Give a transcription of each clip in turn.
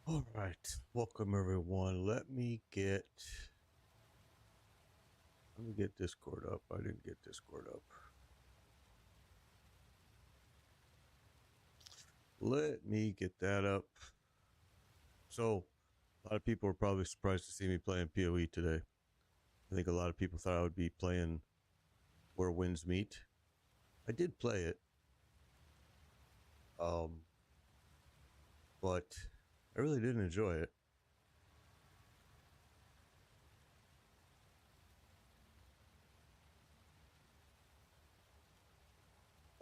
All right, welcome everyone. Let me get Discord up. I didn't get Discord up. Let me get that up. So, a lot of people are probably surprised to see me playing PoE today. I think a lot of people thought I would be playing Where Winds Meet. I did play it, but I really didn't enjoy it.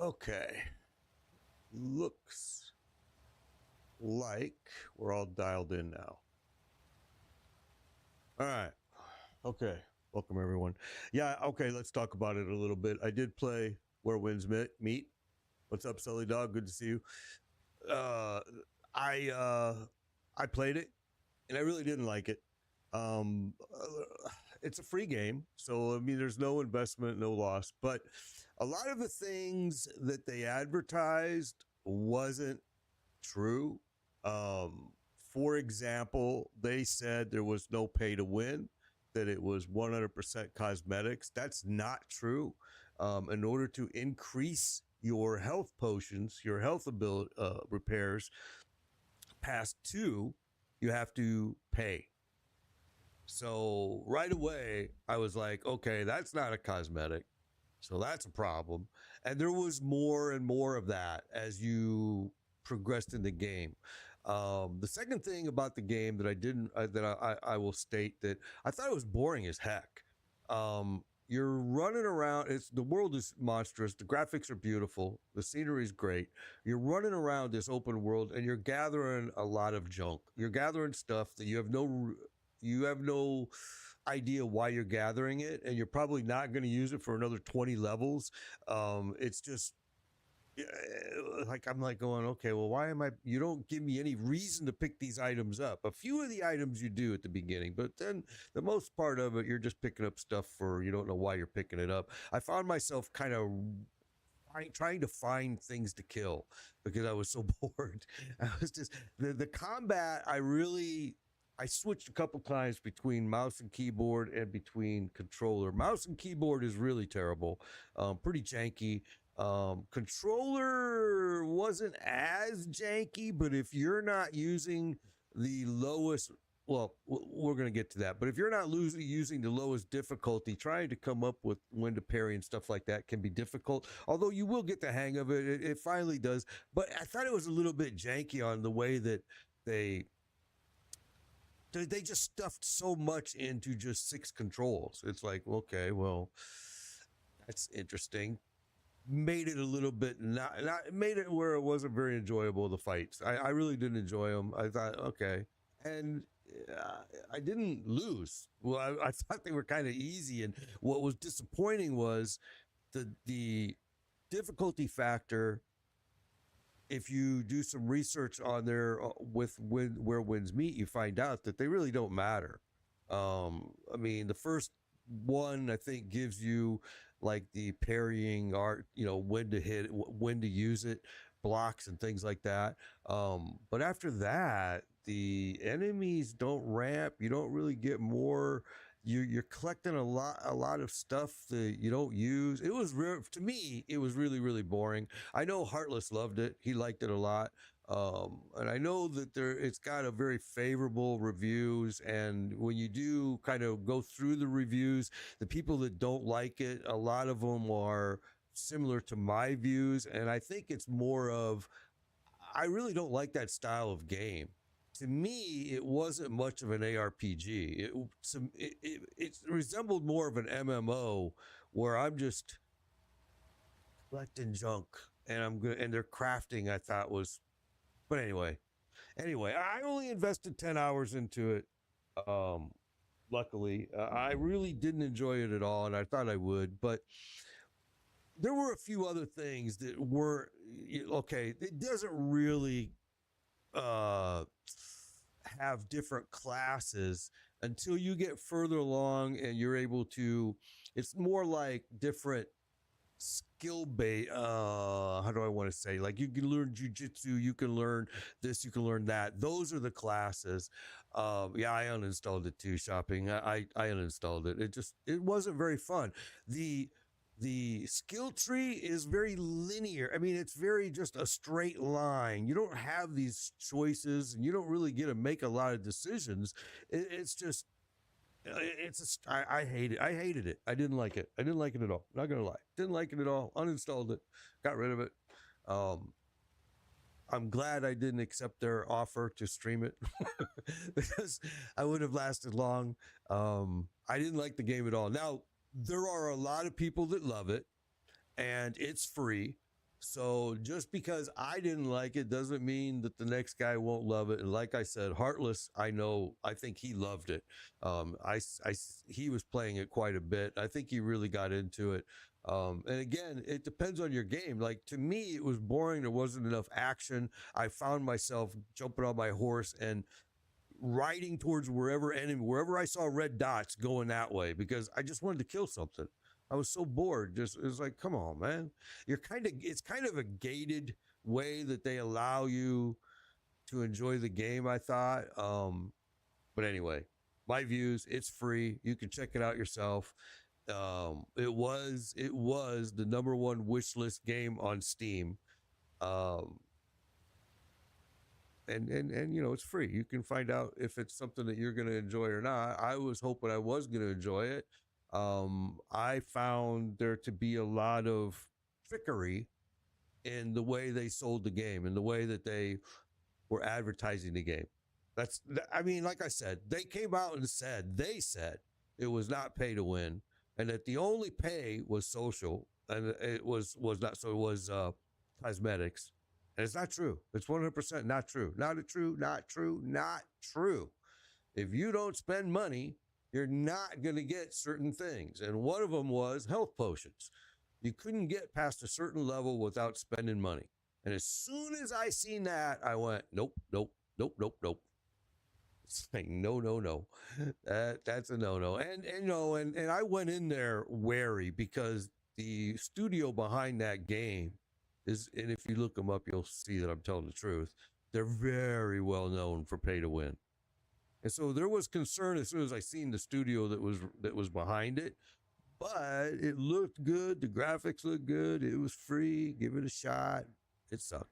Okay, looks like we're all dialed in now. All right. Okay. Welcome everyone. Yeah. Okay. Let's talk about it a little bit. I did play Where Winds Meet. What's up, Sully Dog? Good to see you. Uh, I played it and I really didn't like it. It's a free game, so I mean, there's no investment, no loss. But a lot of the things that they advertised wasn't true. Um, for example, they said there was no pay to win, that it was 100% cosmetics. That's not true. In order to increase your health potions, your health ability repairs past 2, you have to pay. So right away, I was like, okay, that's not a cosmetic. So that's a problem. And there was more and more of that as you progressed in the game. The second thing about the game that I didn't, I will state that I thought it was boring as heck. You're running around. The world is monstrous. The graphics are beautiful. The scenery is great. You're running around this open world and you're gathering a lot of junk. You're gathering stuff that you have no idea why you're gathering it, and you're probably not going to use it for another 20 levels. It's just like I'm like going, okay, well, why am I? You don't give me any reason to pick these items up. A few of the items you do at the beginning, but then the most part of it, you're just picking up stuff for you don't know why you're picking it up. I found myself kind of trying to find things to kill because I was so bored. I was just the combat. I switched a couple times between mouse and keyboard and between controller. Mouse and keyboard is really terrible, pretty janky. Controller wasn't as janky, but if you're not using the lowest, well, we're going to get to that. But if you're not using the lowest difficulty, trying to come up with when to parry and stuff like that can be difficult. Although you will get the hang of it. It finally does. But I thought it was a little bit janky on the way that they just stuffed so much into just 6 controls. It's like, okay, well, that's interesting. Made it a little bit not made it where it wasn't very enjoyable, the fights. I really didn't enjoy them. I thought, okay, and I didn't lose. Well, I thought they were kind of easy, and what was disappointing was the difficulty factor. If you do some research on there where winds meet, you find out that they really don't matter. I mean, the first one I think gives you like the parrying art, when to hit it, when to use it, blocks and things like that. But after that, the enemies don't ramp. You don't really get more. You're collecting a lot of stuff that you don't use. It was to me, it was really, really boring. I know Heartless loved it. He liked it a lot. And I know that it's got a very favorable reviews. And when you do kind of go through the reviews, the people that don't like it, a lot of them are similar to my views. And I think it's more of, I really don't like that style of game. To me, it wasn't much of an ARPG. It resembled more of an MMO where I'm just collecting junk and and they're crafting. I thought was, but anyway, I only invested 10 hours into it. Luckily, I really didn't enjoy it at all, and I thought I would, but there were a few other things that were okay. It doesn't really have different classes until you get further along and you're able to. It's more like different skill base. How do I want to say? Like you can learn jujitsu, you can learn this, you can learn that. Those are the classes. Yeah, I uninstalled it too. Shopping. I uninstalled it. It wasn't very fun. The the skill tree is very linear. I mean, it's very just a straight line. You don't have these choices, and you don't really get to make a lot of decisions. It's just I hate it. I hated it. I didn't like it. I didn't like it at all. Not gonna lie, didn't like it at all. Uninstalled it, got rid of it. Um, I'm glad I didn't accept their offer to stream it because I would have lasted long. I didn't like the game at all. Now there are a lot of people that love it, and it's free. So just because I didn't like it doesn't mean that the next guy won't love it. And like I said, Heartless, I think he loved it. He was playing it quite a bit. I think he really got into it. And again, it depends on your game. Like to me, it was boring. There wasn't enough action. I found myself jumping on my horse and riding towards wherever I saw red dots going that way because I just wanted to kill something. I was so bored. Just it's like, come on, man. It's kind of a gated way that they allow you to enjoy the game, I thought. But anyway, my views, it's free. You can check it out yourself. It was the number one wish list game on Steam. Um, and it's free. You can find out if it's something that you're going to enjoy or not. I was hoping I was going to enjoy it. I found there to be a lot of trickery in the way they sold the game and the way that they were advertising the game. I mean, like I said, they came out and they said it was not pay to win, and that the only pay was social, and it was not. So it was cosmetics, and it's not true. It's 100% not true. Not true. Not true. Not true. If you don't spend money, you're not going to get certain things, and one of them was health potions. You couldn't get past a certain level without spending money. And as soon as I seen that, I went, nope, nope, nope, nope, nope. It's like, no, no, no. That's a no, no. And I went in there wary because the studio behind that game is, and if you look them up, you'll see that I'm telling the truth. They're very well known for pay to win. And so there was concern as soon as I seen the studio that was behind it, but it looked good. The graphics looked good. It was free. Give it a shot. It sucked.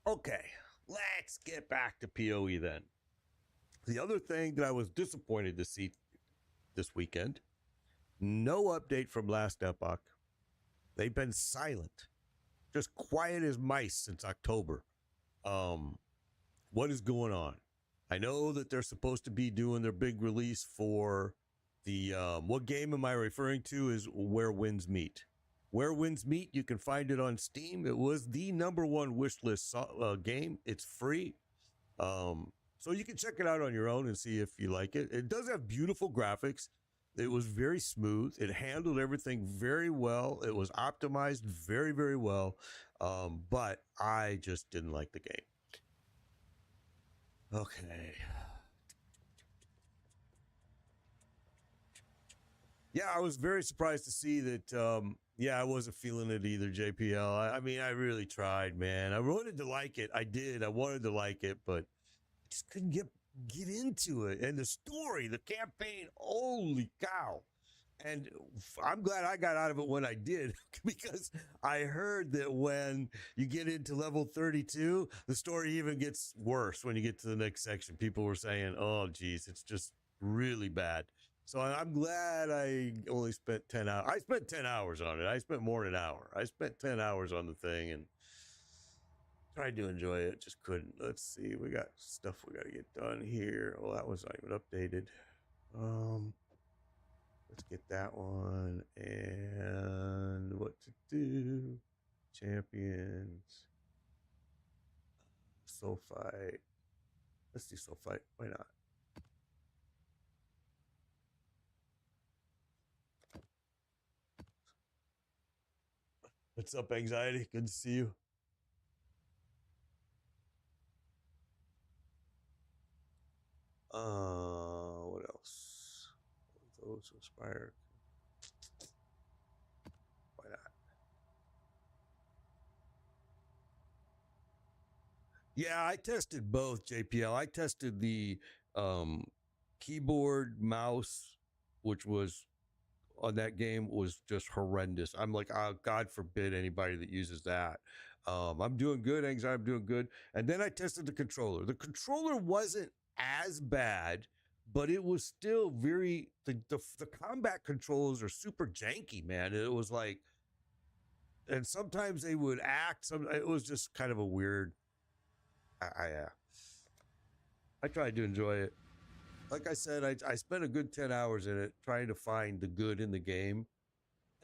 Okay, let's get back to PoE then. The other thing that I was disappointed to see this weekend, no update from last epoch. They've been silent, just quiet as mice since October. What is going on? I know that they're supposed to be doing their big release for the what game am I referring to is Where Winds Meet. Where Winds Meet, you can find it on Steam. It was the number one wish list game. It's free. So you can check it out on your own and see if you like it. It does have beautiful graphics. It was very smooth. It handled everything very well. It was optimized very well. But I just didn't like the game. Okay. Yeah, I was very surprised to see that. Yeah, I wasn't feeling it either, JPL. I mean, I really tried, man. I wanted to like it. I did. I wanted to like it, but I just couldn't get into it. And the story, the campaign, holy cow. And I'm glad I got out of it when I did, because I heard that when you get into level 32, the story even gets worse when you get to the next section. People were saying, oh, geez, it's just really bad. So I'm glad I only spent 10 hours. I spent 10 hours on it. I spent more than an hour. I spent 10 hours on the thing and tried to enjoy it. Just couldn't. Let's see. We got stuff we got to get done here. Oh, that was not even updated. Let's get that one. And what to do. Champions. Soul fight. Let's do soul fight. Why not? What's up, Anxiety? Good to see you. What else? Those Fire. Why not? Yeah, I tested both, JPL. I tested the keyboard, mouse, which was on that game was just horrendous. I'm like, oh, God forbid anybody that uses that. I'm doing good, Anxiety. I'm doing good. And then I tested the controller. The controller wasn't as bad, but it was still very the combat controls are super janky, man. It was like, and sometimes they would act. It was just kind of a weird. I tried to enjoy it. Like I said, I spent a good 10 hours in it trying to find the good in the game.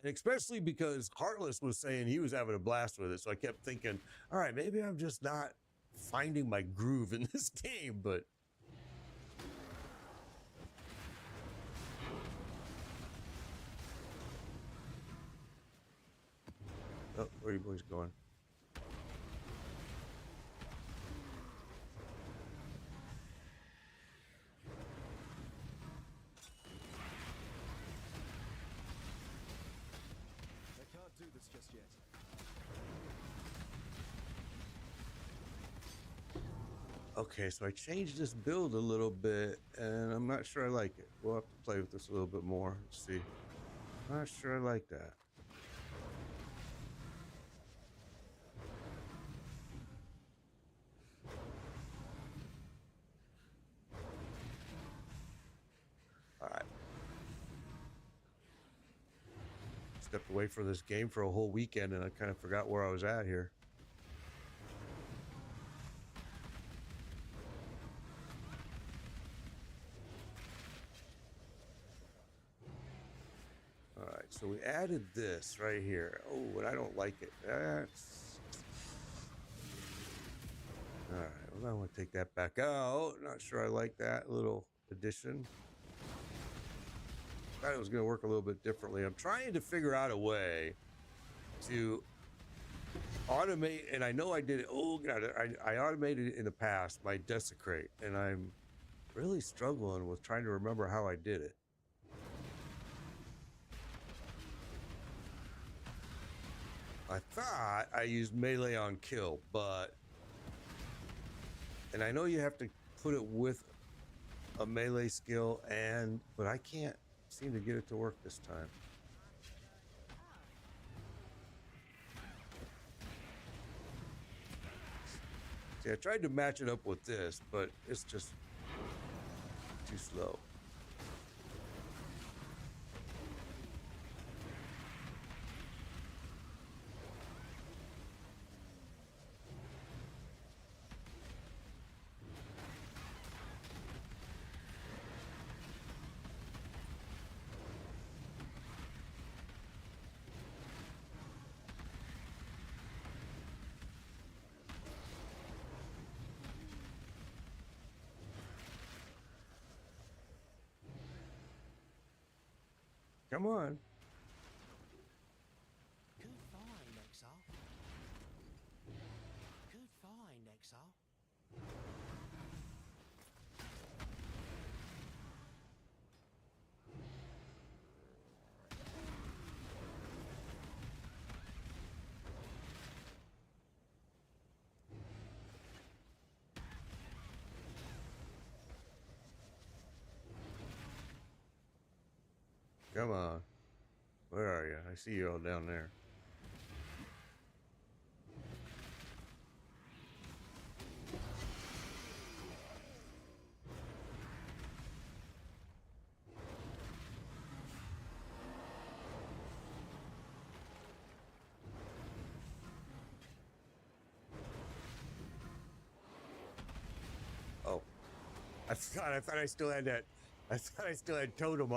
And especially because Heartless was saying he was having a blast with it. So I kept thinking, all right, maybe I'm just not finding my groove in this game, but. Oh, where are you boys going? I can't do this just yet. Okay, so I changed this build a little bit, and I'm not sure I like it. We'll have to play with this a little bit more. Let's see. Not sure I like that. All right. Stepped away from this game for a whole weekend, and I kind of forgot where I was at here. All right, so we added this right here. Oh, and I don't like it. That's... All right, well, I want to take that back out. Not sure I like that little addition. Thought it was going to work a little bit differently. I'm trying to figure out a way to automate, and I know I did it. Oh, God, I automated it in the past, my Desecrate, and I'm really struggling with trying to remember how I did it. I thought I used melee on kill, but, and I know you have to put it with a melee skill, but I can't seem to get it to work this time. See, I tried to match it up with this, but it's just too slow. Come on. Good find, Exile. Good find, Exile. Come on. Where are you? I see you all down there. Oh, I forgot. I thought I still had that. I thought I still had totem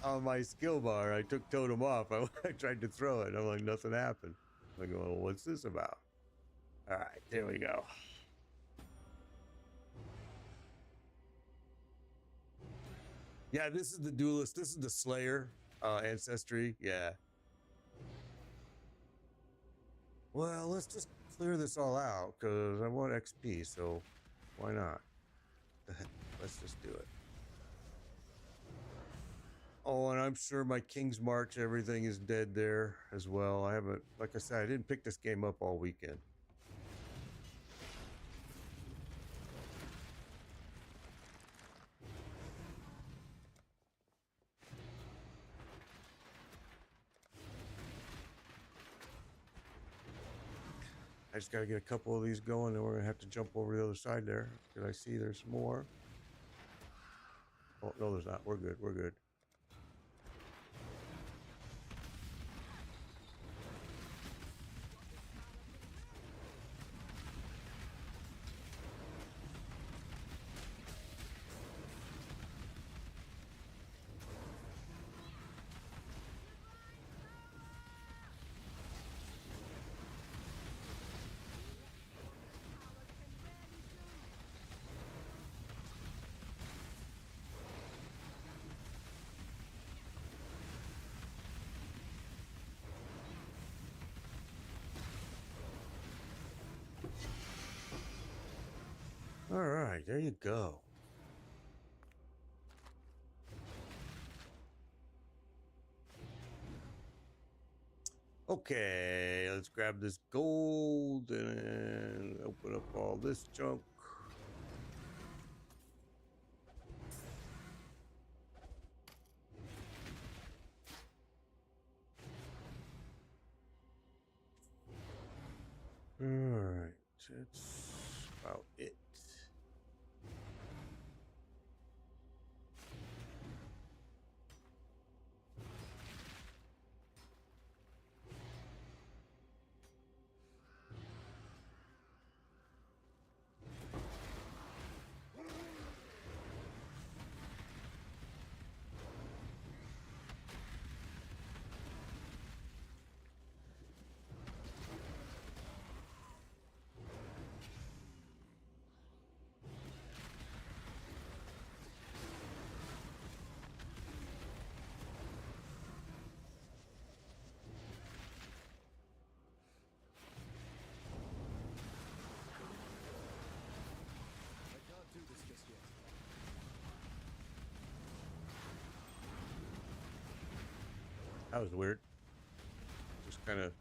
on my skill bar. I took totem off. I tried to throw it. And I'm like, nothing happened. I'm like, well, what's this about? All right, there we go. Yeah, this is the duelist. This is the Slayer ancestry. Yeah. Well, let's just clear this all out because I want XP. So why not? Let's just do it. I'm sure my King's March, everything is dead there as well. I haven't, like I said, I didn't pick this game up all weekend. I just got to get a couple of these going, and we're going to have to jump over the other side there. Did I see there's more? Oh, no, there's not. We're good. We're good. All right, there you go. Okay, let's grab this gold and open up all this junk. All right, that's about it. I can't do this just yet. That was weird. Just kind of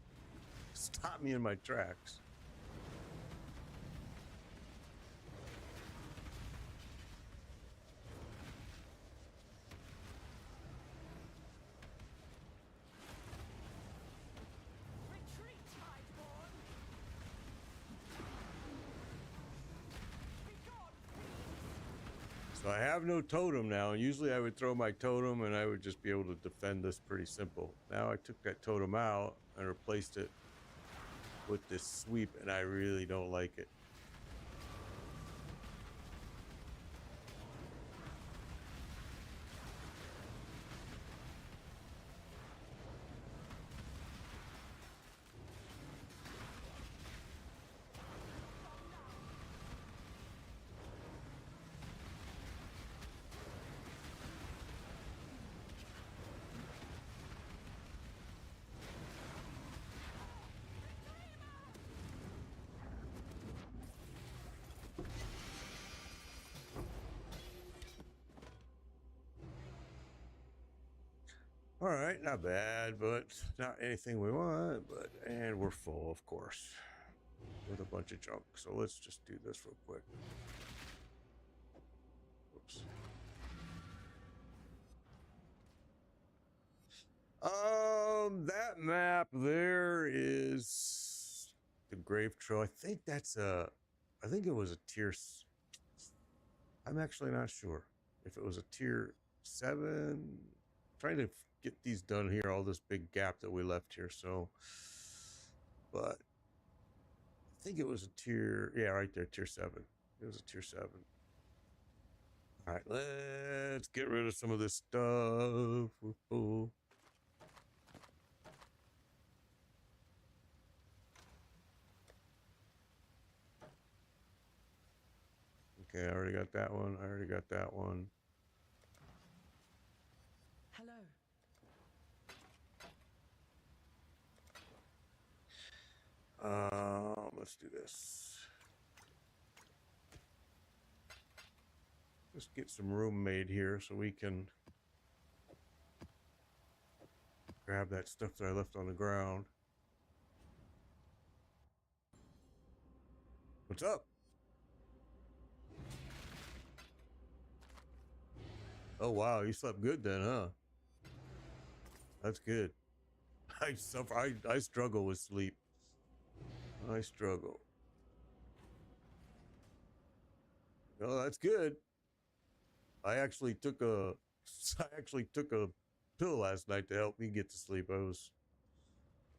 stopped me in my tracks. Retreat, Highborn! Begone, fiends! So I have no totem now. Usually I would throw my totem and I would just be able to defend this pretty simple. Now I took that totem out and replaced it with this sweep, and I really don't like it. All right, not bad, but not anything we want. And we're full, of course, with a bunch of junk. So let's just do this real quick. Oops. That map there is the Grave Trail. I think that's I think it was a tier. I'm actually not sure if it was a tier 7. Trying to get these done here, all this big gap that we left here. So, but I think it was a tier, yeah, right there, tier 7. It was a tier 7. All right, let's get rid of some of this stuff. We're full. Okay, I already got that one. I already got that one. Hello. Let's do this. Let's get some room made here so we can Grab that stuff that I left on the ground. What's up? Oh wow, you slept good then, huh? That's good. I struggle with sleep. I struggle. No, that's good. I actually took a pill last night to help me get to sleep. I was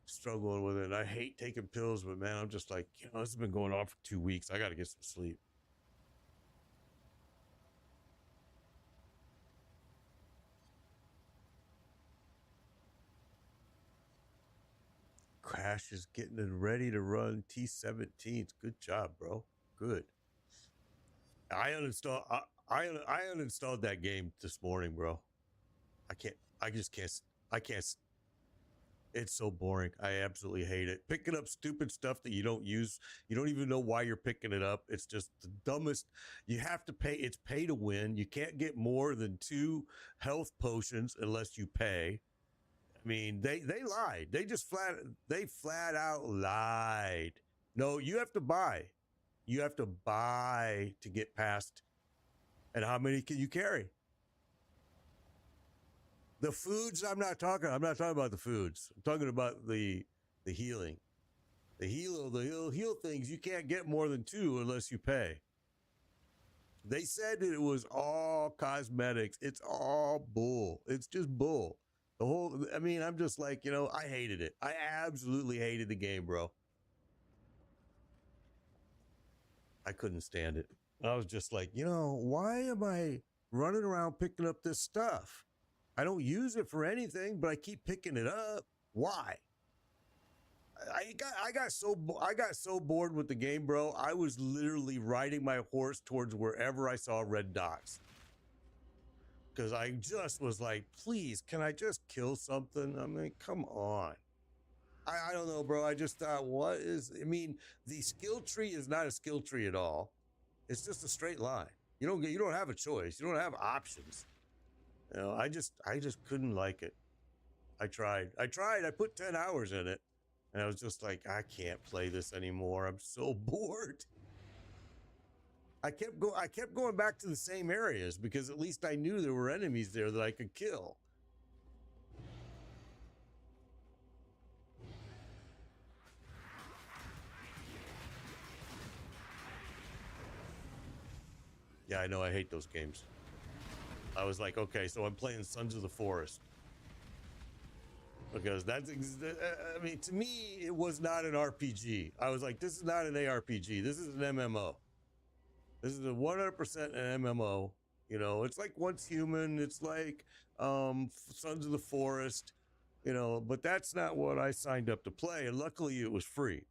struggling with it. I hate taking pills, but man, I'm just like, this has been going on for 2 weeks. I got to get some sleep. Crash is getting it ready to run T17s. Good job, bro. Good. I uninstalled that game this morning, bro. I can't. It's so boring. I absolutely hate it. Picking up stupid stuff that you don't use. You don't even know why you're picking it up. It's just the dumbest. You have to pay. It's pay to win. You can't get more than 2 health potions unless you pay. I mean, they lied. They flat out lied. No, you have to buy. You have to buy to get past. And how many can you carry? The foods, I'm not talking about the foods. I'm talking about the healing. The heal things, you can't get more than 2 unless you pay. They said that it was all cosmetics. It's all bull. It's just bull. I'm just like, I hated it. I absolutely hated the game, bro. I couldn't stand it. I was just like, why am I running around picking up this stuff? I don't use it for anything, but I keep picking it up. Why? I got so bored with the game, bro. I was literally riding my horse towards wherever I saw red dots. Because I just was like, please, can I just kill something? I mean, come on. I don't know, bro. I just thought, the skill tree is not a skill tree at all. It's just a straight line. You don't have a choice. You don't have options. I just couldn't like it. I tried. I put 10 hours in it, and I was just like, I can't play this anymore. I'm so bored. I kept going back to the same areas because at least I knew there were enemies there that I could kill. Yeah, I know. I hate those games. I was like, okay, so I'm playing Sons of the Forest. Because to me, it was not an RPG. I was like, this is not an ARPG. This is an MMO. This is a 100% an MMO. It's like Once Human. It's like Sons of the Forest. But that's not what I signed up to play. And luckily, it was free.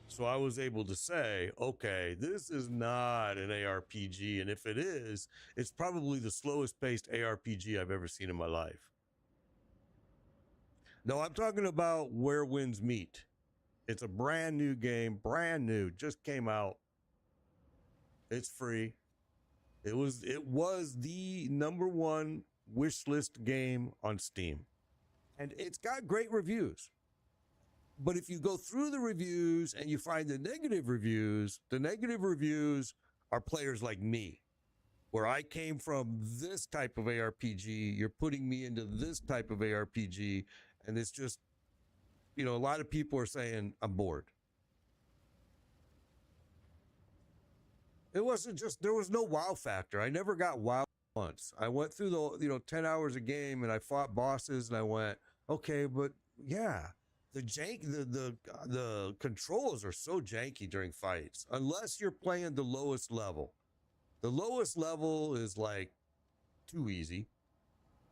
So I was able to say, okay, this is not an ARPG. And if it is, it's probably the slowest paced ARPG I've ever seen in my life. No, I'm talking about Where Winds Meet. It's a brand new game, brand new, just came out. It's free. It was the #1 wish list game on Steam. And it's got great reviews. But if you go through the reviews and you find the negative reviews are players like me, where I came from this type of ARPG, you're putting me into this type of ARPG, and it's just, a lot of people are saying, I'm bored. It wasn't just, there was no wow factor. I never got wow once. I went through the, 10 hours a game and I fought bosses and I went, okay, but yeah. The controls are so janky during fights, unless you're playing the lowest level. The lowest level is like too easy.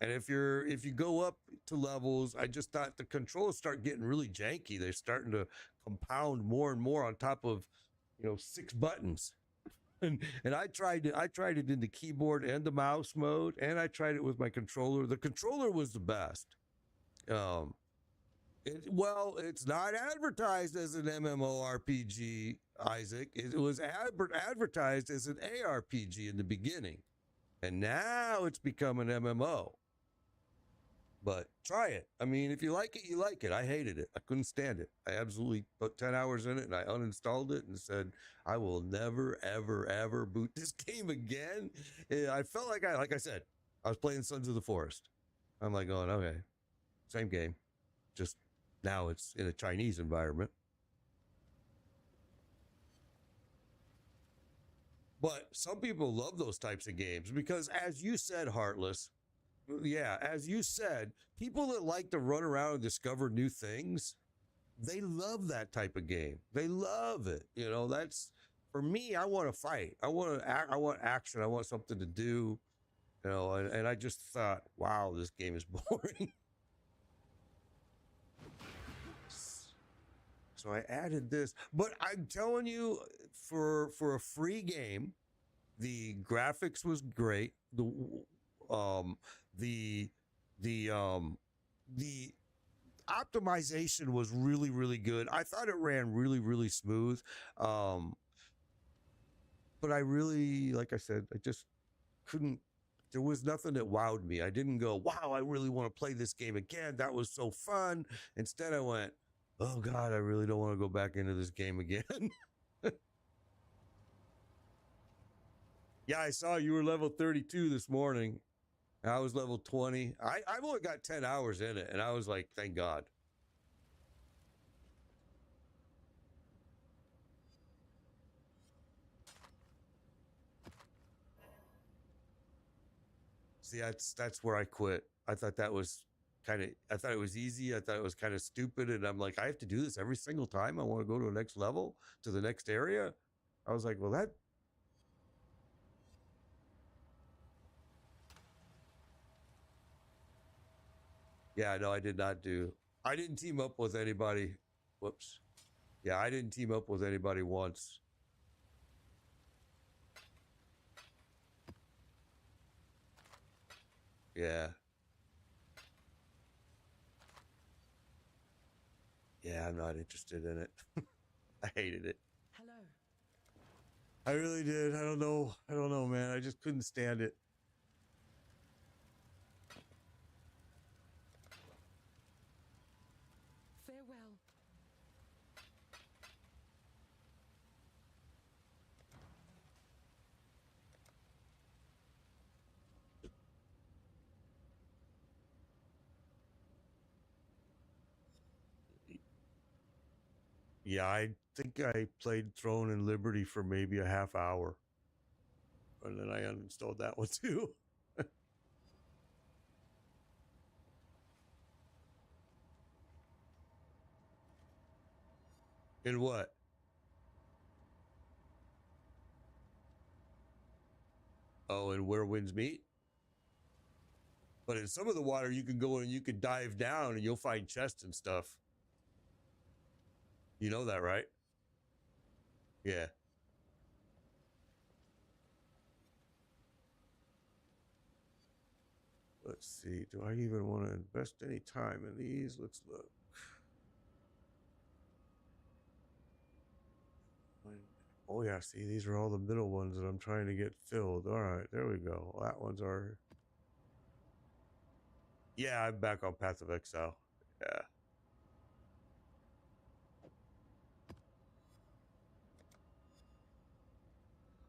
And if you go up to levels, I just thought the controls start getting really janky. They're starting to compound more and more on top of, 6 buttons. And I tried it in the keyboard and the mouse mode, and I tried it with my controller. The controller was the best. It's not advertised as an MMORPG, Isaac. It was advertised as an ARPG in the beginning. And now it's become an MMO. But try it. I mean, if you like it, you like it. I hated it. I couldn't stand it. I absolutely put 10 hours in it and I uninstalled it and said, I will never, ever, ever boot this game again. I felt like like I said, I was playing Sons of the Forest. I'm like going, okay, same game. Just now it's in a Chinese environment. But some people love those types of games because, as you said, Heartless, yeah, as you said, people that like to run around and discover new things, they love that type of game. They love it. You know, that's for me. I want to fight. I want to act. I want action. I want something to do. You know, and I just thought, wow, this game is boring. So I added this, but I'm telling you, for a free game, the graphics was great. Um the the optimization was really good. I thought it ran really smooth. Um but I really, like I said, I just couldn't, there was nothing that wowed me. I didn't go, wow, I really want to play this game again. That was so fun. Instead I went, oh God, I really don't want to go back into this game again. Yeah, I saw you were level 32 this morning. I was level 20. I've only got 10 hours in it, and I was like, thank God. See, that's where I quit. I thought that was I thought it was easy. I thought it was kind of stupid. And I'm like, I have to do this every single time I want to go to the next level, to the next area. I was like, well, that. Yeah, no, I did not do. I didn't team up with anybody. Whoops. Yeah, I didn't team up with anybody once. Yeah. Yeah, I'm not interested in it. I hated it. Hello. I really did. I don't know. I don't know, man. I just couldn't stand it. Farewell. Yeah, I think I played Throne and Liberty for maybe a half hour. And then I uninstalled that one too. In what? Oh, and where winds meet? But in some of the water, you can go in and you can dive down and you'll find chests and stuff. You know that, right? Yeah. Let's see. Do I even want to invest any time in these? Let's look. Oh, yeah. See, these are all the middle ones that I'm trying to get filled. All right. There we go. Well, that one's our. Yeah, I'm back on Path of Exile. Yeah.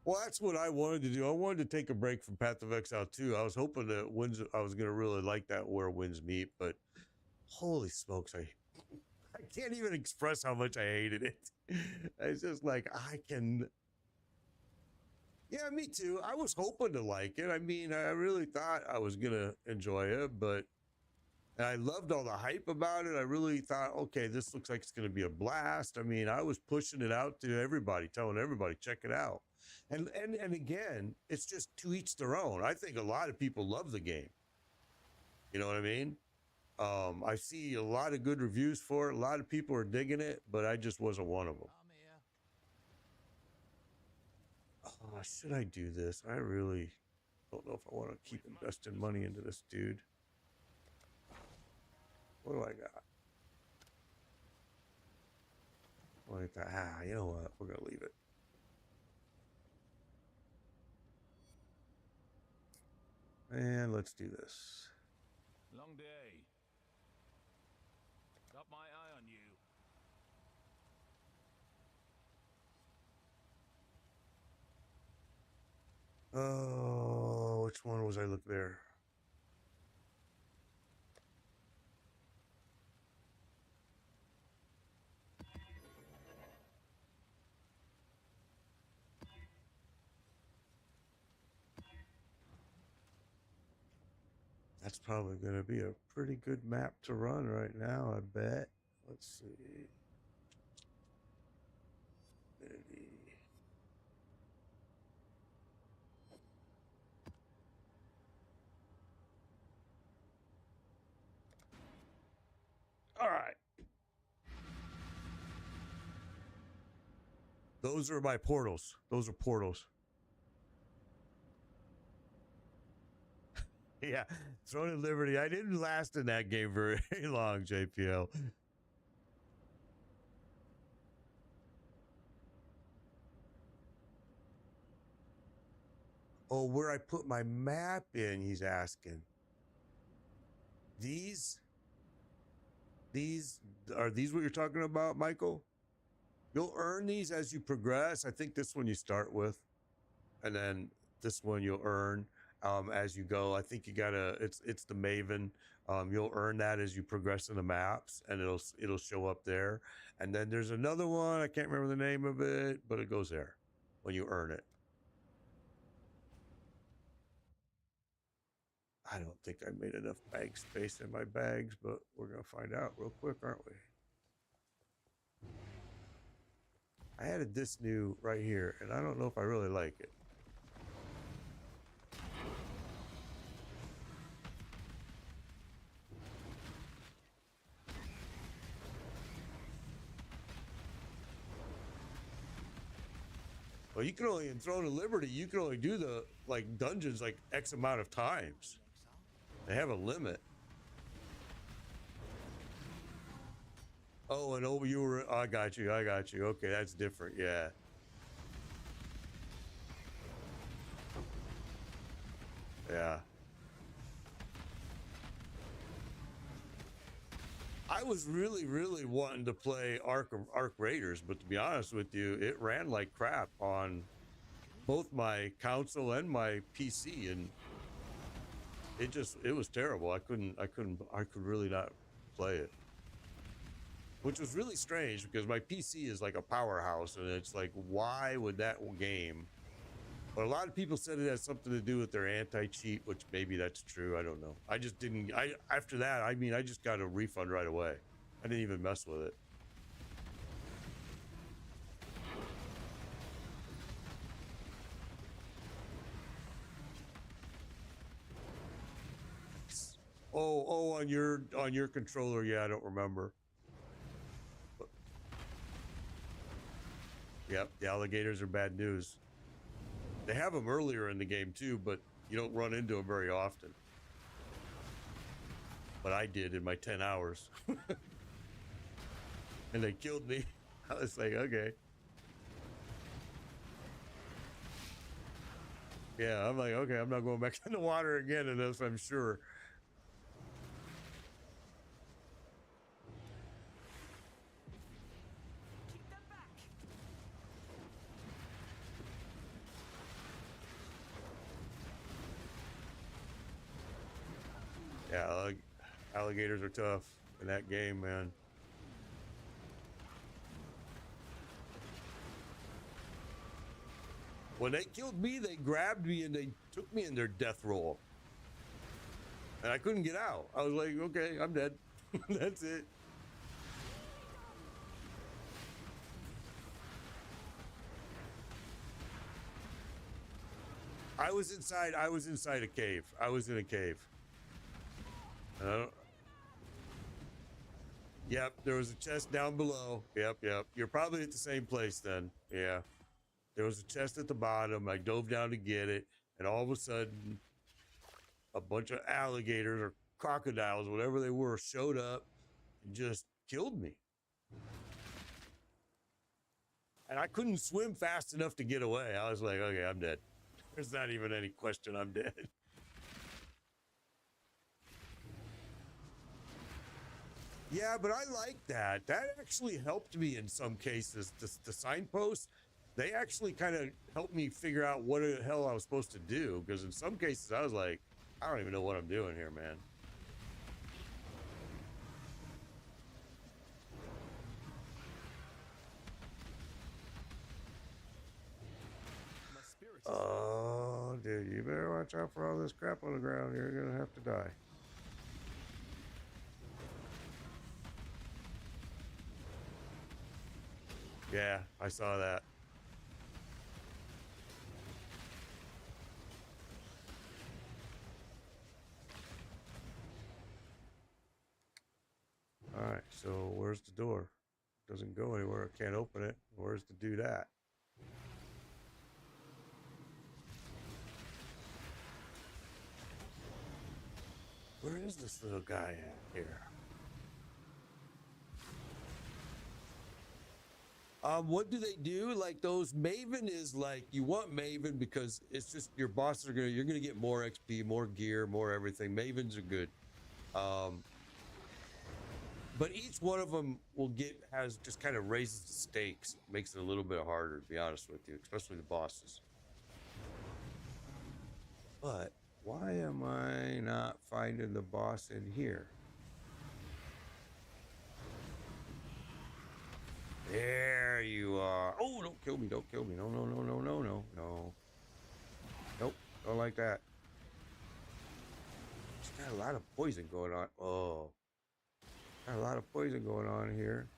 Well, that's what I wanted to do. I wanted to take a break from Path of Exile too. I was hoping that I was going to really like that Where Winds Meet, but holy smokes, I can't even express how much I hated it. It's just like I can. Yeah, me too. I was hoping to like it. I mean, I really thought I was going to enjoy it, but and I loved all the hype about it. I really thought, okay, this looks like it's going to be a blast. I mean, I was pushing it out to everybody, telling everybody, check it out. And again, it's just to each their own. I think a lot of people love the game. You know what I mean? I see a lot of good reviews for it. A lot of people are digging it, but I just wasn't one of them. I'm here. Oh, should I do this? I really don't know if I want to keep investing money into this dude. What do I got? You know what? We're gonna leave it. And let's do this. Long day. Oh, which one was I looking there? That's probably going to be a pretty good map to run right now, I bet. Let's see. Maybe. All right. Those are my portals. Those are portals. Yeah. Throne of Liberty. I didn't last in that game very long, JPL. Oh, where I put my map in, he's asking. These are these what you're talking about, Michael? You'll earn these as you progress. I think this one you start with, and then this one you'll earn as you go. I think you gotta. It's the Maven. You'll earn that as you progress in the maps, and it'll show up there. And then there's another one. I can't remember the name of it, but it goes there when you earn it. I don't think I made enough bag space in my bags, but we're gonna find out real quick, aren't we? I added this new right here, and I don't know if I really like it. Well, you can only, in Throne of Liberty, you can only do the, like, dungeons, like, X amount of times. They have a limit. Oh, and oh, you were, I got you. Okay, that's different, yeah. Yeah. I was really wanting to play Ark Raiders, but to be honest with you, it ran like crap on both my console and my PC, and it was terrible. I could really not play it, which was really strange because my PC is like a powerhouse, and it's like, why would that game? But a lot of people said it has something to do with their anti-cheat, which maybe that's true. I don't know. I just didn't. After that, I mean, I just got a refund right away. I didn't even mess with it. Oh, on your controller, yeah, I don't remember. But, yep, the alligators are bad news. They have them earlier in the game too, but you don't run into them very often. But I did in my 10 hours. And they killed me. I was like, okay. Yeah, I'm like, okay, I'm not going back in the water again unless I'm sure. Keep them back. Yeah, alligators are tough in that game, man. When they killed me, they grabbed me and they took me in their death roll. And I couldn't get out. I was like, okay, I'm dead. That's it. I was inside a cave. I was in a cave. Yep, there was a chest down below. Yep. You're probably at the same place then. Yeah. There was a chest at the bottom. I dove down to get it, and all of a sudden, a bunch of alligators or crocodiles, whatever they were, showed up and just killed me. And I couldn't swim fast enough to get away. I was like, okay, I'm dead. There's not even any question I'm dead. Yeah, but I like that. That actually helped me in some cases. The signpost, they actually kind of helped me figure out what the hell I was supposed to do. Because in some cases, I was like, I don't even know what I'm doing here, man. My spirits. Oh, dude, you better watch out for all this crap on the ground. You're gonna have to die. Yeah, I saw that. All right, so where's the door? Doesn't go anywhere. I can't open it. Where's to do that? Where is this little guy at here? What do they do? Like those Maven is like you want Maven because it's just your bosses are you're gonna get more XP, more gear, more everything. Mavens are good. But each one of them has just kind of raises the stakes, makes it a little bit harder, to be honest with you, especially the bosses. But why am I not finding the boss in here? There you are. Oh, don't kill me. Don't kill me. No, no, no, no, no, no, no. Nope. Don't like that. It's got a lot of poison going on. Oh. Got a lot of poison going on here.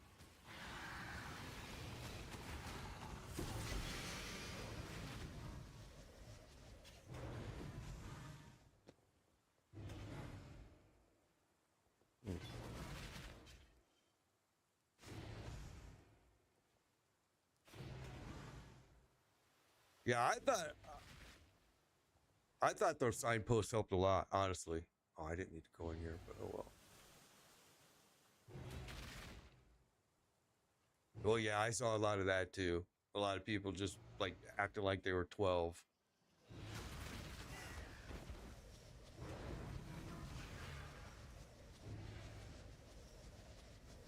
Yeah, I thought those signposts helped a lot, honestly. Oh, I didn't need to go in here, but oh well. Well, yeah, I saw a lot of that too. A lot of people just like acting like they were 12.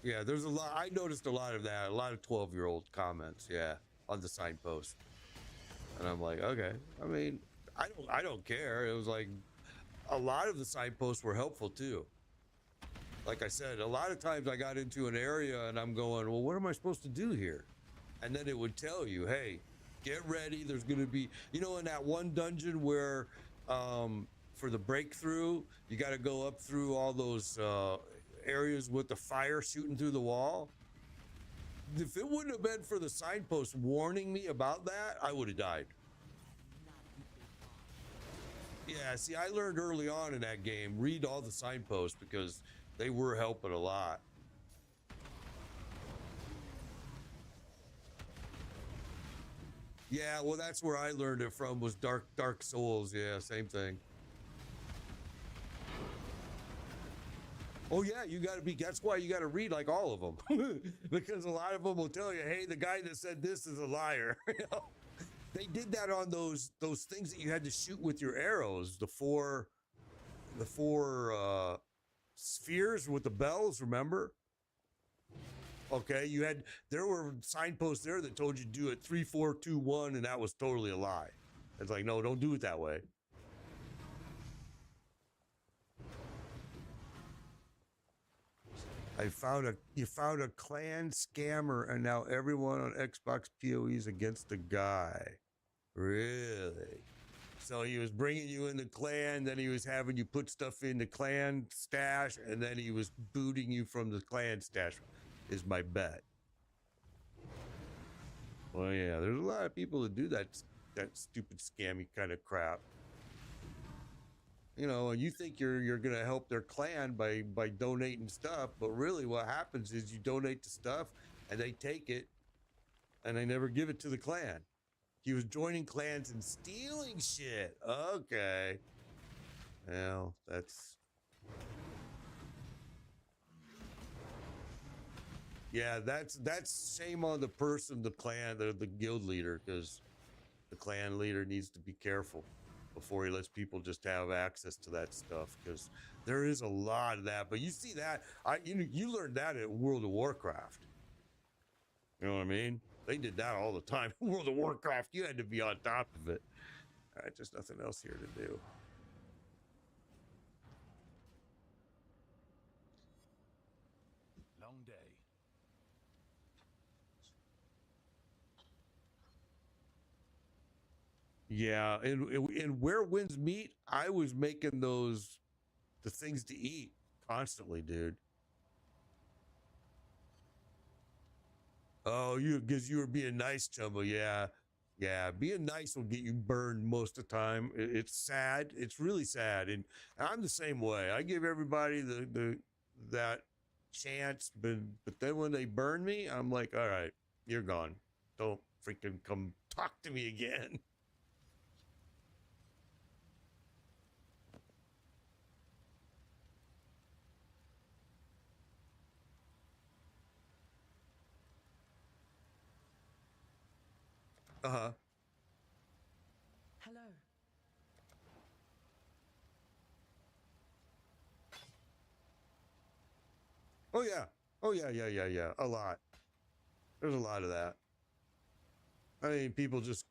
Yeah, there's a lot. I noticed a lot of that. A lot of 12-year-old comments. Yeah, on the signpost, and I'm like, okay. I mean, I don't care. It was like a lot of the signposts were helpful too. Like I said, a lot of times I got into an area and I'm going, well, what am I supposed to do here? And then it would tell you, hey, get ready. There's going to be, you know, in that one dungeon where for the breakthrough, you got to go up through all those areas with the fire shooting through the wall. If it wouldn't have been for the signpost warning me about that, I would have died. Yeah, see, I learned early on in that game, read all the signposts because they were helping a lot. Yeah, well, that's where I learned it from was Dark Souls. Yeah, same thing. Oh yeah, you got to be. That's why you got to read like all of them, because a lot of them will tell you, "Hey, the guy that said this is a liar." You know? They did that on those things that you had to shoot with your arrows. The four spheres with the bells. Remember? Okay, there were signposts there that told you to do it 3, 4, 2, 1, and that was totally a lie. It's like, no, don't do it that way. You found a clan scammer, and now everyone on Xbox PoE is against the guy. Really? So he was bringing you in the clan, then he was having you put stuff in the clan stash, and then he was booting you from the clan stash, is my bet. Well, yeah, there's a lot of people that do that stupid scammy kind of crap. You know, and you think you're gonna help their clan by donating stuff, but really what happens is you donate the stuff and they take it and they never give it to the clan. He was joining clans and stealing shit. Okay. Well, that's yeah, that's shame on the person, the clan, the guild leader, because the clan leader needs to be careful before he lets people just have access to that stuff, because there is a lot of that. But you see that you learned that at World of Warcraft. You know what I mean? They did that all the time. World of Warcraft, you had to be on top of it. All right, just nothing else here to do. Long day. Yeah, and where winds meet, I was making the things to eat constantly, dude. Oh, because you were being nice, Chumbo. Yeah, yeah. Being nice will get you burned most of the time. It's sad. It's really sad, and I'm the same way. I give everybody that chance, but then when they burn me, I'm like, all right, you're gone. Don't freaking come talk to me again. Uh-huh. Hello. Oh yeah. Oh yeah, yeah. A lot. There's a lot of that. I mean, people just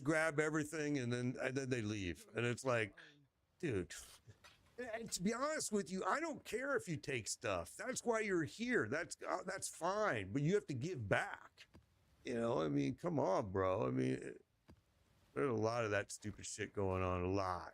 grab everything and then they leave. And it's like, dude, and to be honest with you, I don't care if you take stuff. That's why you're here. That's fine, but you have to give back. You know, I mean, come on, bro. I mean, there's a lot of that stupid shit going on. A lot.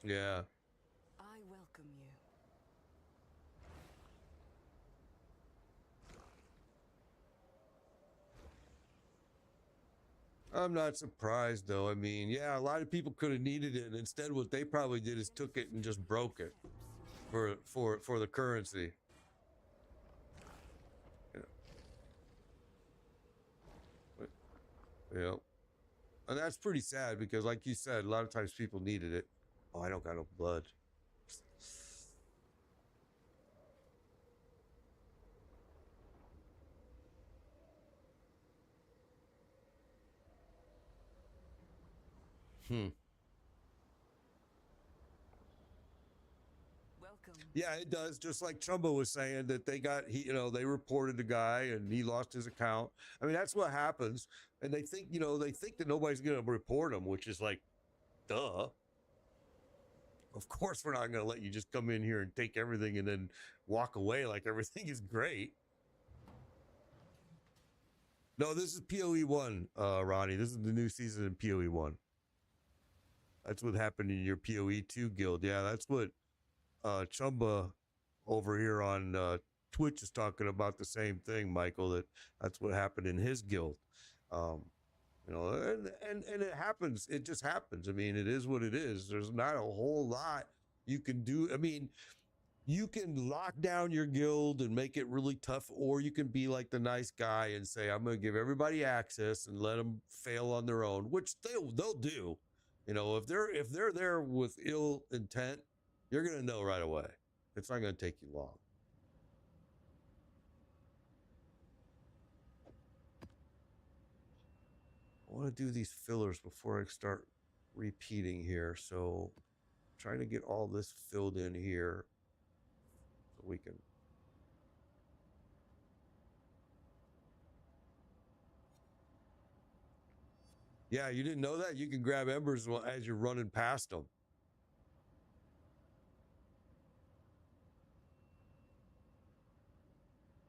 Yeah. I welcome you. I'm not surprised though. I mean, yeah, a lot of people could have needed it, and instead, what they probably did is took it and just broke it for the currency. Yeah. But, yeah. And that's pretty sad because, like you said, a lot of times people needed it. Oh, I don't got no blood. Hmm. Welcome. Yeah, it does. Just like Chumbo was saying that they reported the guy and he lost his account. I mean, that's what happens. And they think that nobody's going to report him, which is like, duh. Of course, we're not going to let you just come in here and take everything and then walk away like everything is great. No, this is PoE 1, Ronnie. This is the new season in PoE 1. That's what happened in your PoE 2 guild. Yeah, that's what Chumba over here on Twitch is talking about the same thing, Michael. That's what happened in his guild. Um, and it happens. It just happens. I mean, it is what it is. There's not a whole lot you can do. I mean, you can lock down your guild and make it really tough, or you can be like the nice guy and say, I'm going to give everybody access and let them fail on their own, which they'll do. You know, if they're there with ill intent, you're going to know right away. It's not going to take you long. I want to do these fillers before I start repeating here. So I'm trying to get all this filled in here so we can. Yeah, you didn't know that? You can grab embers as you're running past them.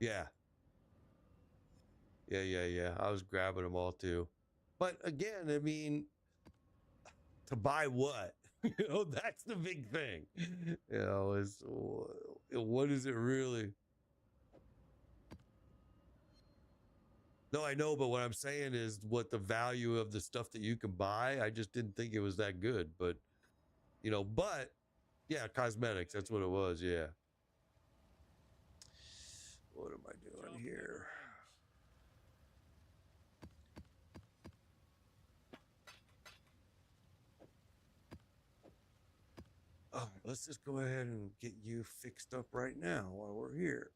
Yeah. Yeah. I was grabbing them all too. But again, I mean, to buy what? That's the big thing. Is what is it really? No, I know, but what I'm saying is what the value of the stuff that you can buy. I just didn't think it was that good, but yeah, cosmetics. That's what it was. Yeah. What am I doing here? Oh, let's just go ahead and get you fixed up right now while we're here.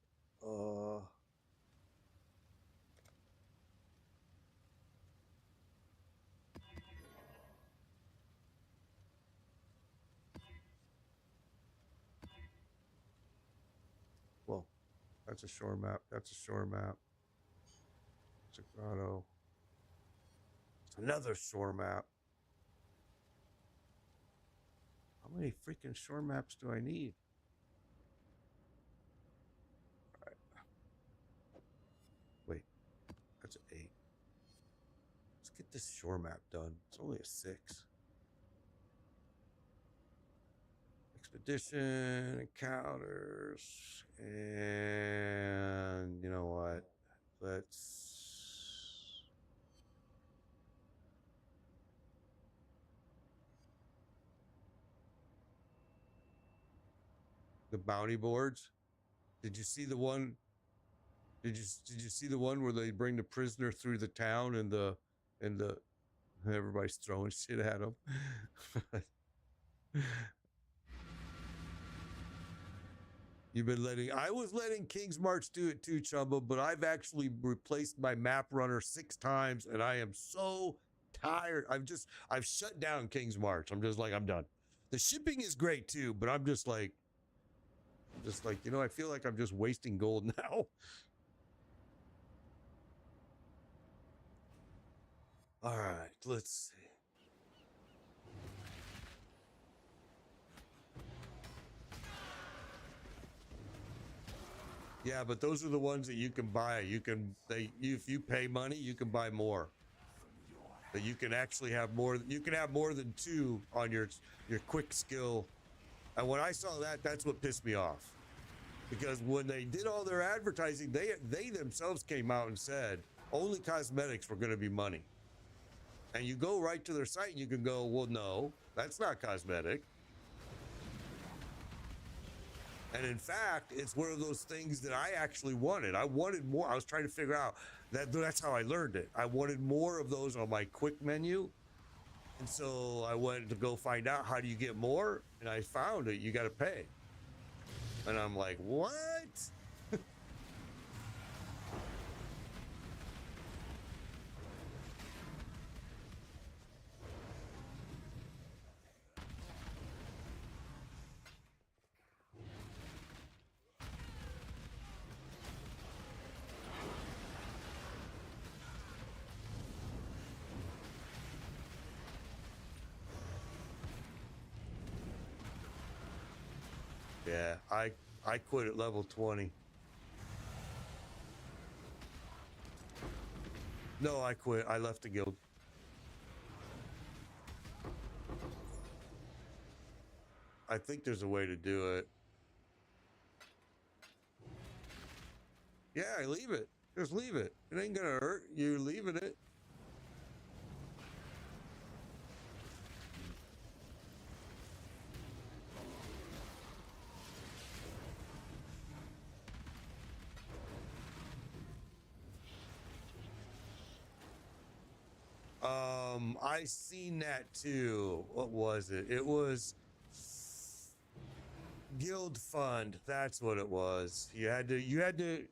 That's a shore map. That's a shore map. It's a grotto. It's another shore map. How many freaking shore maps do I need? All right. Wait, that's an 8. Let's get this shore map done. It's only a 6. Expedition, encounters, and you know what? Let's. The bounty boards. Did you see the one? Did you see the one where they bring the prisoner through the town and the everybody's throwing shit at him? You've been letting. I was letting King's March do it too, Chumba, but I've actually replaced my map runner 6 times, and I am so tired. I've shut down King's March. I'm just like, I'm done. The shipping is great too, but I'm just like, I feel like I'm just wasting gold now. All right, let's see. Yeah, but those are the ones that you can buy. If you pay money, you can buy more. But you can actually have more. You can have more than 2 on your quick skill. And when I saw that, that's what pissed me off. Because when they did all their advertising, they themselves came out and said only cosmetics were going to be money. And you go right to their site and you can go, well, no, that's not cosmetic. And in fact, it's one of those things that I actually wanted. I wanted more. I was trying to figure out that's how I learned it. I wanted more of those on my quick menu. And so I went to go find out how do you get more. And I found it. You got to pay. And I'm like, what? Yeah, I quit at level 20. No, I quit. I left the guild. I think there's a way to do it. Yeah, leave it. Just leave it. It ain't gonna hurt. You're leaving it. I seen that too. What was it? It was guild fund. That's what it was. You had to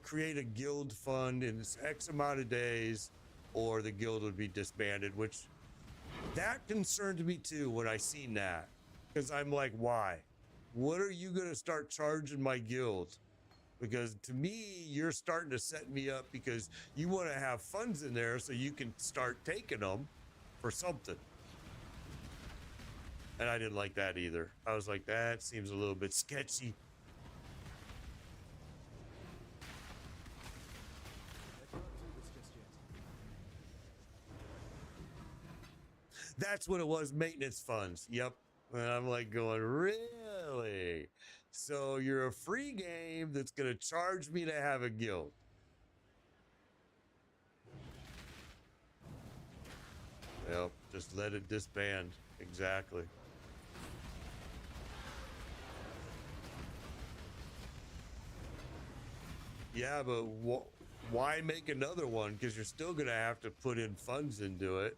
create a guild fund in X amount of days, or the guild would be disbanded. Which that concerned me too when I seen that, because I'm like, why? What are you gonna start charging my guild? Because to me, you're starting to set me up because you want to have funds in there so you can start taking them for something. And I didn't like that either. I was like, that seems a little bit sketchy. I can't do this just yet. That's what it was, maintenance funds. Yep. And I'm like going, really? So you're a free game that's going to charge me to have a guild. Yep, just let it disband. Exactly. Yeah, but why make another one? Because you're still going to have to put in funds into it.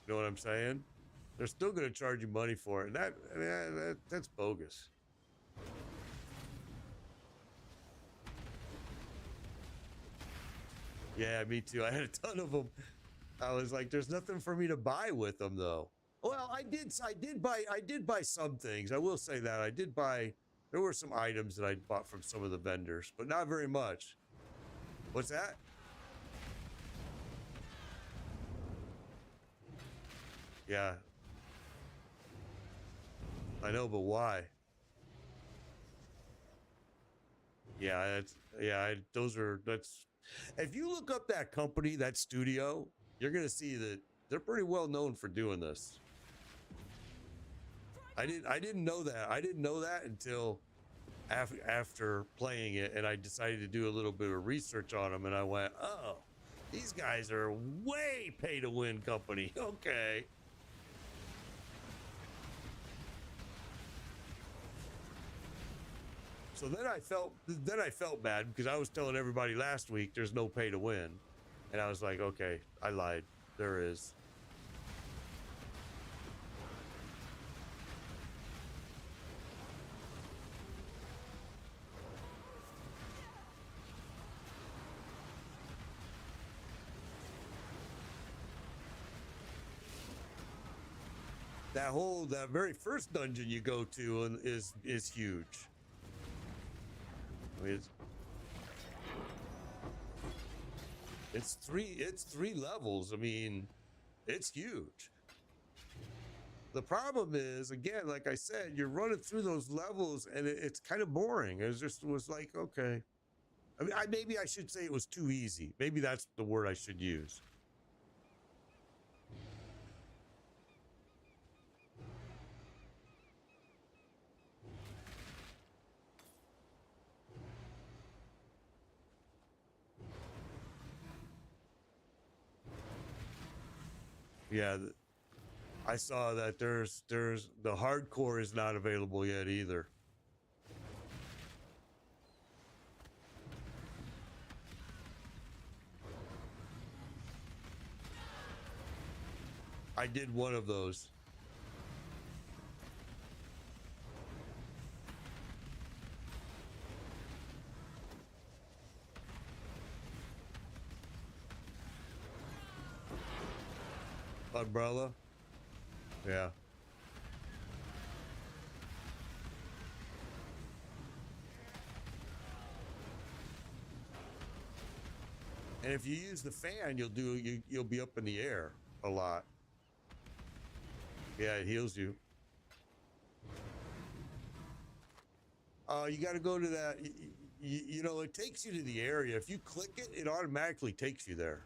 You know what I'm saying? They're still going to charge you money for it. And that's bogus. Yeah, me too. I had a ton of them. I was like, there's nothing for me to buy with them though. Well, I did buy some things. I will say that I did buy There were some items that I bought from some of the vendors, but not very much. What's that? Yeah. I know, but why? Yeah, that's if you look up that company, that studio, you're gonna see that they're pretty well known for doing this. I didn't know that. I didn't know that until after playing it, and I decided to do a little bit of research on them, and I went, oh, these guys are way pay to win company. Okay. So then I felt bad because I was telling everybody last week there's no pay to win. And I was like, okay, I lied. There is. That very first dungeon you go to is huge. I mean, it's three levels. I mean, it's huge. The problem is, again, like I said, you're running through those levels and it's kind of boring. It was like, okay. I mean, maybe I should say it was too easy. Maybe that's the word I should use. Yeah, I saw that there's the hardcore is not available yet either. I did one of those. Umbrella? Yeah. And if you use the fan, you'll be up in the air a lot. Yeah, it heals you. You got to go to that. You know, it takes you to the area. If you click it, it automatically takes you there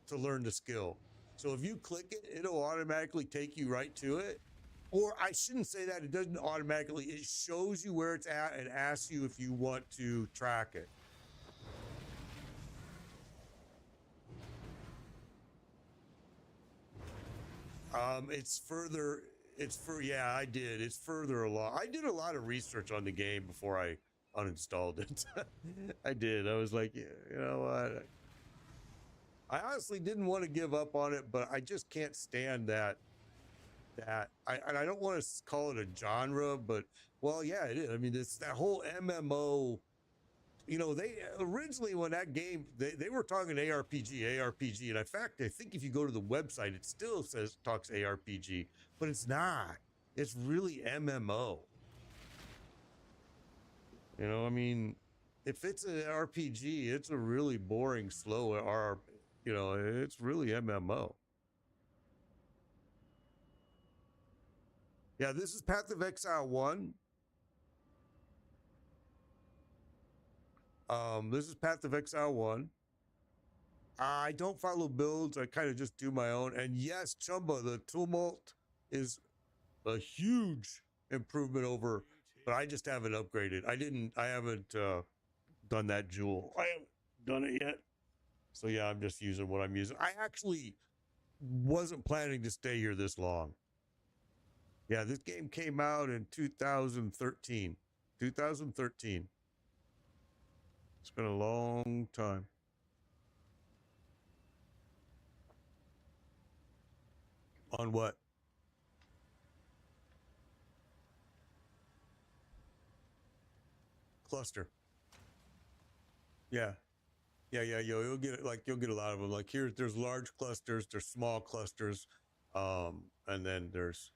to learn the skill. So if you click it, it'll automatically take you right to it. Or I shouldn't say that. It doesn't automatically. It shows you where it's at and asks you if you want to track it. It's further. Yeah, I did. It's further along. I did a lot of research on the game before I uninstalled it. I did. I was like, yeah, you know what? I honestly didn't want to give up on it, but I just can't stand that. And I don't want to call it a genre, but well, yeah, it is. I mean, it's that whole MMO. You know, they originally when that game they were talking ARPG, and in fact, I think if you go to the website, it still talks ARPG, but it's not. It's really MMO. You know, I mean, if it's an RPG, it's a really boring, slow You know, it's really MMO. Yeah, this is Path of Exile 1. This is Path of Exile 1. I don't follow builds. I kind of just do my own. And yes, Chumba, the Tumult is a huge improvement over, but I just haven't upgraded. I haven't done that jewel. I haven't done it yet. So yeah, I'm just using what I'm using. I actually wasn't planning to stay here this long. Yeah, this game came out in 2013. 2013. It's been a long time. On what? Cluster. Yeah. Yeah. You'll get a lot of them. Like there's large clusters, there's small clusters, and then there's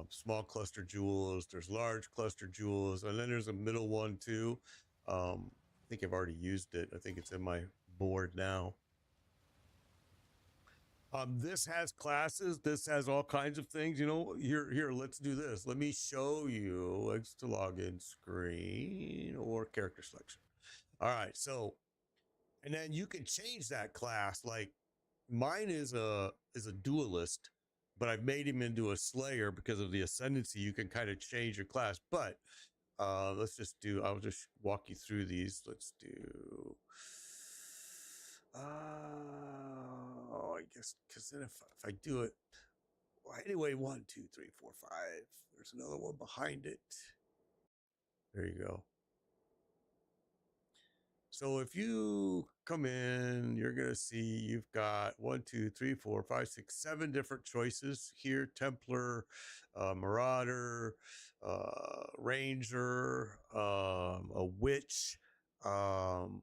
small cluster jewels, there's large cluster jewels, and then there's a middle one too. I think I've already used it. I think it's in my board now. This has classes. This has all kinds of things. You know, here. Let's do this. Let me show you. Let's to login screen or character selection. All right. So, and then you can change that class. Like mine is a duelist, but I've made him into a slayer because of the ascendancy. You can kind of change your class, but let's just do. I'll just walk you through these. Let's do. I guess because then if I do it, well, anyway, 1, 2, 3, 4, 5. There's another one behind it. There you go. So if you come in, you're gonna see you've got 1, 2, 3, 4, 5, 6, 7 different choices here: Templar, Marauder, Ranger, a Witch, um,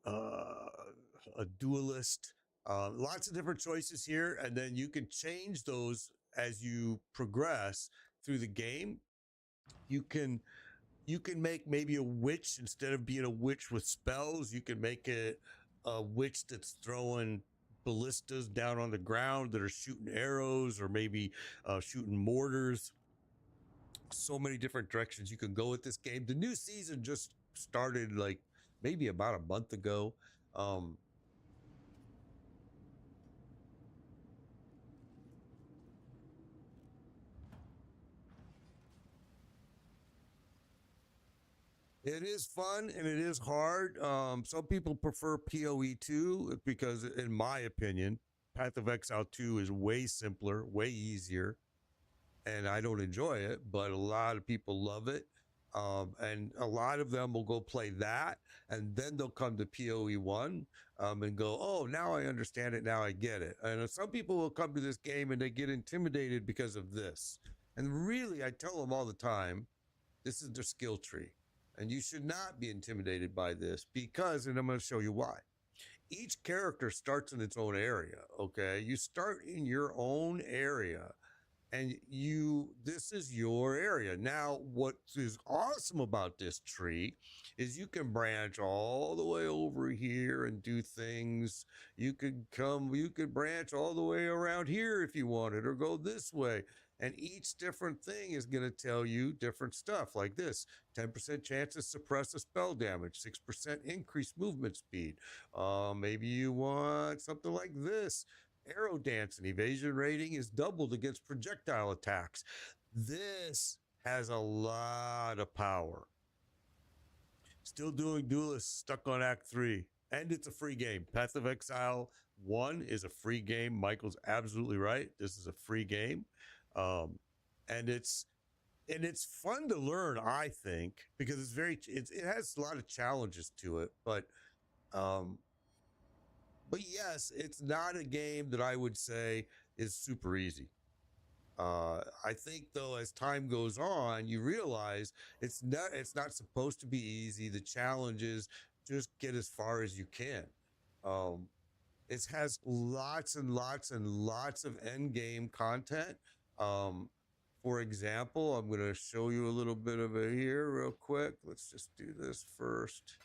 a duelist, lots of different choices here, and then you can change those as you progress through the game. You can make maybe a witch. Instead of being a witch with spells, you can make it a witch that's throwing ballistas down on the ground that are shooting arrows, or maybe shooting mortars. So many different directions you can go with this game. The new season just started like maybe about a month ago. It is fun and it is hard. Some people prefer PoE 2 because, in my opinion, Path of Exile 2 is way simpler, way easier, and I don't enjoy it, but a lot of people love it. And a lot of them will go play that, and then they'll come to PoE 1 and go, oh, now I understand it, now I get it. And some people will come to this game and they get intimidated because of this. And really, I tell them all the time, this is their skill tree. And you should not be intimidated by this because, and I'm going to show you why. Each character starts in its own area, okay? You start in your own area, and this is your area. Now, what is awesome about this tree is you can branch all the way over here and do things. You could branch all the way around here if you wanted, or go this way. And each different thing is going to tell you different stuff, like this: 10% chance to suppress a spell damage, 6% increased movement speed. Maybe you want something like this: arrow dance and evasion rating is doubled against projectile attacks. This has a lot of power. Still doing duelists, stuck on Act 3. And it's a free game. Path of Exile 1 is a free game. Michael's absolutely right. This is a free game. And it's fun to learn, I think, because it has a lot of challenges to it, but yes, it's not a game that I would say is super easy. I think though, as time goes on, you realize it's not supposed to be easy. The challenge is just get as far as you can. It has lots and lots and lots of end game content. For example, I'm going to show you a little bit of it here real quick. Let's just do this first.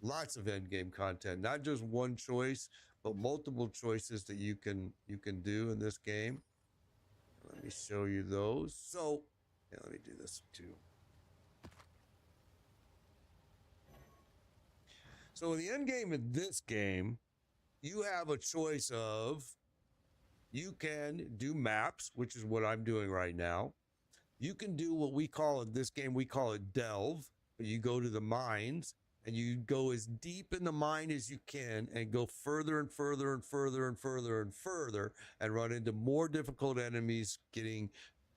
Lots of end game content, not just one choice, but multiple choices that you can do in this game. Let me show you those. So, yeah, let me do this too. So in the end game in this game, you have a choice of, you can do maps, which is what I'm doing right now. You can do what we call in this game, we call it delve. You go to the mines and you go as deep in the mine as you can and go further and further and further and further and further and run into more difficult enemies,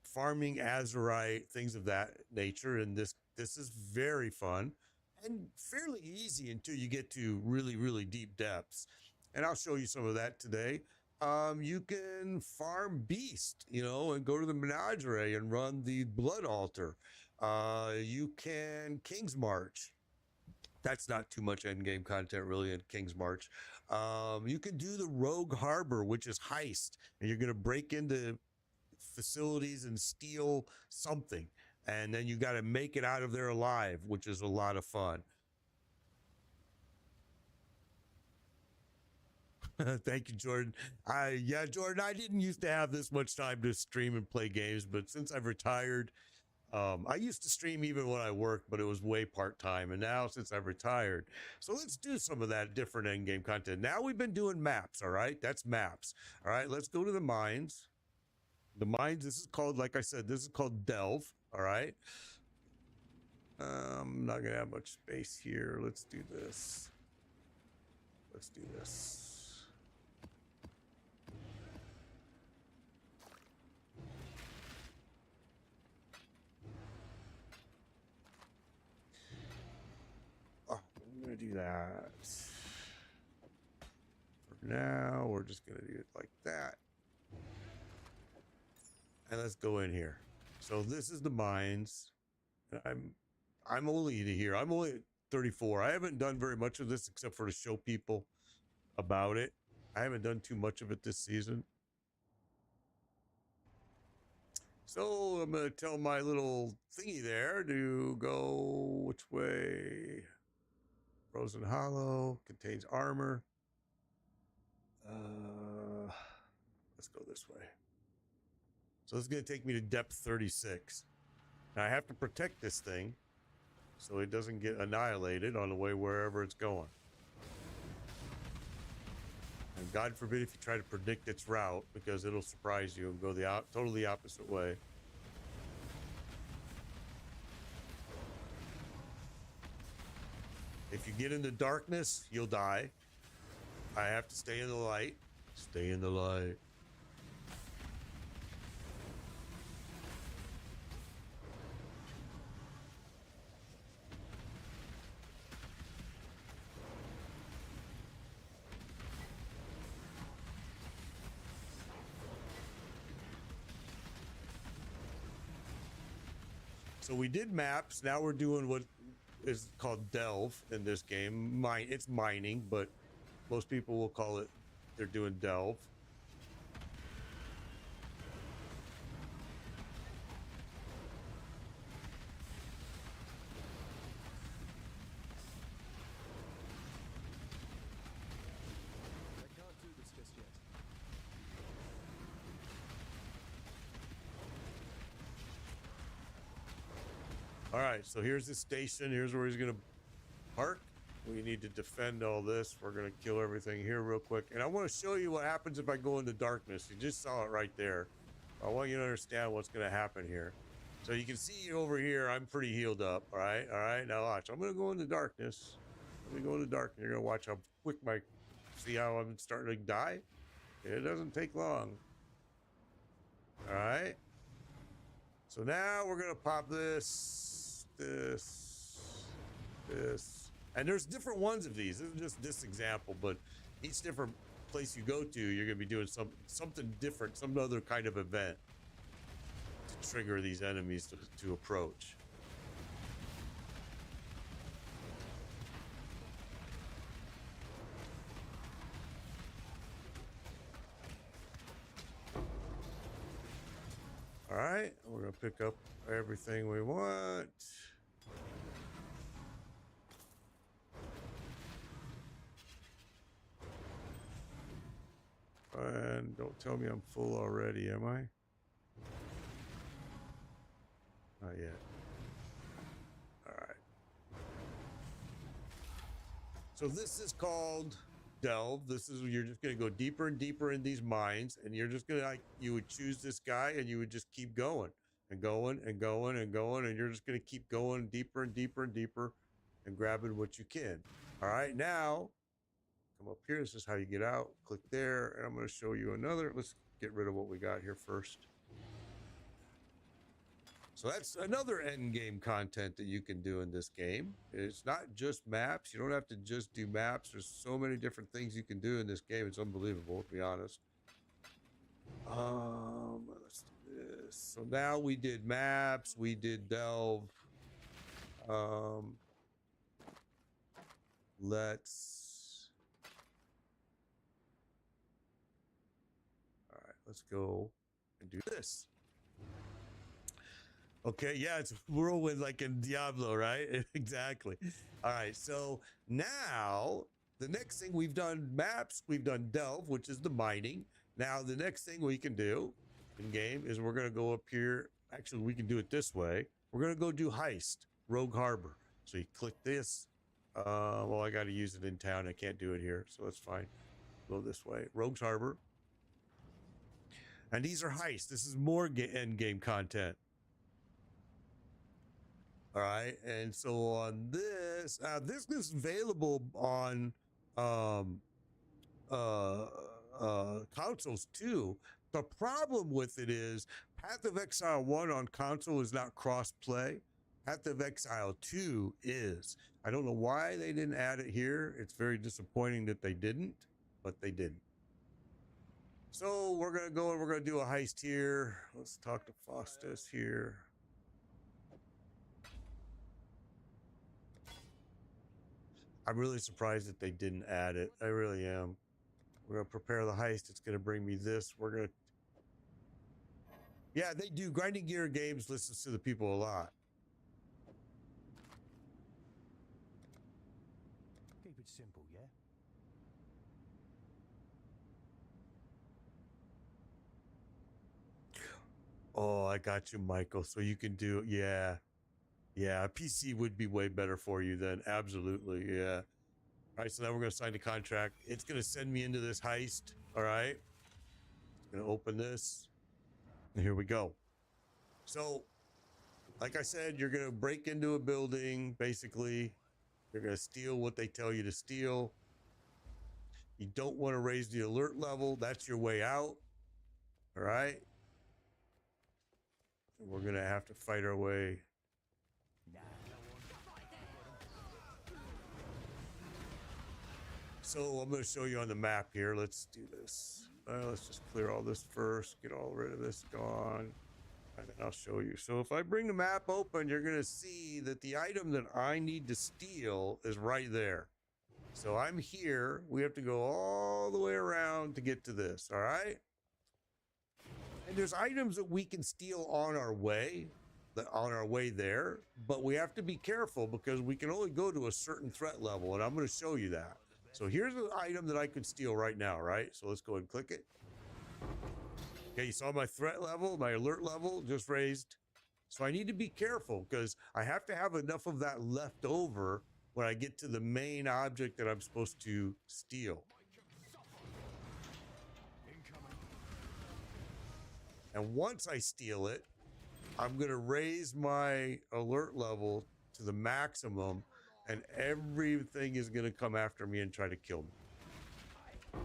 farming azurite, things of that nature. And this is very fun and fairly easy until you get to really, really deep depths. And I'll show you some of that today. You can farm beast, and go to the menagerie and run the blood altar. You can King's March. That's not too much end game content really in King's March. You can do the Rogue Harbor, which is heist, and you're going to break into facilities and steal something, and then you got to make it out of there alive, which is a lot of fun. Thank you, Jordan. Yeah, Jordan, I didn't used to have this much time to stream and play games, but since I've retired, I used to stream even when I worked, but it was way part-time. And now since I've retired, so let's do some of that different end game content. Now we've been doing maps. All right. That's maps. All right. Let's go to the mines. The mines. This is called, like I said, this is called Delve. All right. I'm not going to have much space here. Let's do this. Let's do this. Oh, I'm going to do that. For now, we're just going to do it like that. And let's go in here. So this is the mines. I'm only here. I'm only 34. I haven't done very much of this except for to show people about it. I haven't done too much of it this season. So I'm going to tell my little thingy there to go which way? Frozen Hollow contains armor. Let's go this way. So this is going to take me to depth 36. Now I have to protect this thing so it doesn't get annihilated on the way wherever it's going. And God forbid if you try to predict its route, because it'll surprise you and go the totally opposite way. If you get into darkness, you'll die. I have to stay in the light. Stay in the light. So we did maps. Now we're doing what is called delve in this game. It's mining, but most people will call it, they're doing delve. I can't do this just yet. All right, so here's the station. Here's where he's going to park. We need to defend all this. We're going to kill everything here real quick. And I want to show you what happens if I go into darkness. You just saw it right there. I want you to understand what's going to happen here. So you can see over here, I'm pretty healed up. All right. All right. Now watch. I'm going to go into darkness. Let me go into darkness. You're going to watch how quick see how I'm starting to die? It doesn't take long. All right. So now we're going to pop this, and there's different ones of these. This is just this example, but each different place you go to, you're going to be doing something different, some other kind of event to trigger these enemies to approach. All right, we're going to pick up everything we want. And don't tell me I'm full already, am I? Not yet. All right. So this is called delve. This is, you're just going to go deeper and deeper in these mines, and you're just going to, like, you would choose this guy and you would just keep going and going and going and going, and you're just going to keep going deeper and deeper and deeper and grabbing what you can. All right, now come up here. This is how you get out. Click there, and I'm going to show you another. Let's get rid of what we got here first. So that's another end game content that you can do in this game. It's not just maps. You don't have to just do maps. There's so many different things you can do in this game. It's unbelievable, to be honest. Let's do this. So now we did maps. We did delve. Let's go and do this. Okay, yeah, it's whirlwind like in Diablo, right? Exactly. All right, so now the next thing we've done maps, we've done delve, which is the mining. Now the next thing we can do in game is we're gonna go up here. Actually, we can do it this way. We're gonna go do heist, Rogue Harbor. So you click this. Well, I got to use it in town. I can't do it here, so that's fine. Go this way, Rogue's Harbor. And these are heists. This is more end game content. All right, and so on this, this is available on consoles too. The problem with it is Path of Exile 1 on console is not cross-play. Path of Exile 2 is. I don't know why they didn't add it here. It's very disappointing that they didn't, but they didn't. So we're going to go and we're going to do a heist here. Let's talk to Faustus here. I'm really surprised that they didn't add it. I really am. We're going to prepare the heist. It's going to bring me this. We're going to... Yeah, they do. Grinding Gear Games listens to the people a lot. Keep it simple, yeah? Oh, I got you, Michael. So you can do... Yeah. Yeah, a PC would be way better for you then. Absolutely, yeah. All right, so now we're going to sign the contract. It's going to send me into this heist, all right? It's going to open this. And here we go. So, like I said, you're going to break into a building, basically. You're going to steal what they tell you to steal. You don't want to raise the alert level. That's your way out, all right? And we're going to have to fight our way. So I'm going to show you on the map here. Let's do this. Let's just clear all this first. Get all rid of this gone. And then I'll show you. So if I bring the map open, you're going to see that the item that I need to steal is right there. So I'm here. We have to go all the way around to get to this. All right. And there's items that we can steal on our way. There, but we have to be careful because we can only go to a certain threat level, and I'm going to show you that. So here's an item that I could steal right now, right? So let's go ahead and click it. Okay, you saw my threat level, my alert level just raised. So I need to be careful because I have to have enough of that left over when I get to the main object that I'm supposed to steal. And once I steal it, I'm going to raise my alert level to the maximum, and everything is going to come after me and try to kill me.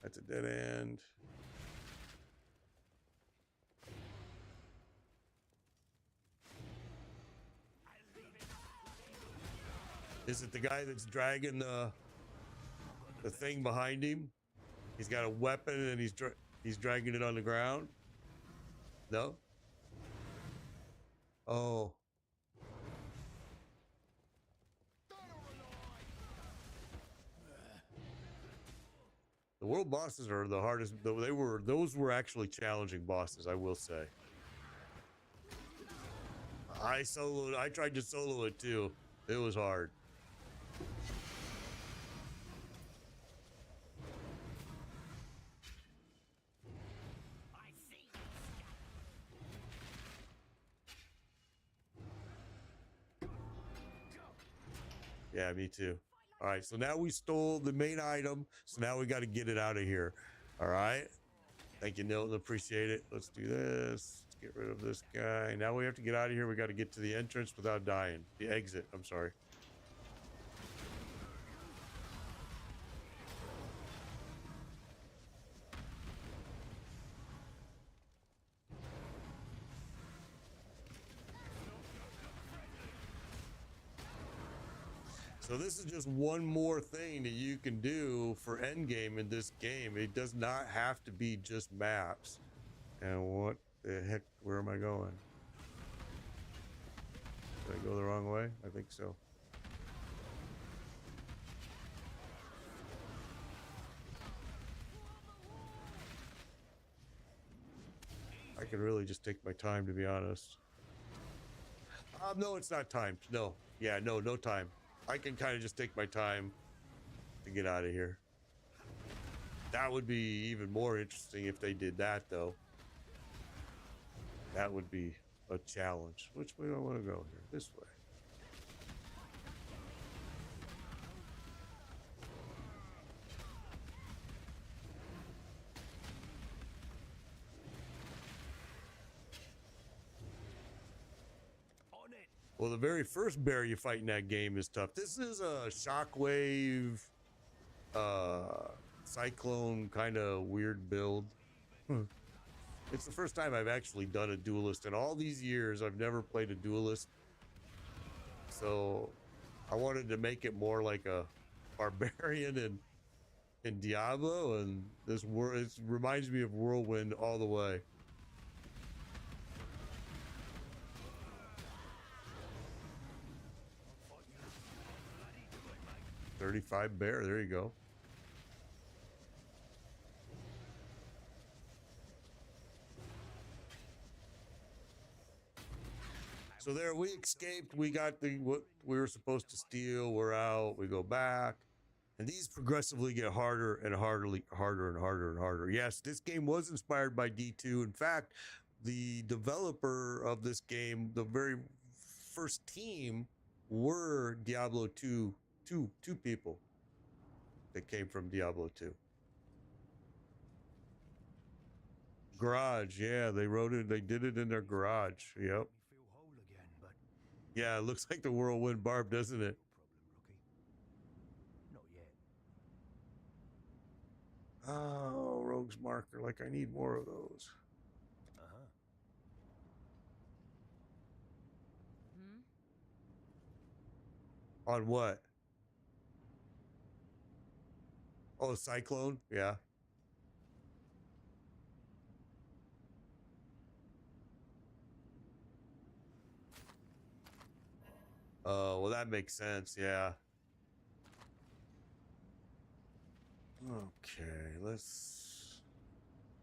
That's a dead end. Is it the guy that's dragging the thing behind him? He's got a weapon and he's dragging it on the ground. No? Oh. The world bosses are the hardest. Those were actually challenging bosses, I will say. I tried to solo it too. It was hard. Yeah, me too. All right, so now we stole the main item, so now we got to get it out of here. All right. Thank you, Nilton. Appreciate it. Let's do this. Let's get rid of this guy. Now we have to get out of here. We got to get to the entrance without dying. The exit. I'm sorry. So this is just one more thing that you can do for endgame in this game. It does not have to be just maps. And what the heck? Where am I going? Did I go the wrong way? I think so. can really just take my time, to be honest. No, it's not timed. No. Yeah, no time. I can kind of just take my time to get out of here. That would be even more interesting if they did that, though. That would be a challenge. Which way do I want to go here? This way. Well, the very first bear you fight in that game is tough. This is a shockwave, cyclone kind of weird build. It's the first time I've actually done a duelist in all these years. I've never played a duelist, so I wanted to make it more like a barbarian in Diablo, and this it reminds me of Whirlwind all the way. 35 bear, there you go. So there we escaped. We got what we were supposed to steal. We're out. We go back. And these progressively get harder and harder and harder. Yes, this game was inspired by D2. In fact, the developer of this game, the very first team, were Diablo 2 two people that came from Diablo 2. Garage, yeah, they wrote it. They did it in their garage. Yep. Yeah, it looks like the whirlwind barb, doesn't it? Oh, rogue's marker. Like, I need more of those. On what? Oh, cyclone? Yeah. Oh, well, that makes sense. Yeah. Okay,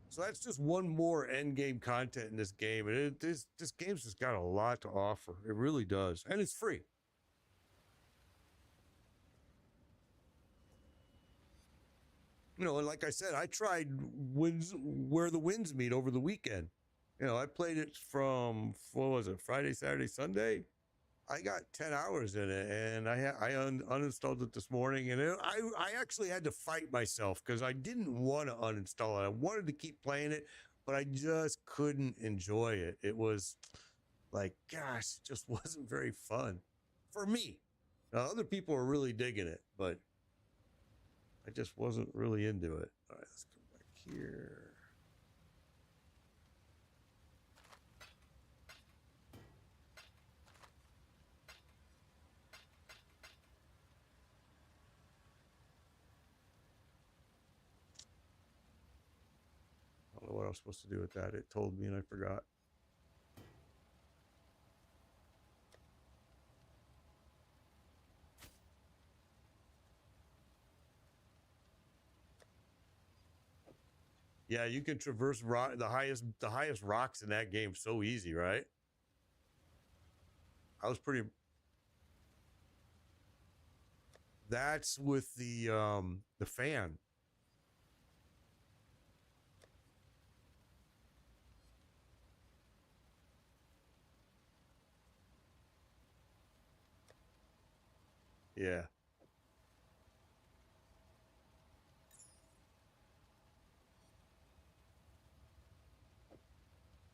so that's just one more end game content in this game, and this game's just got a lot to offer. It really does, and it's free. You know, and like I said, I tried where the winds meet over the weekend. You know, I played it from, what was it, Friday, Saturday, Sunday. I got 10 hours in it, and I uninstalled it this morning, and I actually had to fight myself because I didn't want to uninstall it. I wanted to keep playing it, but I just couldn't enjoy it. It was like, gosh, it just wasn't very fun for me. Now, other people are really digging it, but I just wasn't really into it. All right, let's come back here. I don't know what I was supposed to do with that. It told me and I forgot. Yeah, you can traverse the highest rocks in that game so easy, right? I was pretty. That's with the fan. Yeah.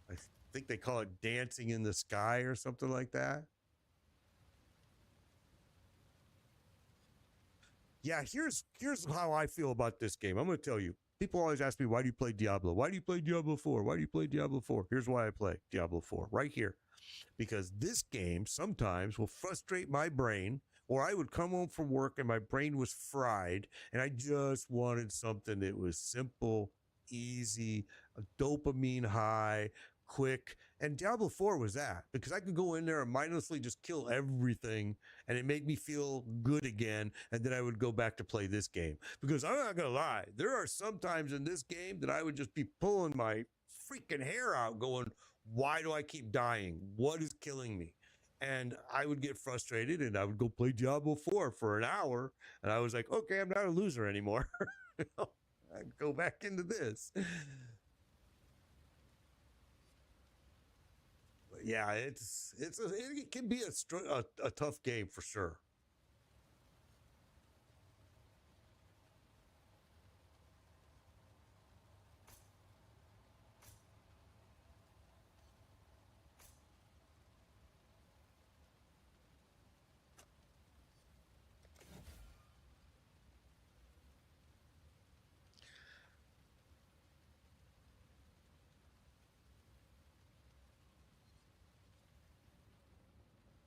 I think they call it dancing in the sky or something like that. Yeah, here's how I feel about this game. I'm going to tell you. People always ask me, why do you play Diablo? Why do you play Diablo 4? Why do you play Diablo 4? Here's why I play Diablo 4 right here. Because this game sometimes will frustrate my brain, or I would come home from work and my brain was fried and I just wanted something that was simple, easy, a dopamine high, quick. And Diablo 4 was that, because I could go in there and mindlessly just kill everything and it made me feel good again. And then I would go back to play this game, because I'm not going to lie, there are some times in this game that I would just be pulling my freaking hair out going, why do I keep dying? What is killing me? And I would get frustrated and I would go play Diablo 4 for an hour. And I was like, okay, I'm not a loser anymore. I'd go back into this. But yeah, it can be a tough game for sure.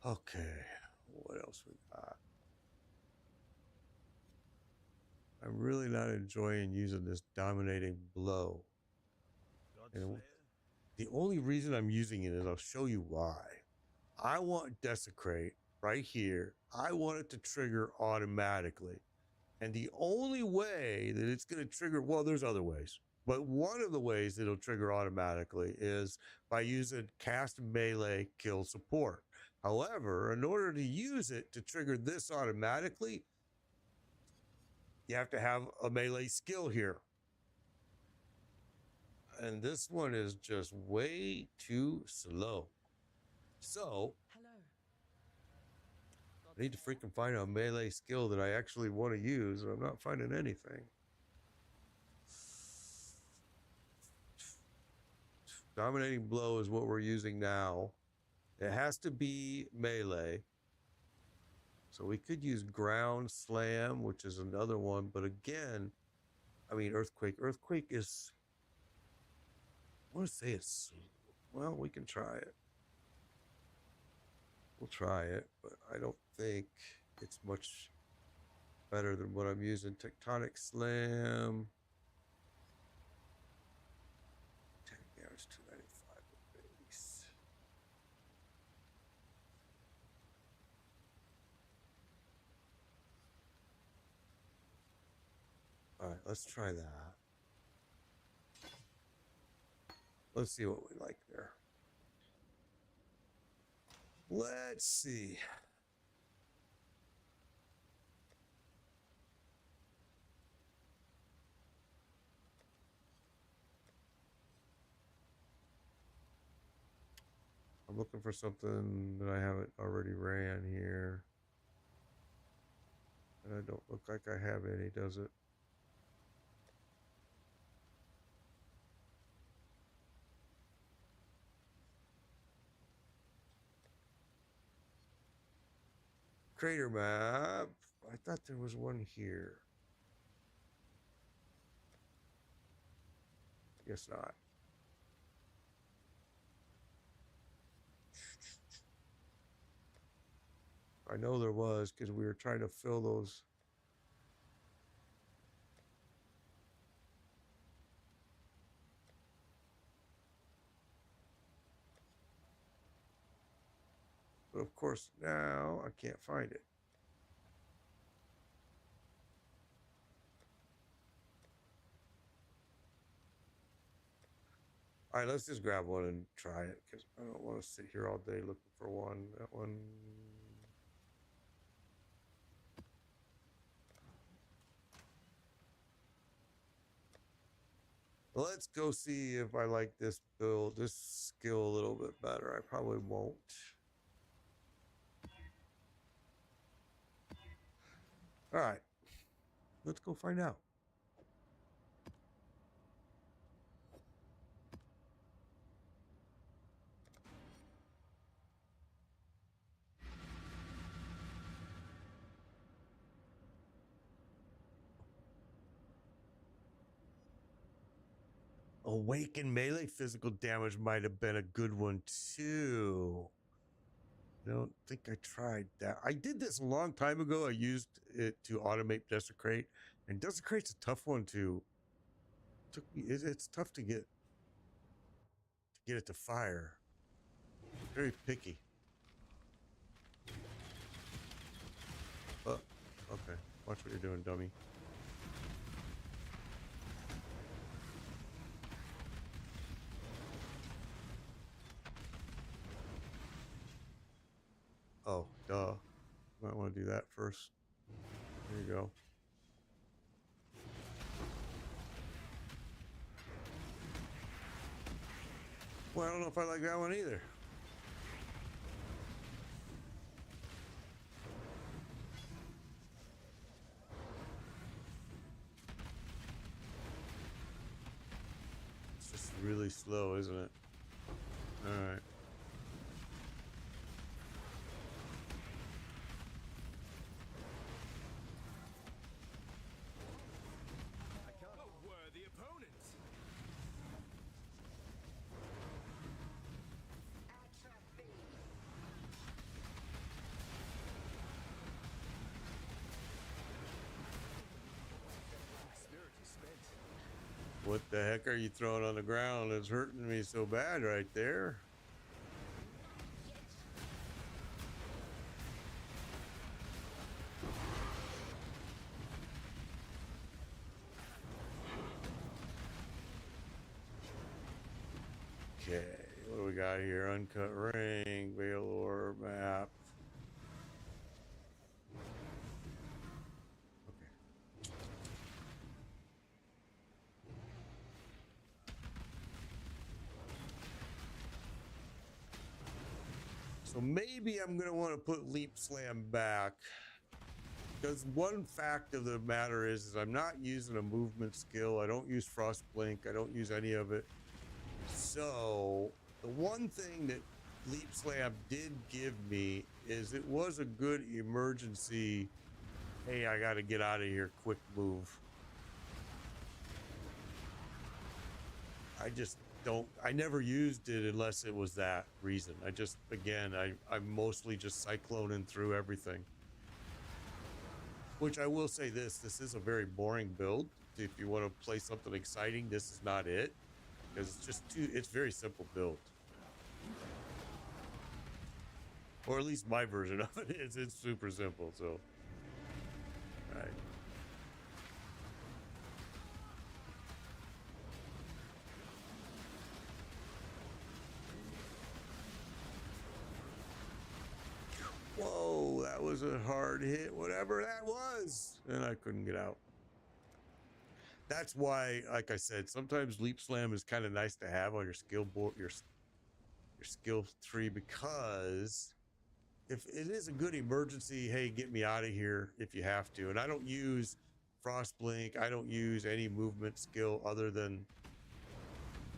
Okay, what else we got? I'm really not enjoying using this dominating blow. And the only reason I'm using it is I'll show you why. I want Desecrate right here. I want it to trigger automatically. And the only way that it's going to trigger, well, there's other ways, but one of the ways that it'll trigger automatically is by using cast melee kill support. However, in order to use it to trigger this automatically, you have to have a melee skill here. And this one is just way too slow. So Hello. I need to freaking find a melee skill that I actually want to use, and I'm not finding anything. Dominating blow is what we're using now. It has to be melee. So we could use ground slam, which is another one. But again, I mean, earthquake. Earthquake is, I want to say it's, well, we can try it. We'll try it, but I don't think it's much better than what I'm using. Tectonic slam. 10 damage, 295 base. All right, let's try that. Let's see what we like there. Let's see. I'm looking for something that I haven't already ran here. And I don't look like I have any, does it? Crater map. I thought there was one here. Guess not. I know there was because we were trying to fill those. But of course, now I can't find it. All right, let's just grab one and try it because I don't want to sit here all day looking for one. That one. Let's go see if I like this build, this skill a little bit better. I probably won't. All right, let's go find out. Awaken melee physical damage might have been a good one too. I don't think I tried that. I did this a long time ago. I used it to automate Desecrate, and Desecrate's a tough one to. It's tough to get it to fire. Very picky. Oh, okay. Watch what you're doing, dummy. Oh, duh. Might want to do that first. There you go. Well, I don't know if I like that one either. It's just really slow, isn't it? All right. I can't. A worthy opponent. Spirit is spent. What the heck are you throwing on the ground? It's hurting me so bad right there. Okay, what do we got here? Uncut ring, Veil Orb map. Okay. So maybe I'm going to want to put Leap Slam back. Because one fact of the matter is I'm not using a movement skill. I don't use Frost Blink. I don't use any of it. So the one thing that Leap Slam did give me is it was a good emergency. Hey, I got to get out of here. Quick move. I just don't. I never used it unless it was that reason. I just, again, I'm mostly just cycloning through everything. Which I will say this is a very boring build. If you want to play something exciting, this is not it. Because it's just it's very simple build. Or at least my version of it is. It's super simple, so. All right. Whoa, that was a hard hit, whatever that was. And I couldn't get out. That's why, like I said, sometimes Leap Slam is kind of nice to have on your skill board, your skill tree, because if it is a good emergency, hey, get me out of here if you have to. And I don't use Frost Blink. I don't use any movement skill other than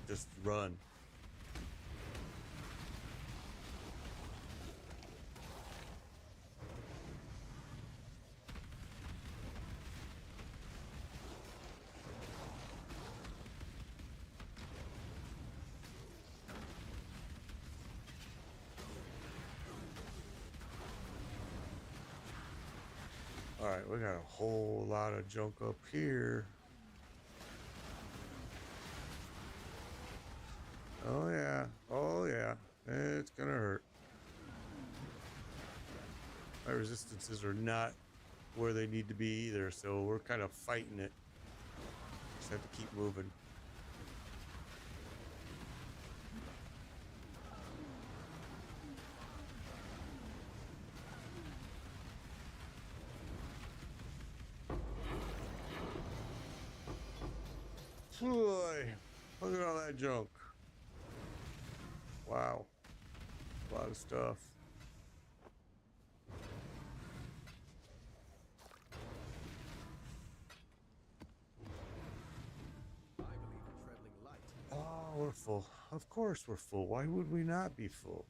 just run. All right, we got a whole lot of junk up here. Oh yeah, oh yeah, it's gonna hurt. My resistances are not where they need to be either, so we're kind of fighting it. Just have to keep moving. Boy, look at all that junk. Wow, a lot of stuff. I believe in traveling light. Oh, we're full. Of course we're full. Why would we not be full?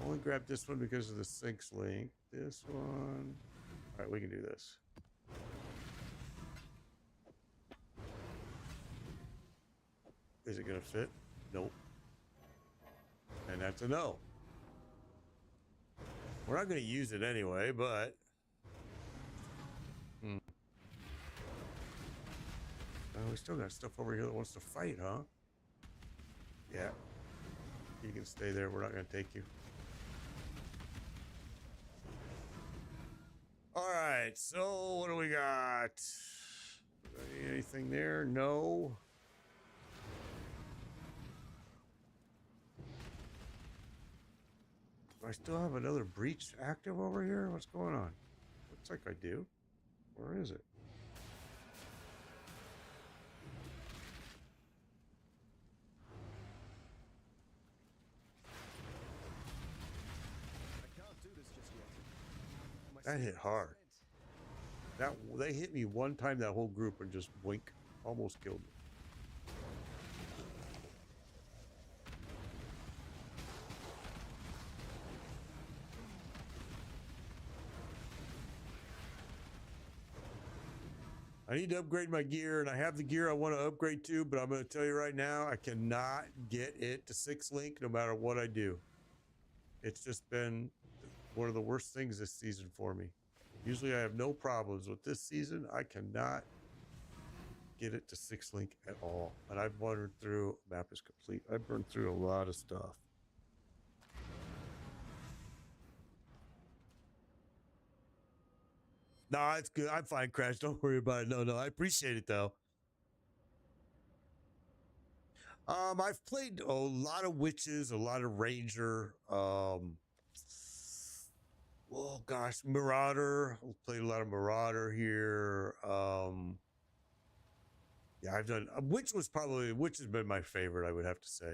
Only grab this one because of the Sinks link. This one. All right, we can do this. Is it gonna fit? Nope. And that's a no. We're not gonna use it anyway, but we still got stuff over here that wants to fight, huh? Yeah. You can stay there. We're not gonna take you. All right. So what do we got? Anything there? No. Do I still have another breach active over here? What's going on? Looks like I do. Where is it? I can't do this just yet. My That hit secret hard. scent. They hit me one time, that whole group, and just blink, almost killed me. I need to upgrade my gear, and I have the gear I want to upgrade to, but I'm going to tell you right now, I cannot get it to 6 link no matter what I do. It's just been one of the worst things this season for me. Usually I have no problems with this season. I cannot get it to 6 link at all. And I've wandered through, map is complete. I've burned through a lot of stuff. Nah, it's good. I'm fine, Crash. Don't worry about it. No, I appreciate it though. I've played a lot of witches, a lot of ranger. Oh gosh, Marauder. I've played a lot of Marauder here. Yeah, I've done witch has been my favorite, I would have to say.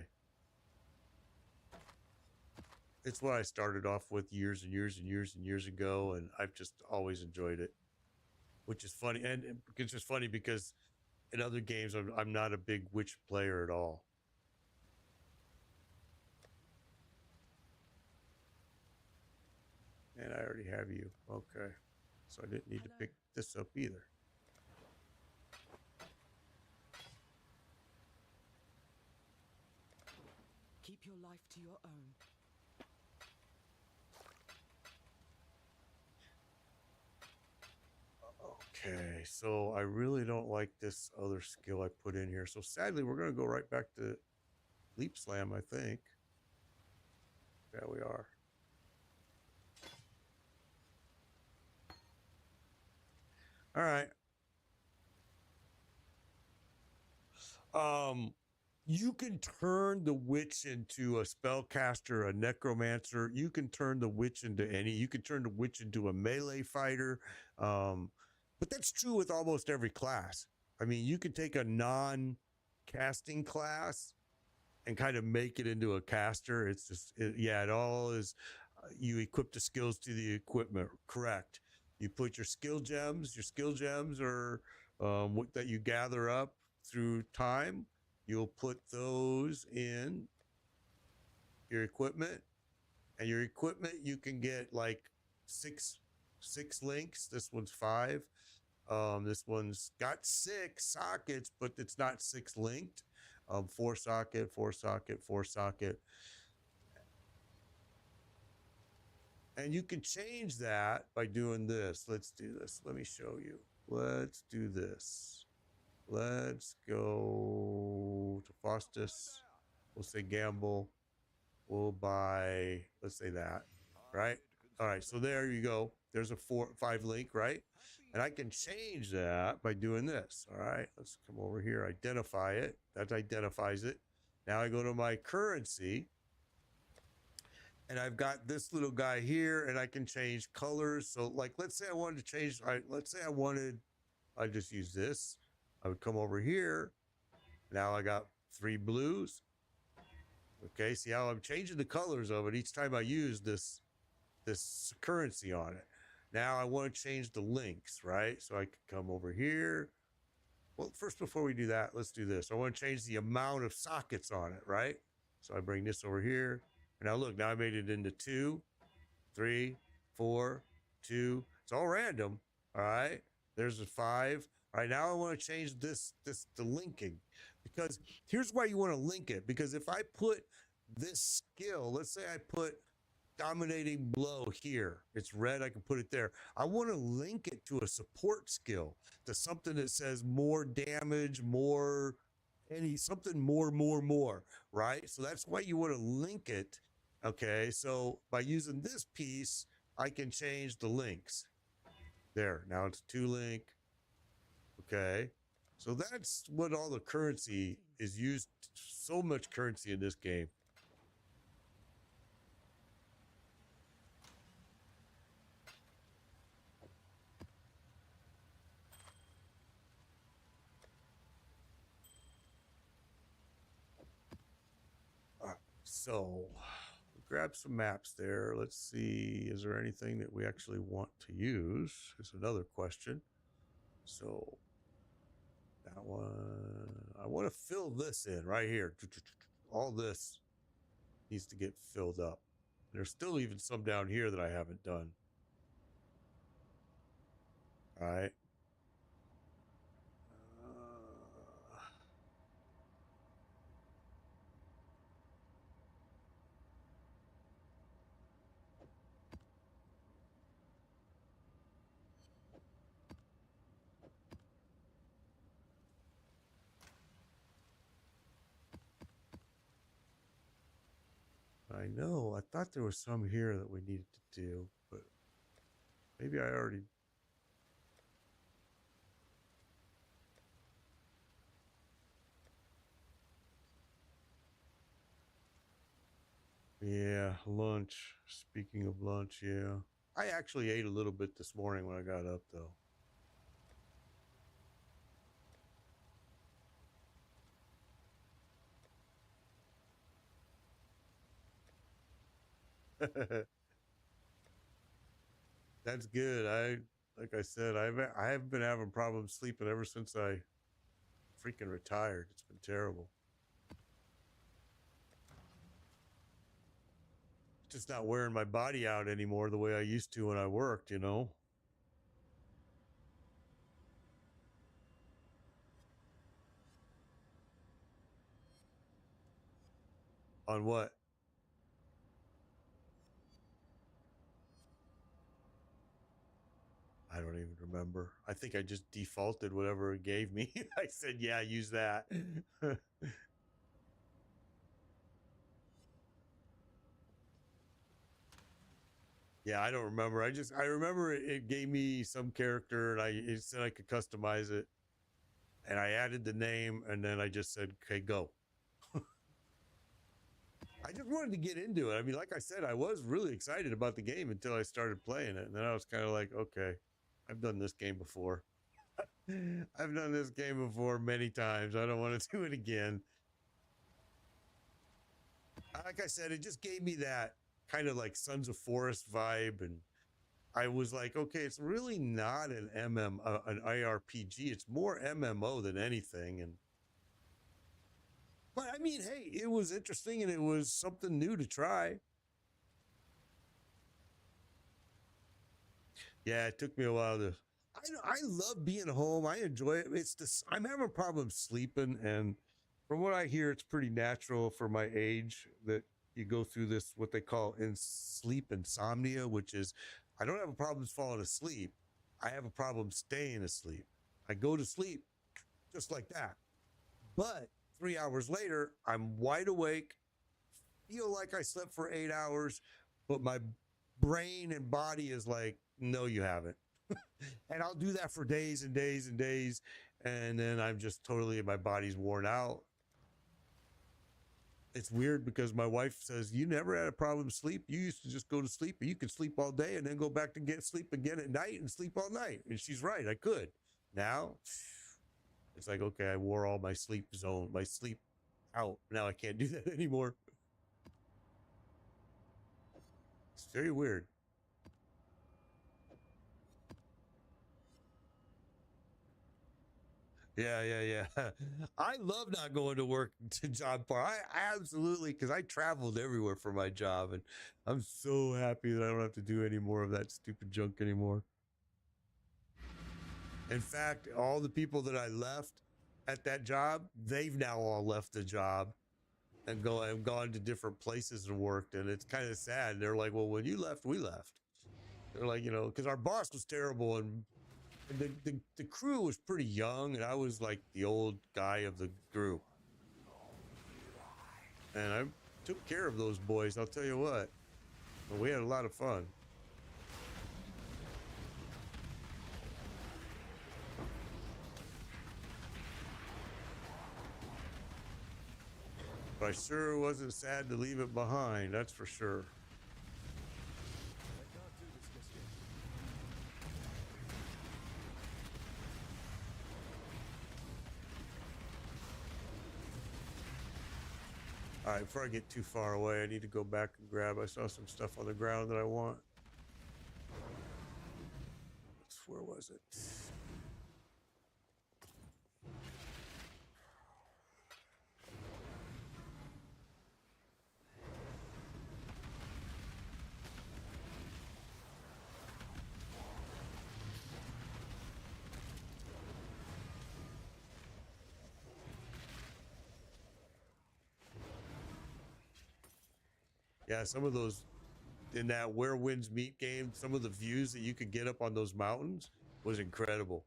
It's what I started off with years and years and years and years ago, and I've just always enjoyed it. Which is funny, and it's just funny because in other games I'm not a big witch player at all. And I already have you. Okay. So I didn't need to pick this up either. Keep your life to your own. Okay, so I really don't like this other skill I put in here. So sadly, we're going to go right back to Leap Slam, I think. Yeah, we are. All right. You can turn the witch into a spellcaster, a necromancer. You can turn the witch into any. You can turn the witch into a melee fighter. But that's true with almost every class. I mean, you can take a non-casting class and kind of make it into a caster. It's just, it all is. You equip the skills to the equipment. Correct. You put your skill gems. Your skill gems are that you gather up through time. You'll put those in your equipment, and your equipment you can get like six links. This one's 5. This one's got 6 sockets, but it's not 6 linked. 4 socket, 4 socket, 4 socket. And you can change that by doing this. Let's do this. Let me show you. Let's do this. Let's go to Faustus. We'll say gamble. We'll buy, let's say that, right? All right, so there you go. There's a 5 link, right? And I can change that by doing this. All right, let's come over here, identify it. That identifies it. Now I go to my currency, and I've got this little guy here, and I can change colors. So like, let's say I wanted to change, let's say I just use this. I would come over here. Now I got 3 blues. Okay, see how I'm changing the colors of it each time I use this currency on it. Now I want to change the links, right? So I can come over here. Well, first, before we do that, let's do this. I want to change the amount of sockets on it, right? So I bring this over here. Now look, now I made it into 2, 3, 4, 2. It's all random. All right. There's a 5. All right, now I want to change the linking, because here's why you want to link it. Because if I put this skill, let's say I put dominating blow here, it's red, I can put it there. I want to link it to a support skill, to something that says more damage, more something more, right? So that's why you want to link it. Okay, so by using this piece, I can change the links. There, now it's 2 link. Okay, so that's what all the currency is used. So much currency in this game. So grab some maps there. Let's see, is there anything that we actually want to use? Is another question. So that one, I want to fill this in right here. All this needs to get filled up. There's still even some down here that I haven't done. All right. I know. I thought there was some here that we needed to do, but maybe I already. Yeah, lunch. Speaking of lunch, yeah. I actually ate a little bit this morning when I got up, though. That's good. Like I said, I haven't been having problems sleeping ever since I freaking retired. It's been terrible. Just not wearing my body out anymore the way I used to when I worked, you know. On what? I don't even remember. I think I just defaulted whatever it gave me. I said, yeah, use that. Yeah, I don't remember. I remember it gave me some character and it said I could customize it. And I added the name and then I just said, okay, go. I just wanted to get into it. I mean, like I said, I was really excited about the game until I started playing it. And then I was kind of like, okay, I've done this game before. I've done this game before many times. I don't want to do it again. Like I said, it just gave me that kind of like Sons of Forest vibe. And I was like, okay, it's really not an an IRPG. It's more MMO than anything. But I mean, hey, it was interesting and it was something new to try. Yeah, it took me a while to. I love being home. I enjoy it. It's this. I'm having problems sleeping, and from what I hear, it's pretty natural for my age that you go through this what they call in sleep insomnia, which is I don't have a problem falling asleep. I have a problem staying asleep. I go to sleep just like that, but 3 hours later, I'm wide awake. Feel like I slept for 8 hours, but my brain and body is like, no, you haven't. And I'll do that for days and days and days. And then I'm just totally, my body's worn out. It's weird because my wife says, you never had a problem sleep. You used to just go to sleep and you could sleep all day and then go back to get sleep again at night and sleep all night. And she's right. I could. Now it's like, okay, I wore all my sleep out. Now I can't do that anymore. It's very weird. Yeah. I love not going to work to job part. I absolutely, because I traveled everywhere for my job, and I'm so happy that I don't have to do any more of that stupid junk anymore. In fact, all the people that I left at that job, they've now all left the job and gone to different places and worked, and it's kind of sad. They're like, well, when you left, we left. They're like, you know, because our boss was terrible and the crew was pretty young, and I was like the old guy of the group. And I took care of those boys, I'll tell you what. We had a lot of fun. But I sure wasn't sad to leave it behind, that's for sure. I can't do this just yet. All right, before I get too far away, I need to go back and grab. I saw some stuff on the ground that I want. Where was it? Yeah, some of those in that Where Winds Meet game, some of the views that you could get up on those mountains was incredible.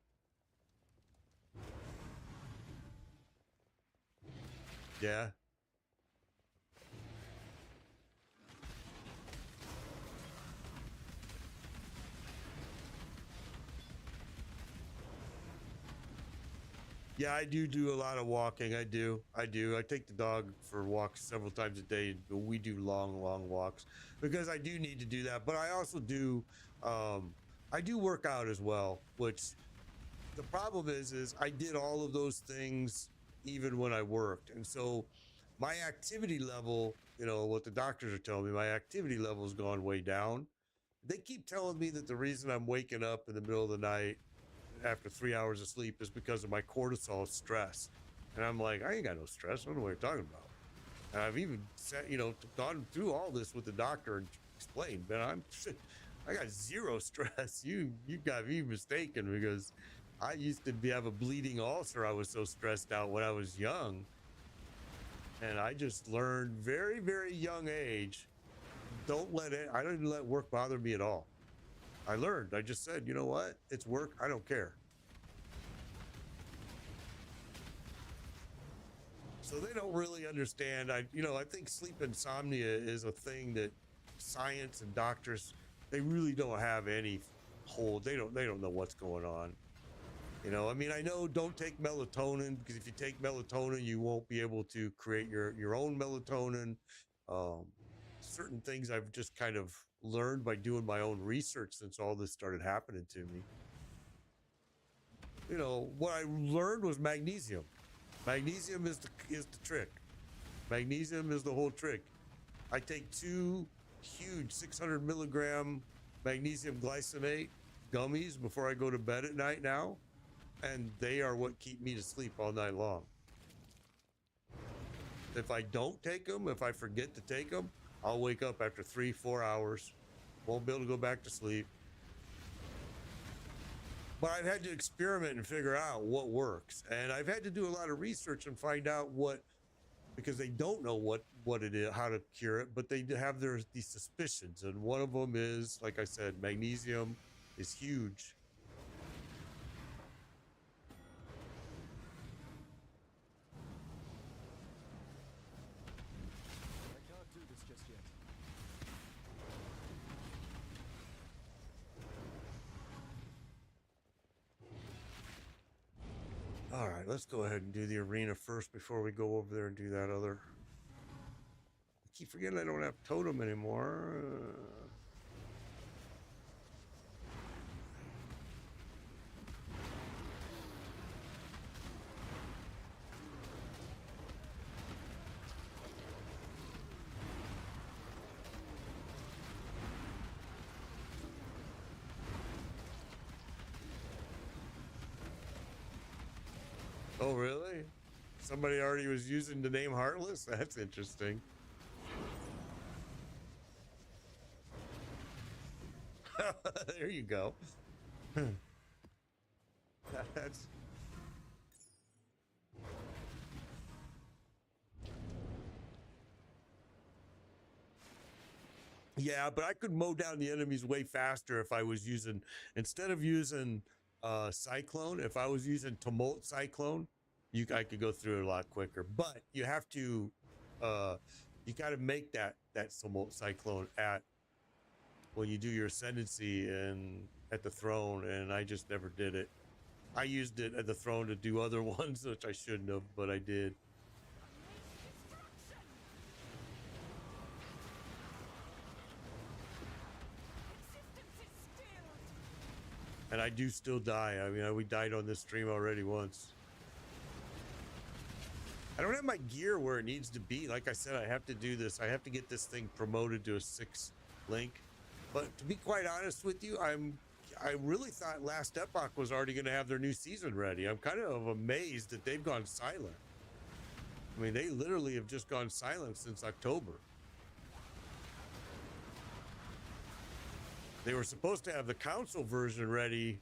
Yeah. Yeah, I do a lot of walking. I do. I take the dog for walks several times a day, but we do long walks because I do need to do that. But I also do, I do work out as well, which the problem is I did all of those things even when I worked. And so my activity level, you know, what the doctors are telling me, my activity level has gone way down. They keep telling me that the reason I'm waking up in the middle of the night after 3 hours of sleep is because of my cortisol stress. And I'm like, I ain't got no stress. I don't know what you're talking about. And I've even said, you know, gone through all this with the doctor and explained, man, I got zero stress. You got me mistaken because I used to have a bleeding ulcer. I was so stressed out when I was young. And I just learned very, very young age, I don't even let work bother me at all. I learned, I just said, you know what? It's work. I don't care. So they don't really understand. I think sleep insomnia is a thing that science and doctors, they really don't have any hold. They don't know what's going on. You know, I mean, I know don't take melatonin because if you take melatonin, you won't be able to create your own melatonin. Certain things I've just kind of learned by doing my own research since all this started happening to me. You know, what I learned was magnesium. Magnesium is the trick. Magnesium is the whole trick. I take 2 huge 600 milligram magnesium glycinate gummies before I go to bed at night now, and they are what keep me to sleep all night long. If I don't take them, if I forget to take them, I'll wake up after 3-4 hours, won't be able to go back to sleep. But I've had to experiment and figure out what works. And I've had to do a lot of research and find out because they don't know what it is, how to cure it, but they have these suspicions. And one of them is, like I said, magnesium is huge. I can't do this just yet. All right, let's go ahead and do the arena first before we go over there and do that other. I keep forgetting I don't have totem anymore. Oh, really? Somebody already was using the name Heartless? That's interesting. There you go. That's... Yeah, but I could mow down the enemies way faster if I was using, instead of using Cyclone, if I was using Tumult Cyclone, I could go through it a lot quicker. But you have to, you got to make that Tumult Cyclone when you do your ascendancy and at the throne, and I just never did it. I used it at the throne to do other ones, which I shouldn't have, but I did. And I do still die. I mean, we died on this stream already once. I don't have my gear where it needs to be. Like I said, I have to do this. I have to get this thing promoted to a 6 link. But to be quite honest with you, I really thought Last Epoch was already going to have their new season ready. I'm kind of amazed that they've gone silent. I mean, they literally have just gone silent since October. They were supposed to have the console version ready,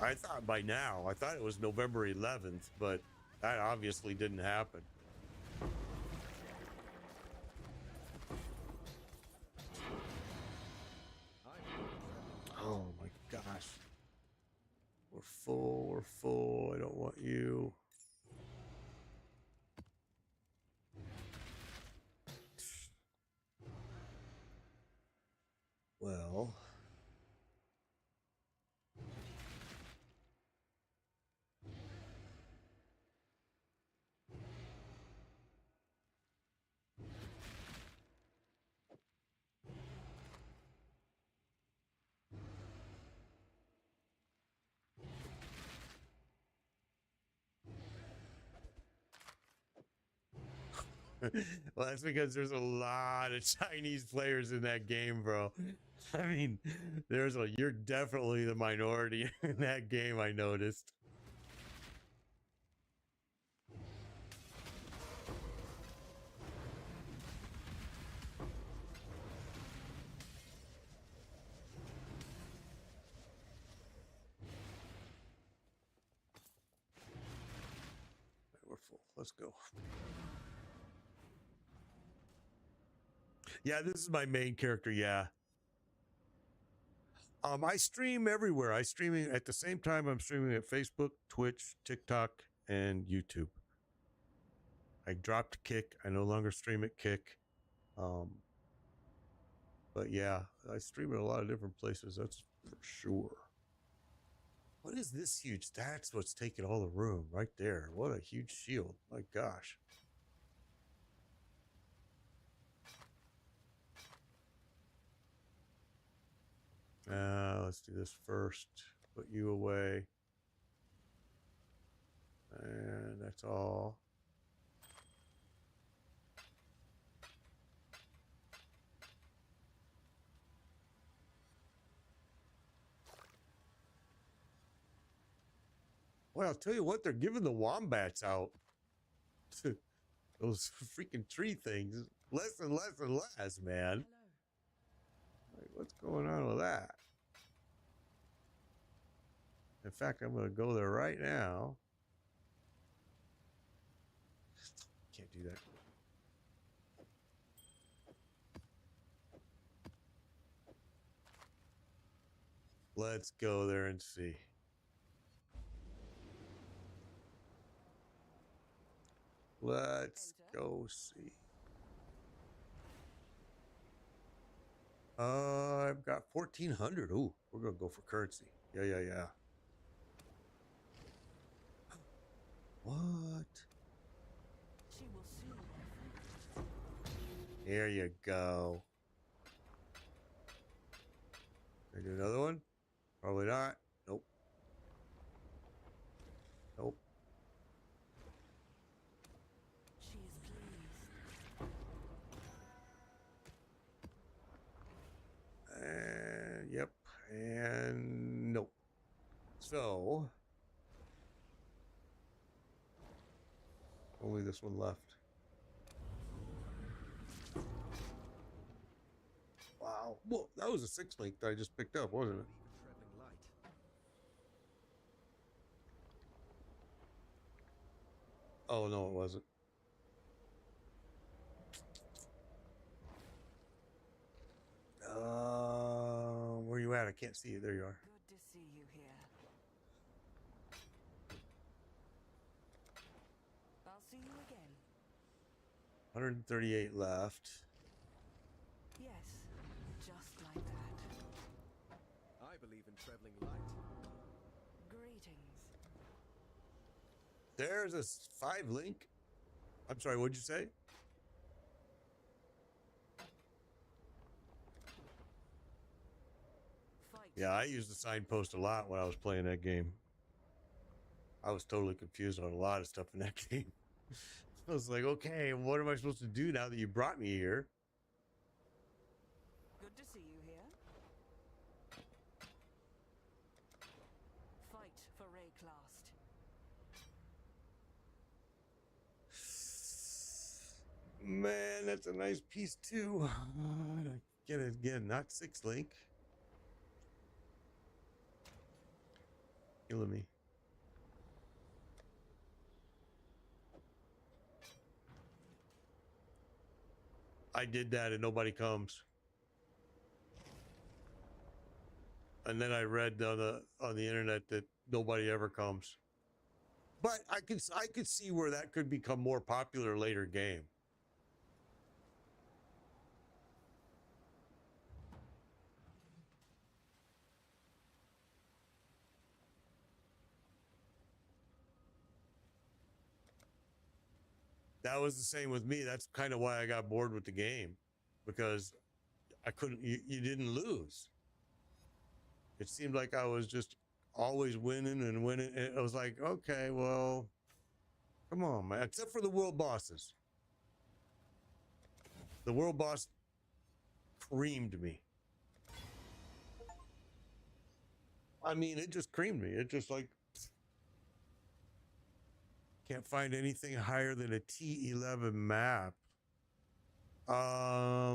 I thought by now. I thought it was November 11th, but that obviously didn't happen. Oh my gosh. We're full, we're full. I don't want you. Well. Well, that's because there's a lot of Chinese players in that game, bro. I mean, you're definitely the minority in that game, I noticed. We're full. Let's go. Yeah, this is my main character. Yeah. I stream everywhere. I streaming at the same time. I'm streaming at Facebook, Twitch, TikTok, and YouTube. I dropped Kick. I no longer stream at Kick. But yeah, I stream at a lot of different places. That's for sure. What is this huge? That's what's taking all the room right there. What a huge shield. My gosh. Let's do this first. Put you away. And that's all. Well, I'll tell you what, they're giving the wombats out. Those freaking tree things. Less and less and less, man. Like, what's going on with that? In fact, I'm going to go there right now. Can't do that. Let's go there and see. Let's go see. I've got 1,400. Ooh, we're going to go for currency. Yeah. What? She will soon. Here you go. Can I do another one? Probably not. Nope. Nope. She is pleased. And yep. And nope. So only this one left. Wow. Well, that was a 6 link that I just picked up, wasn't it? Oh, no, it wasn't. Where you at? I can't see you. There you are. Good to see you here. I'll see you again. 138 left. Yes, just like that. I believe in traveling light. Greetings. There's a 5 link. I'm sorry, what'd you say? Fight. Yeah, I used the signpost a lot when I was playing that game. I was totally confused on a lot of stuff in that game. I was like, okay, what am I supposed to do now that you brought me here? Good to see you here. Fight for Rayclast. Man, that's a nice piece too. Get it again, not 6 link. Killing me. I did that and nobody comes. And then I read on the internet that nobody ever comes. But I could see where that could become more popular later game. That was the same with me. That's kind of why I got bored with the game, because I couldn't. You didn't lose. It seemed like I was just always winning and winning. And I was like, okay, well, come on, man. Except for the world bosses. The world boss creamed me. I mean, it just creamed me. It just like can't find anything higher than a T11 map.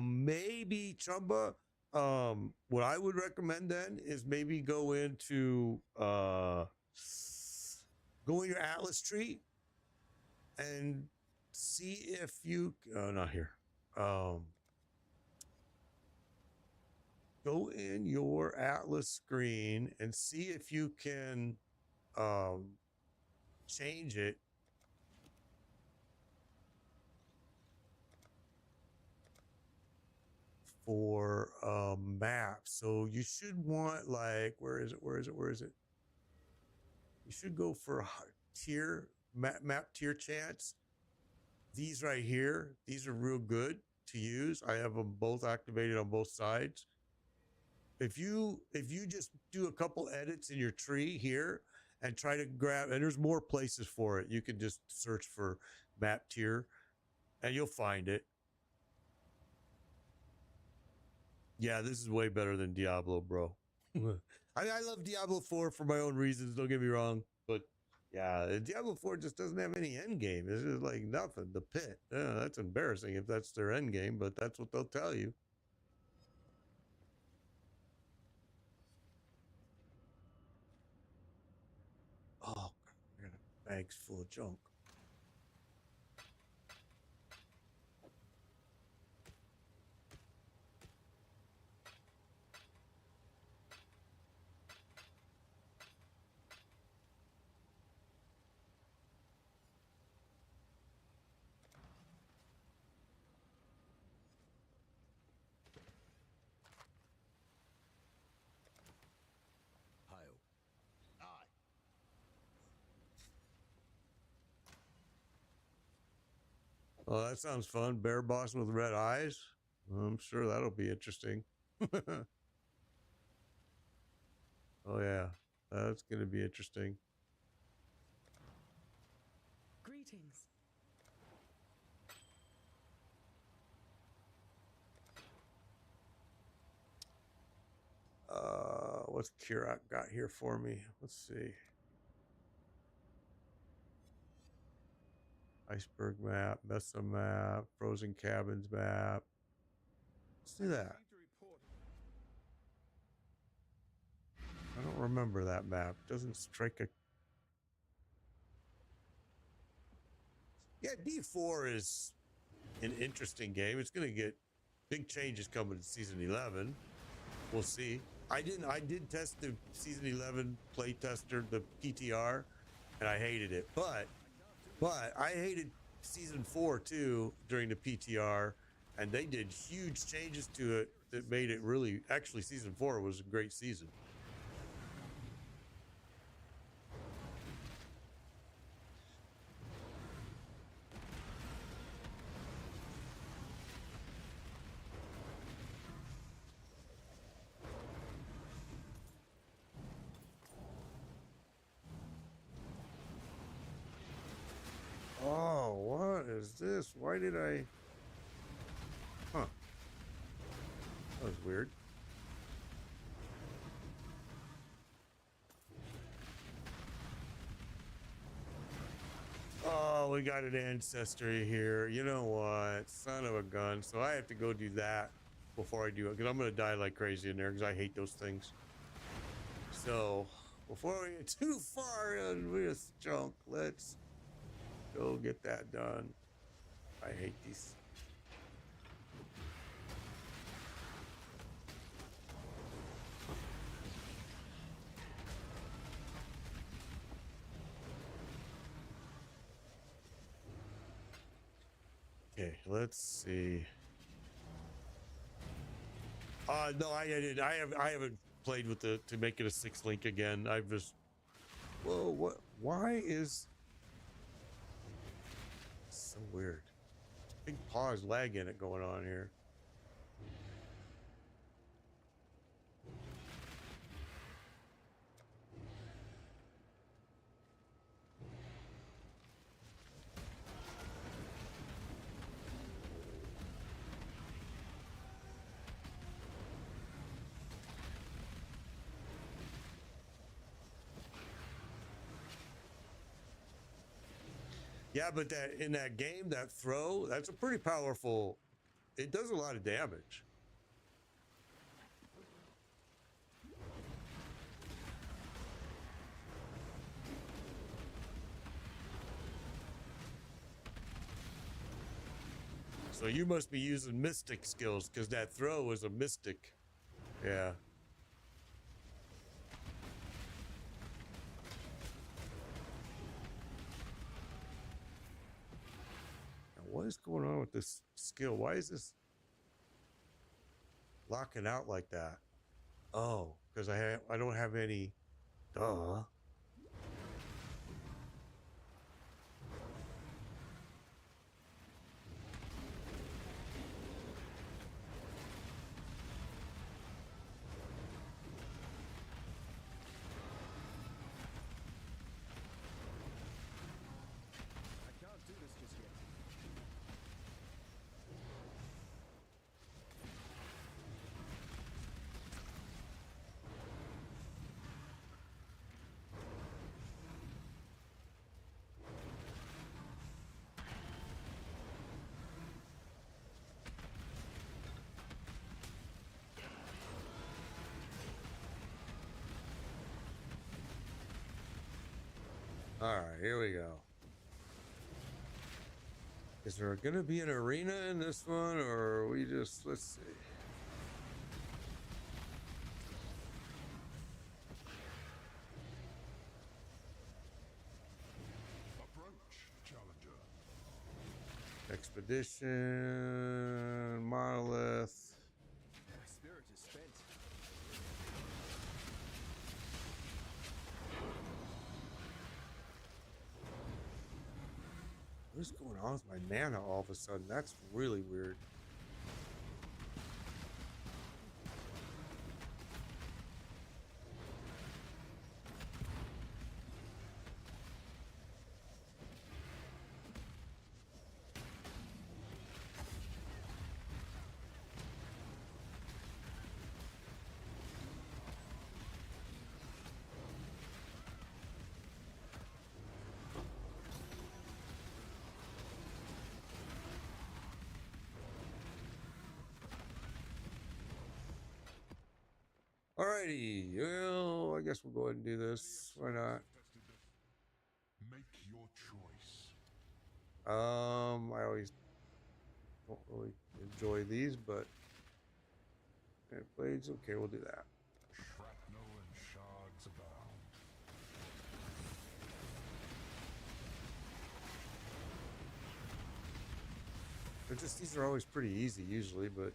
Maybe Chumba. What I would recommend then is maybe go into go in your Atlas tree and see if you not here. Go in your Atlas screen and see if you can change it for map. So you should want like where is it? You should go for tier map tier chance. These right here, these are real good to use. I have them both activated on both sides. If you just do a couple edits in your tree here and try to grab, and there's more places for it. You can just search for map tier and you'll find it. Yeah, this is way better than Diablo, bro. I love Diablo 4 for my own reasons, don't get me wrong. But yeah, Diablo 4 just doesn't have any end game. It's just like nothing. The pit. That's embarrassing if that's their end game, but that's what they'll tell you. Oh, I got bags full of junk. Hail. Aye. Oh, that sounds fun. Bear boss with red eyes. I'm sure that'll be interesting. Oh yeah, that's gonna be interesting. Greetings. What's Kirak got here for me? Let's see. Iceberg map, Mesa map, Frozen Cabins map. Let's do that. I don't remember that map. Doesn't strike a. Yeah, D4 is an interesting game. It's going to get big changes coming in season 11. We'll see. I did test the season 11 play tester, the PTR, and I hated it. But I hated season 4 too during the PTR, and they did huge changes to it that made it really. Actually, season 4 was a great season. Oh, what is this? Why did I? Huh. That was weird. Oh, we got an ancestry here. You know what? Son of a gun. So I have to go do that before I do it, because I'm going to die like crazy in there, because I hate those things. So before we get too far in this junk, let's go get that done. I hate these. Okay, let's see. No, I did. I haven't played with the to make it a 6 link again. I've just. Whoa, what? Why is so weird? Big pause lag in it going on here. Yeah, but that in that game, that throw, that's a pretty powerful. It does a lot of damage. So you must be using mystic skills, because that throw is a mystic. Yeah. Now, what is going on with this skill? Why is this locking out like that? Oh, because I don't have any. Duh. I can't do this just yet. All right, here we go. Is there going to be an arena in this one, or are we just, let's see. Approach, challenger. Expedition, monolith. My spirit is spent. What's going on with my mana all of a sudden? That's really weird. Alrighty, well, I guess we'll go ahead and do this. Why not? Make your choice. I always don't really enjoy these, but blades, okay, we'll do that. Shrapnel and shards abound. These are always pretty easy usually, but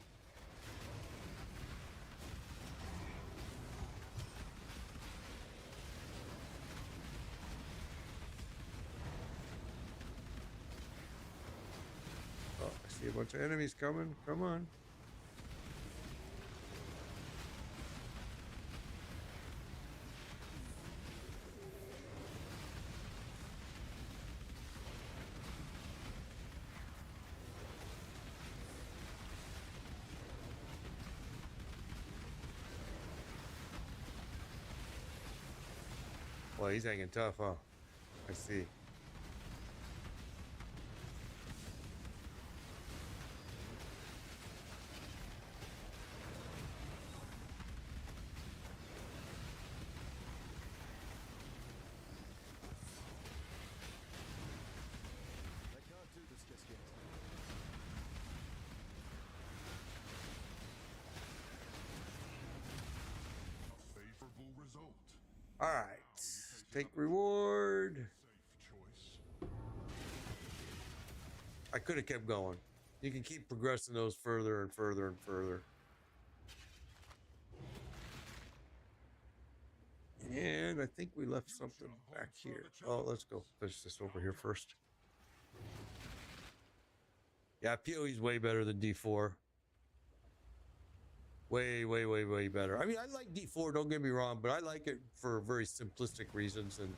oh, I see a bunch of enemies coming. Come on. Well, he's hanging tough, huh? I see. I can't do this just yet. A favorable result. All right. Take reward. Safe choice. I could have kept going. You can keep progressing those further and further and further. And I think we left something back here. Oh, let's go finish this over here first. Yeah, PoE's way better than D4. Way, way, way, way better. I mean, I like D4, don't get me wrong, but I like it for very simplistic reasons. And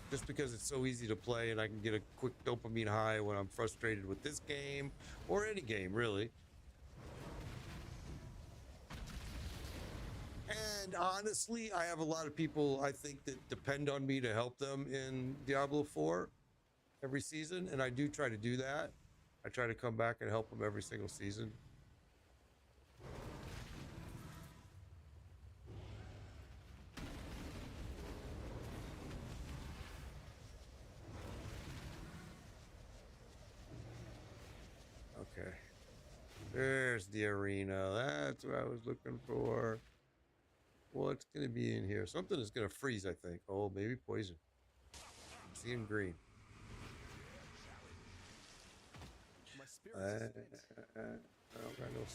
just because it's so easy to play and I can get a quick dopamine high when I'm frustrated with this game or any game, really. And honestly, I have a lot of people I think that depend on me to help them in Diablo 4 every season. And I do try to do that. I try to come back and help them every single season. Okay. There's the arena. That's what I was looking for. What's going to be in here? Something is going to freeze, I think. Oh, maybe poison. I'm seeing green. My spirit is spent. I don't got no...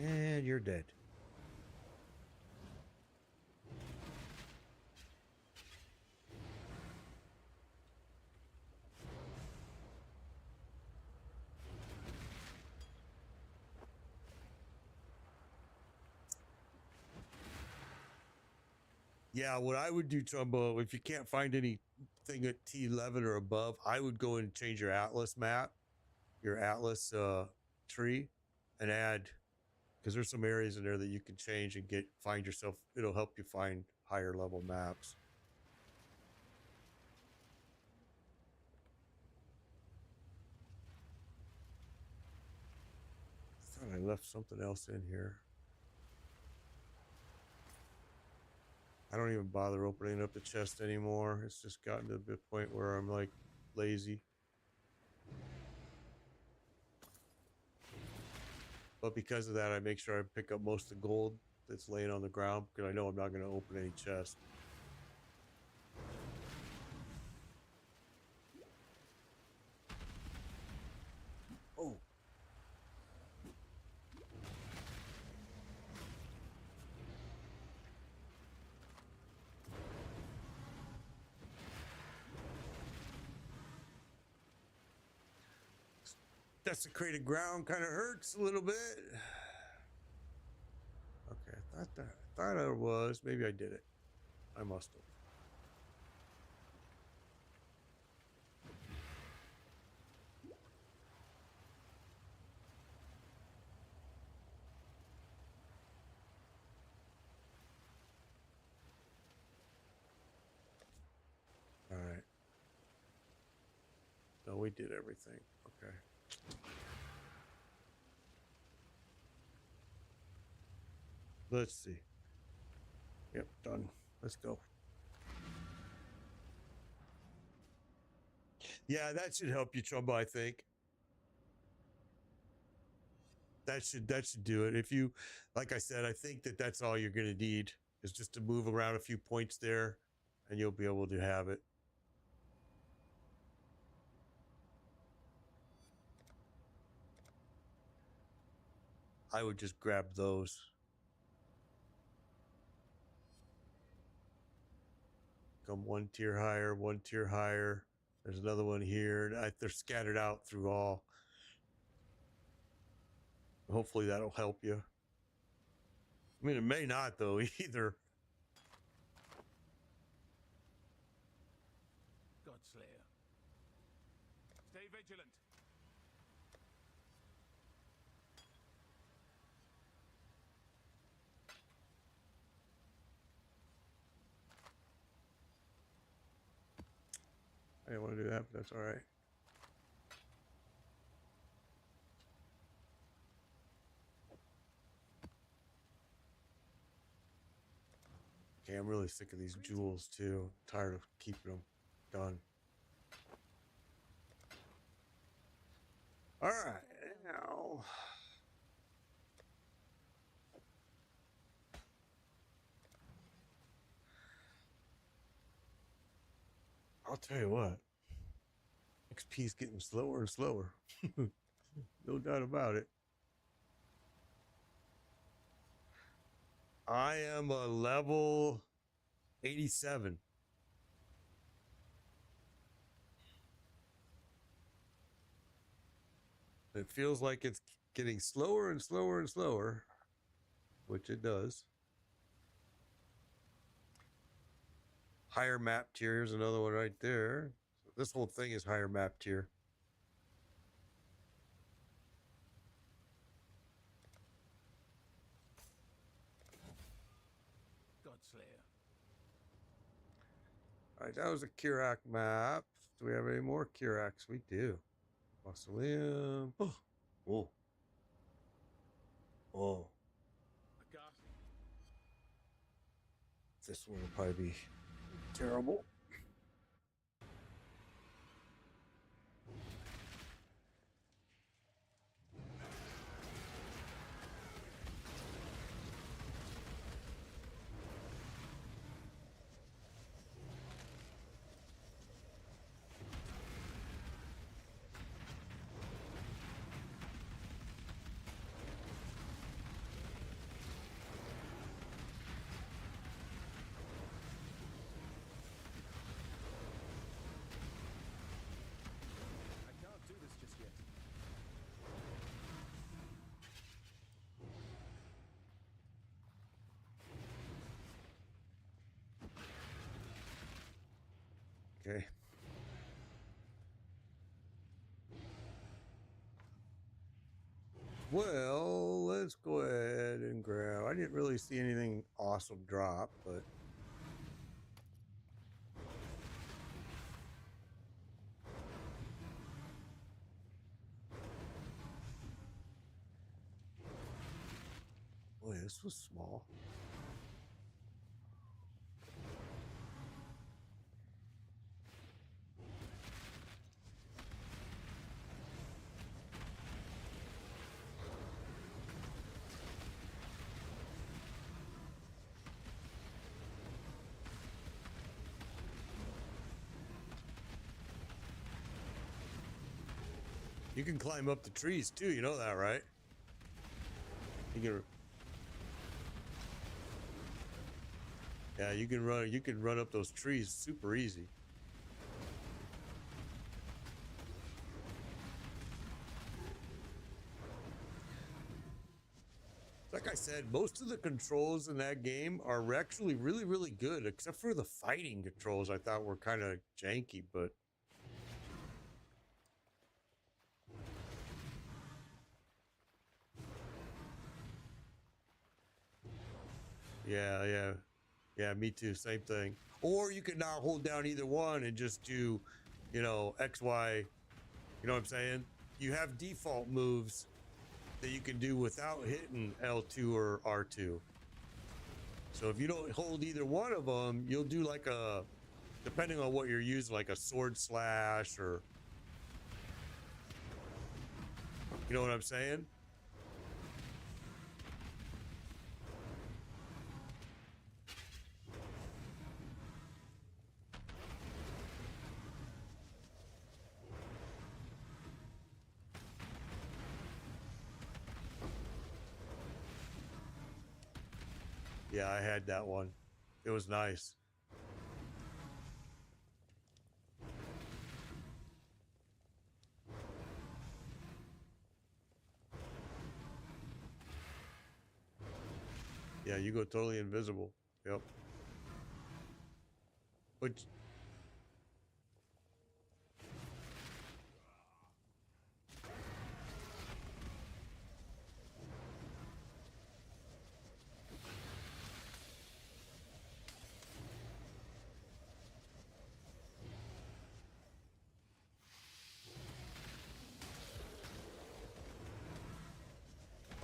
And you're dead. Yeah, what I would do, Trumbo, if you can't find anything at T11 or above, I would go and change your Atlas map, your Atlas tree, and add, because there's some areas in there that you can change and find yourself. It'll help you find higher level maps. I thought I left something else in here. I don't even bother opening up the chest anymore. It's just gotten to the point where I'm like lazy. But because of that, I make sure I pick up most of the gold that's laying on the ground because I know I'm not going to open any chest. Oh. Desecrated ground kind of hurts a little bit. Okay, I thought I was. Maybe I did it. I must have. All right. No, we did everything. Okay. Let's see. Yep, done. Let's go. Yeah, that should help you, Trumbo, I think. That should do it. If you, like I said, I think that's all you're going to need is just to move around a few points there and you'll be able to have it. I would just grab those. Come one tier higher, one tier higher. There's another one here. They're scattered out through all. Hopefully that'll help you. I mean, it may not, though, either. Godslayer. Stay vigilant. I didn't want to do that, but that's all right. Okay, I'm really sick of these jewels too. I'm tired of keeping them. Done. All right, now. I'll tell you what. XP is getting slower and slower. No doubt about it. I am a level 87. It feels like it's getting slower and slower and slower, which it does. Higher map tier. Here's another one right there. So this whole thing is higher map tier. Godslayer. All right, that was a Kirak map. Do we have any more Kiraks? We do. Mausoleum. Oh. Oh. Oh. This one will probably be terrible. I can't do this just yet. Okay. Well, let's go ahead and grab. I didn't really see anything awesome drop, but boy, this was small. You can climb up the trees too, you know that, right? You can. Yeah, you can run up those trees super easy. Like I said, most of the controls in that game are actually really, really good, except for the fighting controls I thought were kind of janky, but yeah, me too, same thing. Or you can now hold down either one and just do, X, Y, you know what I'm saying? You have default moves that you can do without hitting L2 or R2. So if you don't hold either one of them, you'll do like depending on what you're using, like a sword slash or, you know what I'm saying? Yeah, I had that one. It was nice. Yeah, you go totally invisible. Yep. Which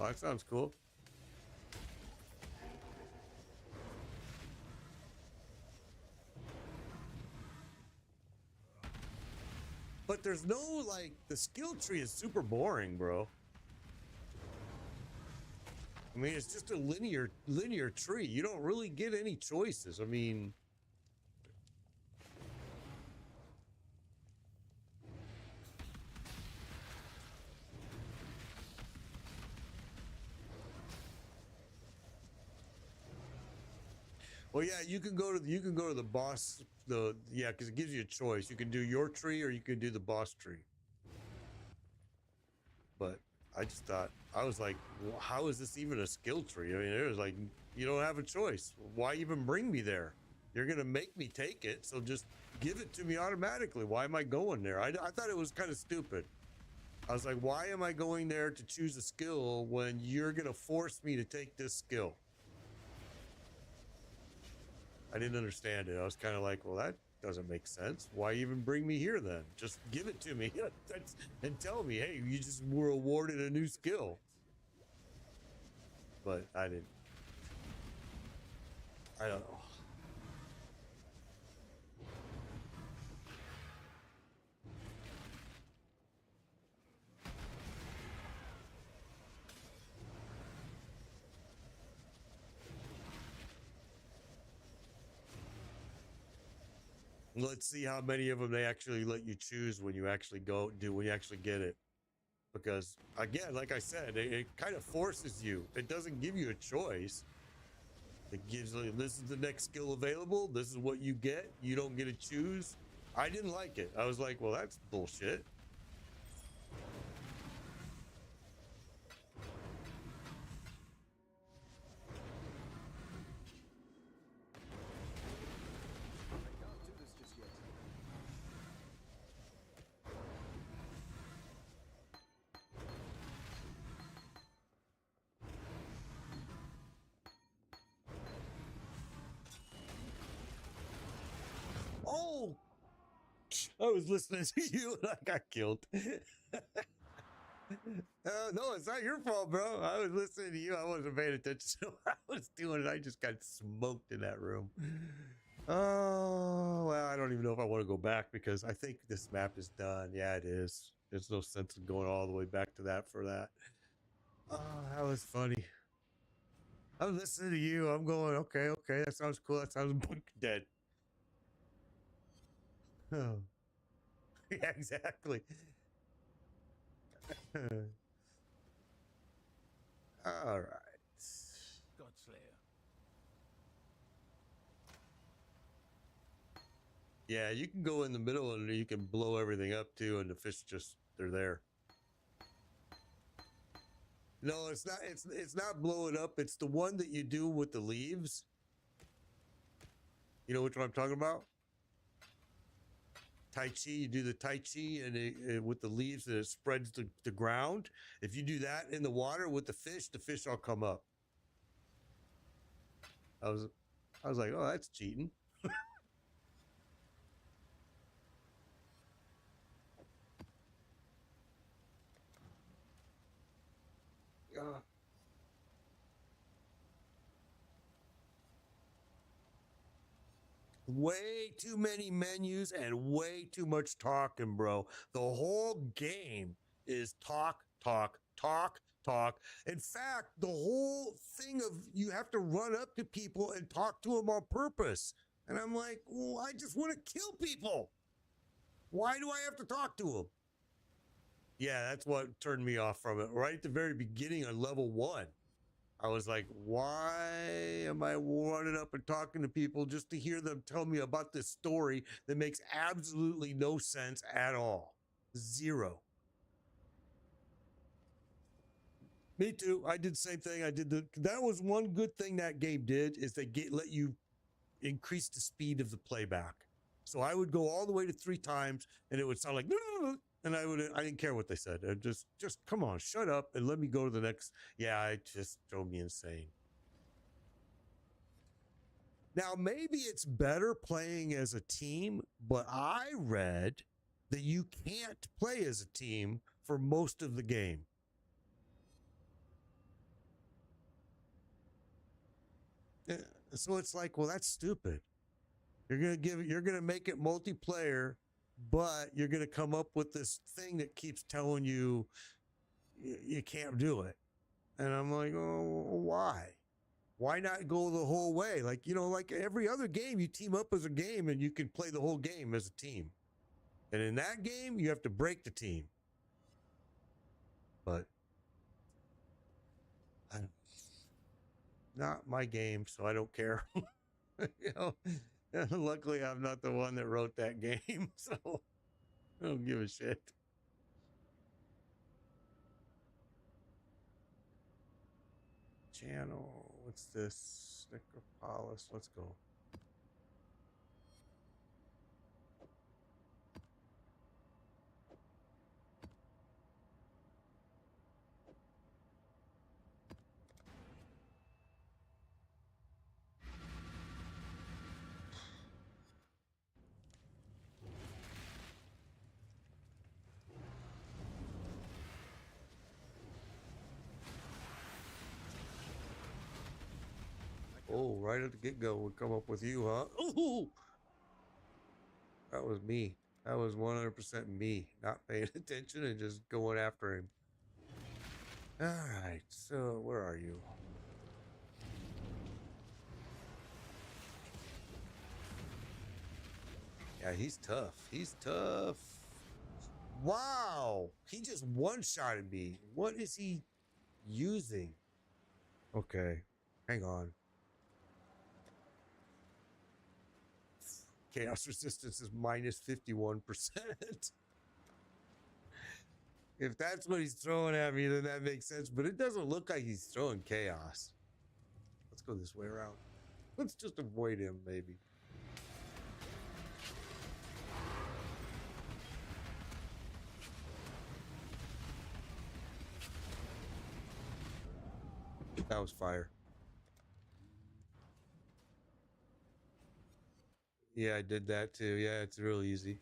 Oh, that sounds cool. But there's no, like, the skill tree is super boring, bro. I mean, it's just a linear tree. You don't really get any choices. I mean, well, yeah, you can go to the boss, because it gives you a choice. You can do your tree or you can do the boss tree. But I just thought, I was like, well, how is this even a skill tree? I mean, it was like, you don't have a choice. Why even bring me there? You're gonna make me take it, so just give it to me automatically. Why am I going there? I thought it was kind of stupid. I was like, why am I going there to choose a skill when you're gonna force me to take this skill? I didn't understand it. I was kind of like, well, that doesn't make sense. Why even bring me here then? Just give it to me and tell me, hey, you just were awarded a new skill. But I didn't. I don't know. Let's see how many of them they actually let you choose when you actually when you actually get it. Because again, like I said, it kind of forces you. It doesn't give you a choice. It gives like, this is the next skill available. This is what you get. You don't get to choose. I didn't like it. I was like, well, that's bullshit. I can't do this just yet. Oh, I was listening to you and I got killed. No, it's not your fault, bro. I was listening to you. I wasn't paying attention to what I was doing. And I just got smoked in that room. Oh, well, I don't even know if I want to go back because I think this map is done. Yeah, it is. There's no sense in going all the way back to that for that. Oh, that was funny. I'm listening to you. I'm going, okay, that sounds cool. That sounds dead. Oh. Yeah, exactly. All right. Godslayer. Yeah, you can go in the middle and you can blow everything up too, and the fish they're there. No, it's not. It's not blowing up. It's the one that you do with the leaves. You know which one I'm talking about? Tai Chi. You do the Tai Chi and with the leaves, and it spreads the ground. If you do that in the water with the fish all come up. I was like, oh, that's cheating. Way too many menus and way too much talking, bro. The whole game is talk, talk, talk, talk. In fact, the whole thing of you have to run up to people and talk to them on purpose. And I'm like, well, I just want to kill people. Why do I have to talk to them? Yeah, that's what turned me off from it. Right at the very beginning on level 1. I was like, why am I running up and talking to people just to hear them tell me about this story that makes absolutely no sense at all? Zero. Me too. I did the same thing. That was one good thing that game did is they let you increase the speed of the playback. So I would go all the way to 3 times and it would sound like, and I didn't care what they said. Just come on, shut up and let me go to the next. Yeah, it just drove me insane. Now, maybe it's better playing as a team, but I read that you can't play as a team for most of the game. So it's like, well, that's stupid. You're gonna make it multiplayer, but you're gonna come up with this thing that keeps telling you you can't do it. And I'm like, oh, why? Why not go the whole way? Like, like every other game, you team up as a game and you can play the whole game as a team. And in that game, you have to break the team. But not my game, so I don't care. Luckily, I'm not the one that wrote that game, so I don't give a shit. Channel, what's this? Necropolis, let's go. Oh, right at the get-go, we come up with you, huh? Ooh! That was me. That was 100% me, not paying attention and just going after him. All right, so where are you? Yeah, he's tough. He's tough. Wow, he just one-shotted me. What is he using? Okay, hang on. Chaos resistance is minus 51%. If that's what he's throwing at me, then that makes sense. But it doesn't look like he's throwing chaos. Let's go this way around. Let's just avoid him, maybe. That was fire. Yeah, I did that too. Yeah, it's real easy.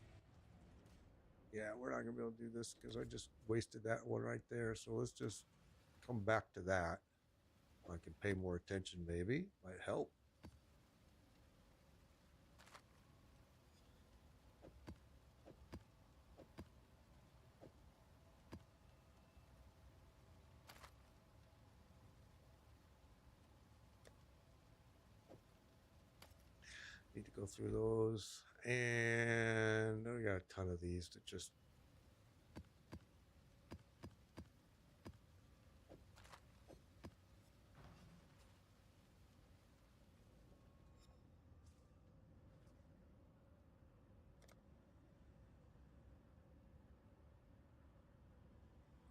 Yeah, we're not gonna be able to do this because I just wasted that one right there. So let's just come back to that. I can pay more attention, maybe. Might help. Need to go through those. And we got a ton of these to just...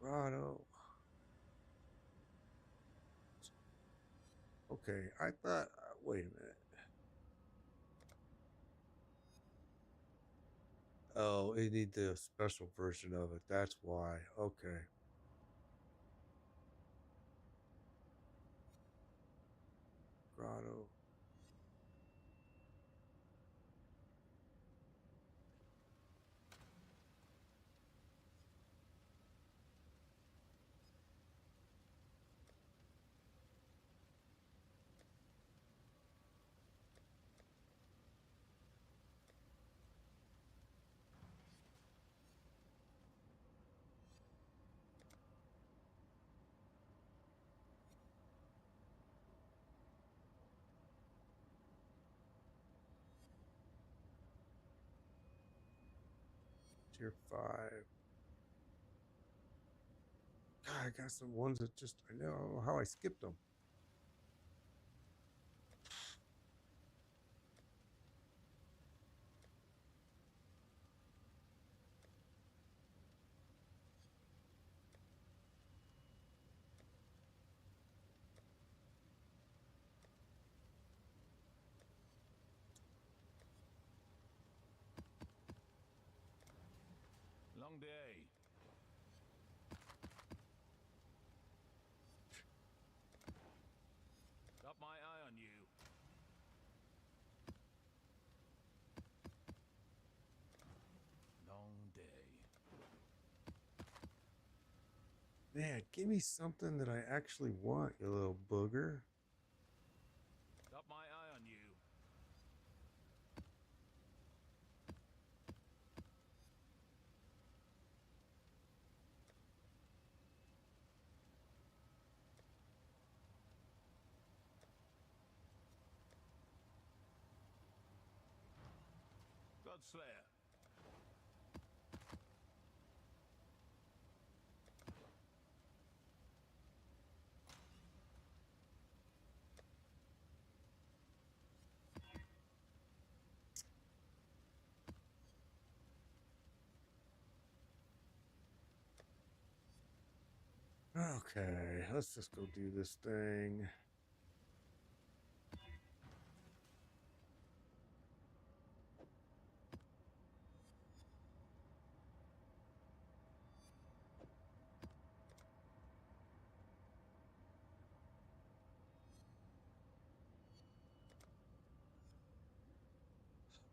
Grotto. Okay, I thought... wait a minute. Oh, it needs the special version of it. That's why. Okay. Grotto. Tier 5. God, I got some ones that just... I don't know how I skipped them. Long day. Got my eye on you. Long day. Man, give me something that I actually want, you little booger. Got Slayer. Okay, let's just go do this thing.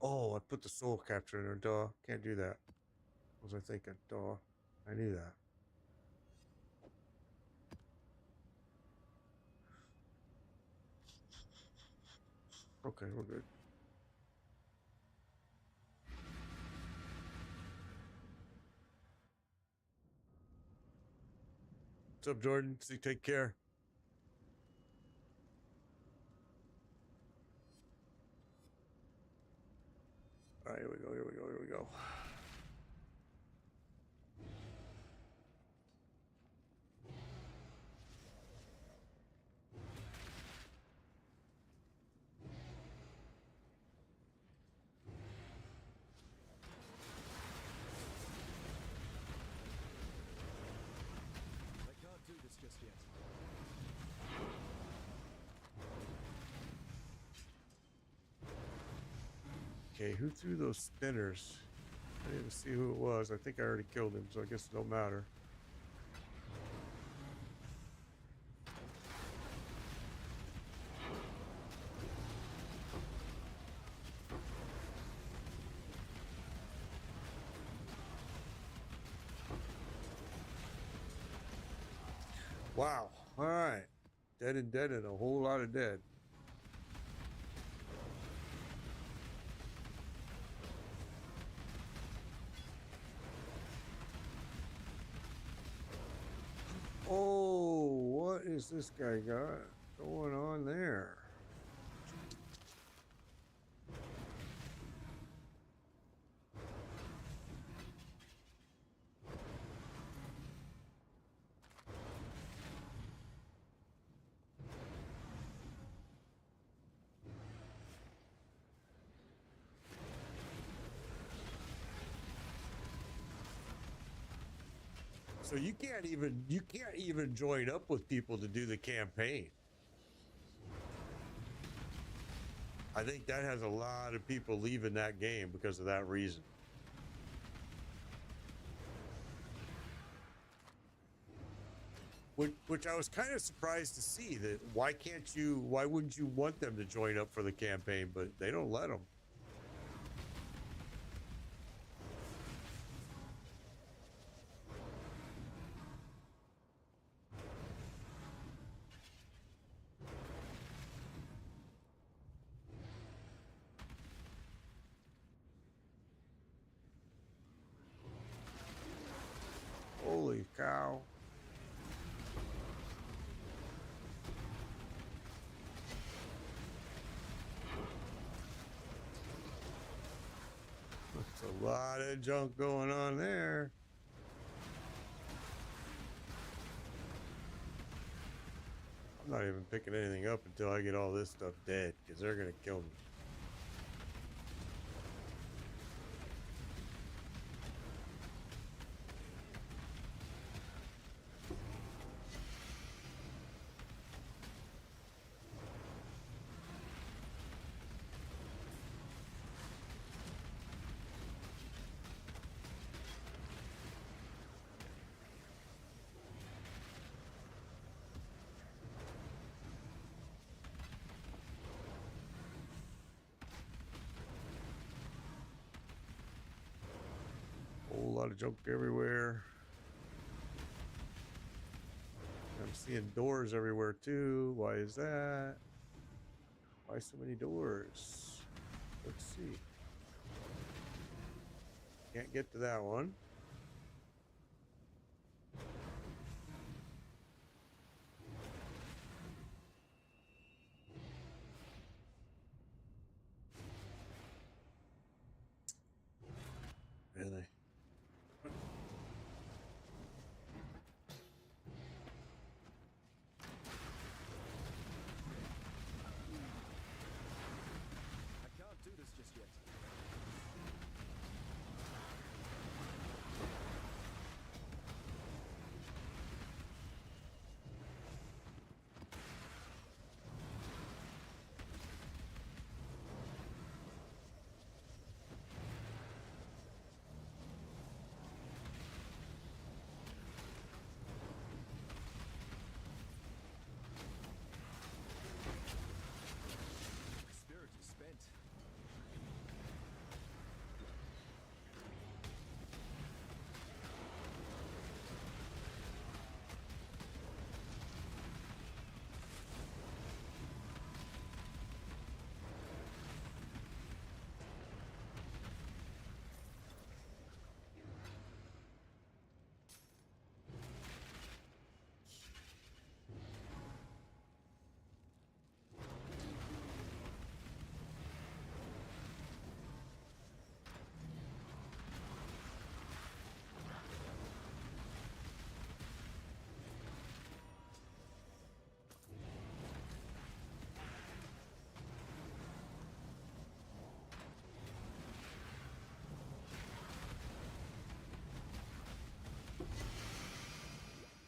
Oh, I put the soul capture in there. Duh. Can't do that. What was I thinking? Duh. I knew that. Okay, we're good. What's up, Jordan? See, take care. All right, here we go. Here we go. Here we go. I can't do this just yet. Okay, who threw those spinners? I didn't see who it was. I think I already killed him, so I guess it don't matter. Wow. All right. Dead and dead and a whole lot of dead. Oh, what is this guy got going on there? So you can't even join up with people to do the campaign. I think that has a lot of people leaving that game because of that reason. Which I was kind of surprised to see that why wouldn't you want them to join up for the campaign, but they don't let them. Holy cow. That's a lot of junk going on there. I'm not even picking anything up until I get all this stuff dead, because they're going to kill me. Whole lot of junk everywhere. I'm seeing doors everywhere too. Why is that? Why so many doors? Let's see. Can't get to that one. Really? I can't do this just yet. My spirit is spent.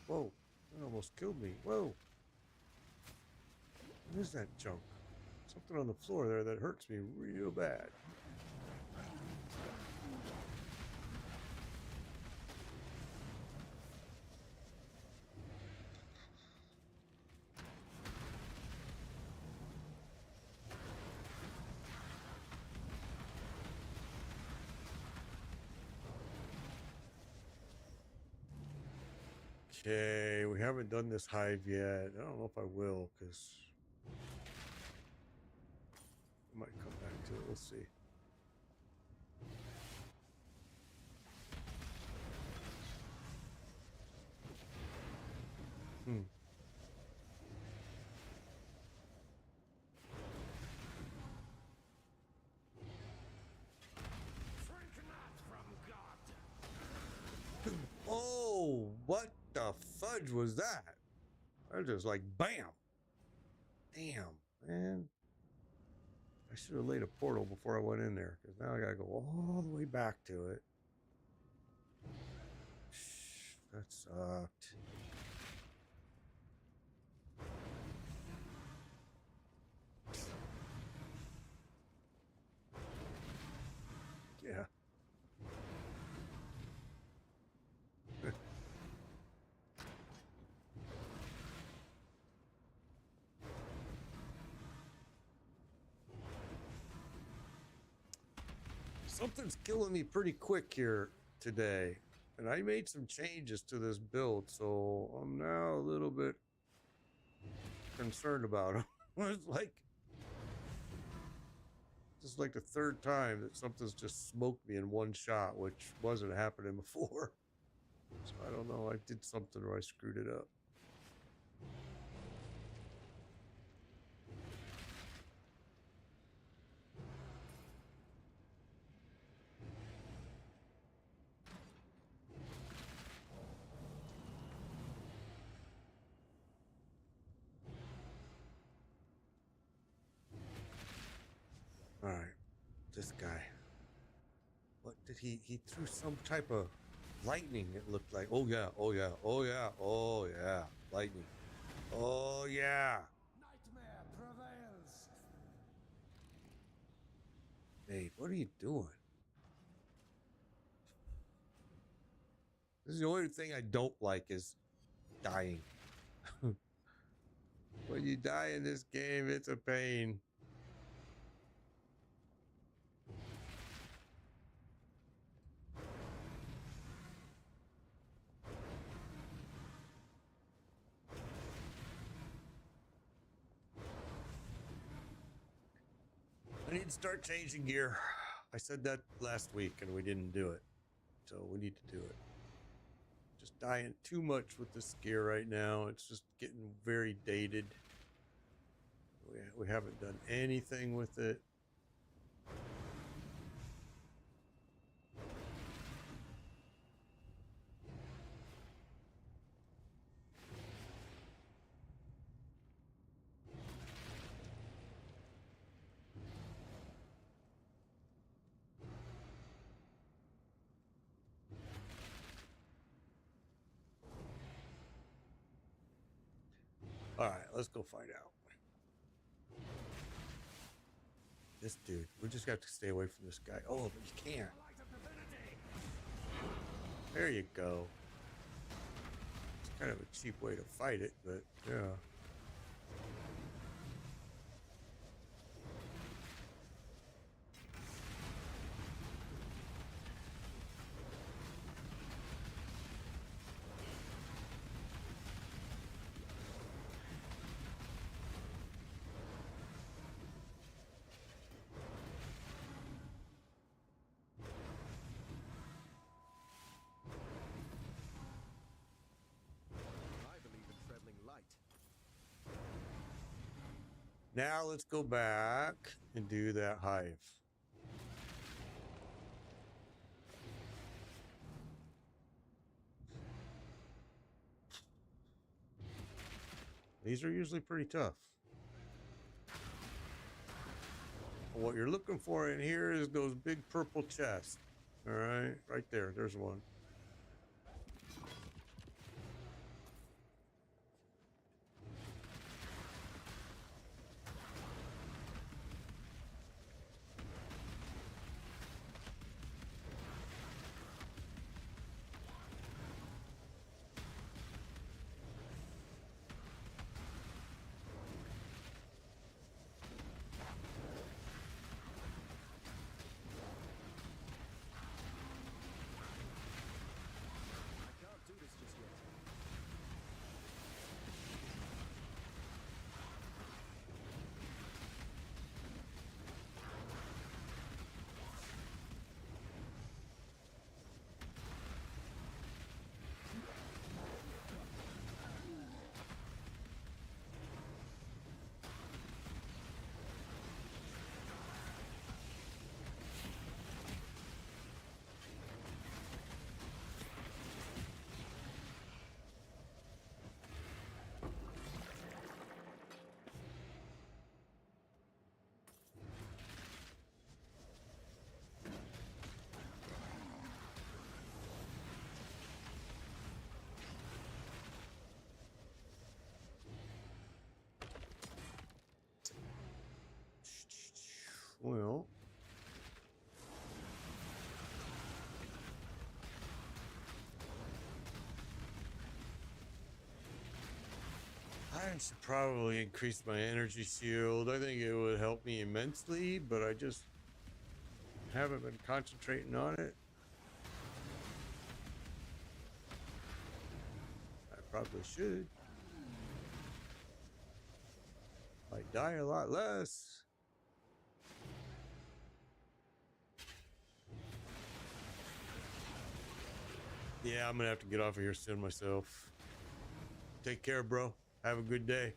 Whoa, that almost killed me. Whoa. What is that junk? Something on the floor there that hurts me real bad. Okay, we haven't done this hive yet. I don't know if I will, because I might come back to it. We'll see. Hmm. Oh, what the fudge was that? I was just like, bam. Damn, man. I should have laid a portal before I went in there, because now I gotta go all the way back to it. That sucked. Yeah. Something's killing me pretty quick here today. And I made some changes to this build, so I'm now a little bit concerned about it. It's like just like the third time that something's just smoked me in one shot, which wasn't happening before. So I don't know. I did something or I screwed it up. All right, this guy. What did he threw some type of lightning, it looked like. Oh yeah, oh yeah, oh yeah, oh yeah. Lightning. Oh yeah. Nightmare prevails. Hey, what are you doing? This is the only thing I don't like is dying. When you die in this game, it's a pain. I need to start changing gear. I said that last week and we didn't do it. So we need to do it. Just dying too much with this gear right now. It's just getting very dated. We haven't done anything with it. All right, let's go find out. This dude, we just got to stay away from this guy. Oh, but you can't. There you go. It's kind of a cheap way to fight it, but yeah. I believe in traveling light. Now let's go back and do that hive. These are usually pretty tough. What you're looking for in here is those big purple chests. All right, right there. There's one. I can't do this just yet. Well, I should probably increase my energy shield. I think it would help me immensely, but I just haven't been concentrating on it. I probably should. Might die a lot less. Yeah, I'm gonna have to get off of here soon myself. Take care, bro. Have a good day.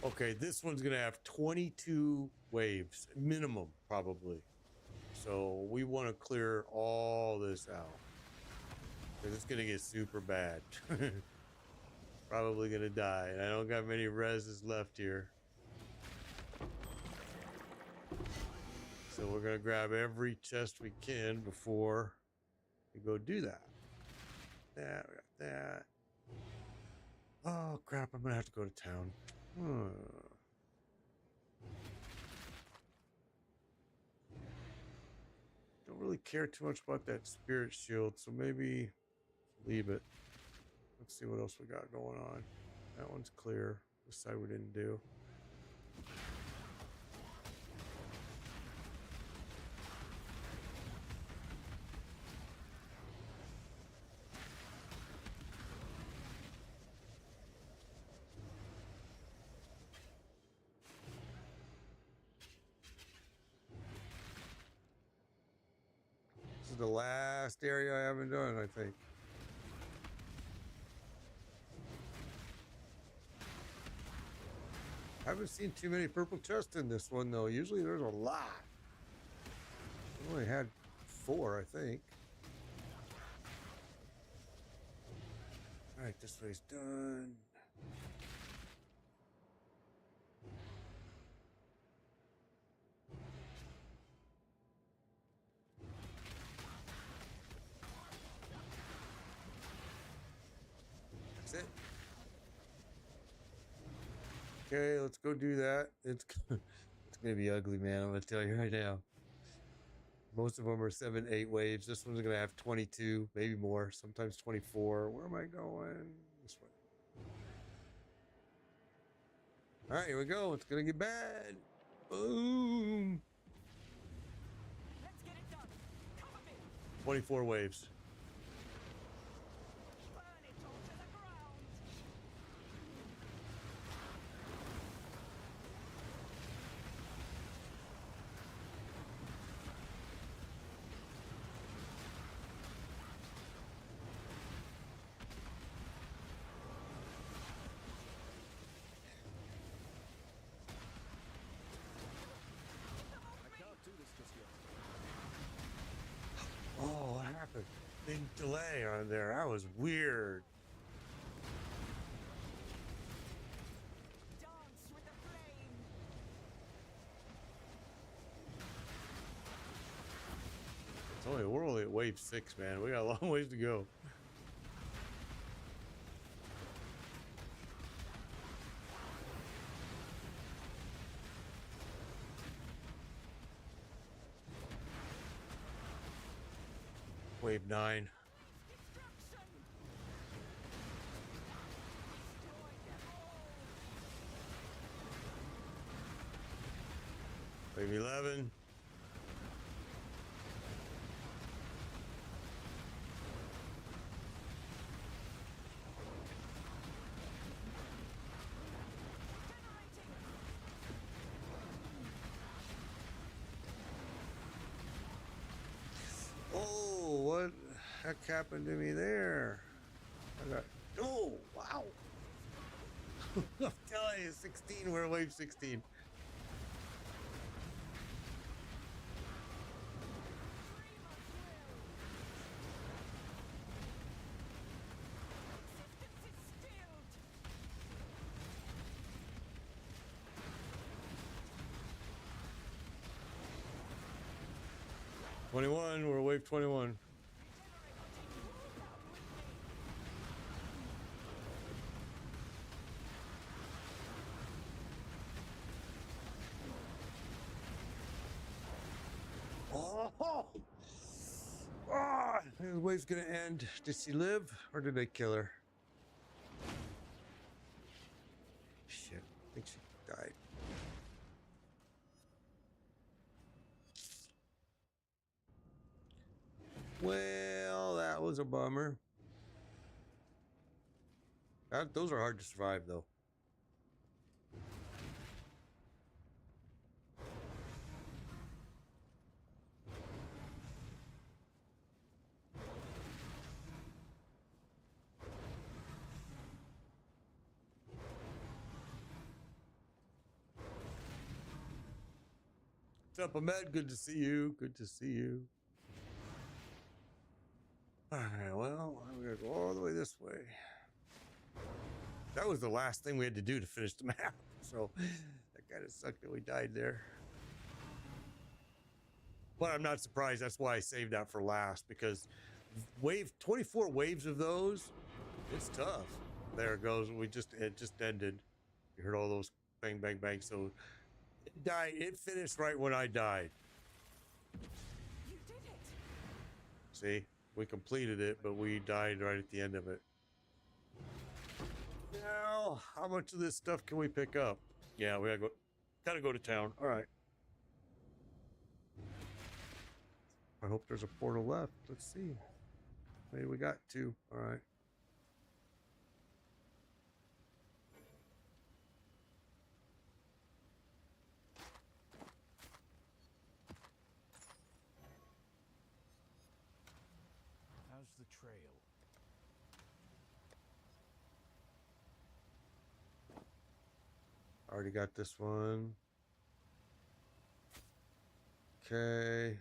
Okay, this one's gonna have 22 waves minimum, probably. So we want to clear all this out because it's gonna get super bad. Probably gonna die, and I don't got many reses left here. So we're gonna grab every chest we can before we go do that. That, we got that. Oh crap! I'm gonna have to go to town. Don't really care too much about that spirit shield, so maybe leave it. Let's see what else we got going on. That one's clear. This side we didn't do. is the last area I haven't done, I think. I haven't seen too many purple chests in this one, though. Usually there's a lot. I only had 4, I think. All right, this way's done. That's it. Okay, let's go do that. It's gonna be ugly, man. I'm gonna tell you right now. Most of them are 7, 8 waves. This one's gonna have 22, maybe more. Sometimes 24. Where am I going? This way. All right, here we go. It's gonna get bad. Boom. Let's get it done. Cover me. 24 waves. Burn it all to the ground. I can't do this just yet. Oh, what happened? Big delay on there. That was weird. Dance with the flame. We're only at wave 6, man. We got a long ways to go. Wave 9. Destruction. Destroy them all. Wave 11. Oh, what the heck happened to me there? I got. Oh, wow. I'm telling you, 16. We're at wave 16. Existence is stilled. 21. We're at wave 21. Oh, ah, the wave's gonna end. Did she live or did they kill her? Shit, I think she died. Well, that was a bummer. Those are hard to survive, though. What's up, Ahmed? Good to see you. Good to see you. All right, well, we're gonna go all the way this way. That was the last thing we had to do to finish the map, so that kind of sucked that we died there. But I'm not surprised. That's why I saved that for last, because 24 waves of those, it's tough. There it goes. It just ended. You heard all those bang, bang, bang. So it died. It finished right when I died. You did it. See, we completed it, but we died right at the end of it. Now, how much of this stuff can we pick up? Yeah, we gotta go to town. All right. I hope there's a portal left. Let's see. Maybe we got 2. All right. trail. Already got this one. Okay.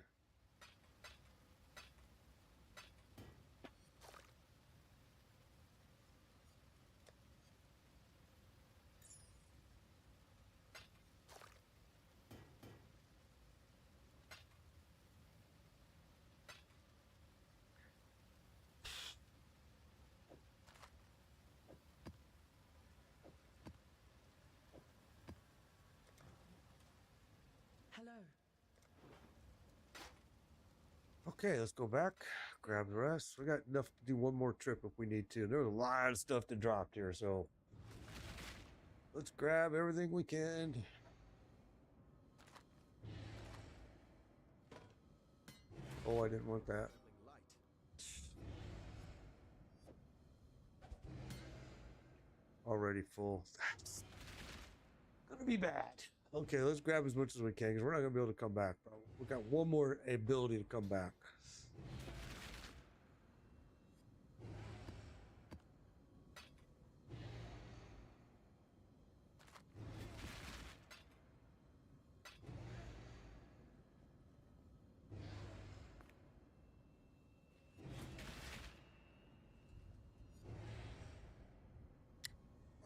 Hello. Okay, let's go back. Grab the rest. We got enough to do one more trip if we need to. There's a lot of stuff that dropped here, so let's grab everything we can. Oh, I didn't want that. Traveling light. Already full. That's gonna be bad. Okay, let's grab as much as we can because we're not gonna be able to come back. Bro. We got one more ability to come back.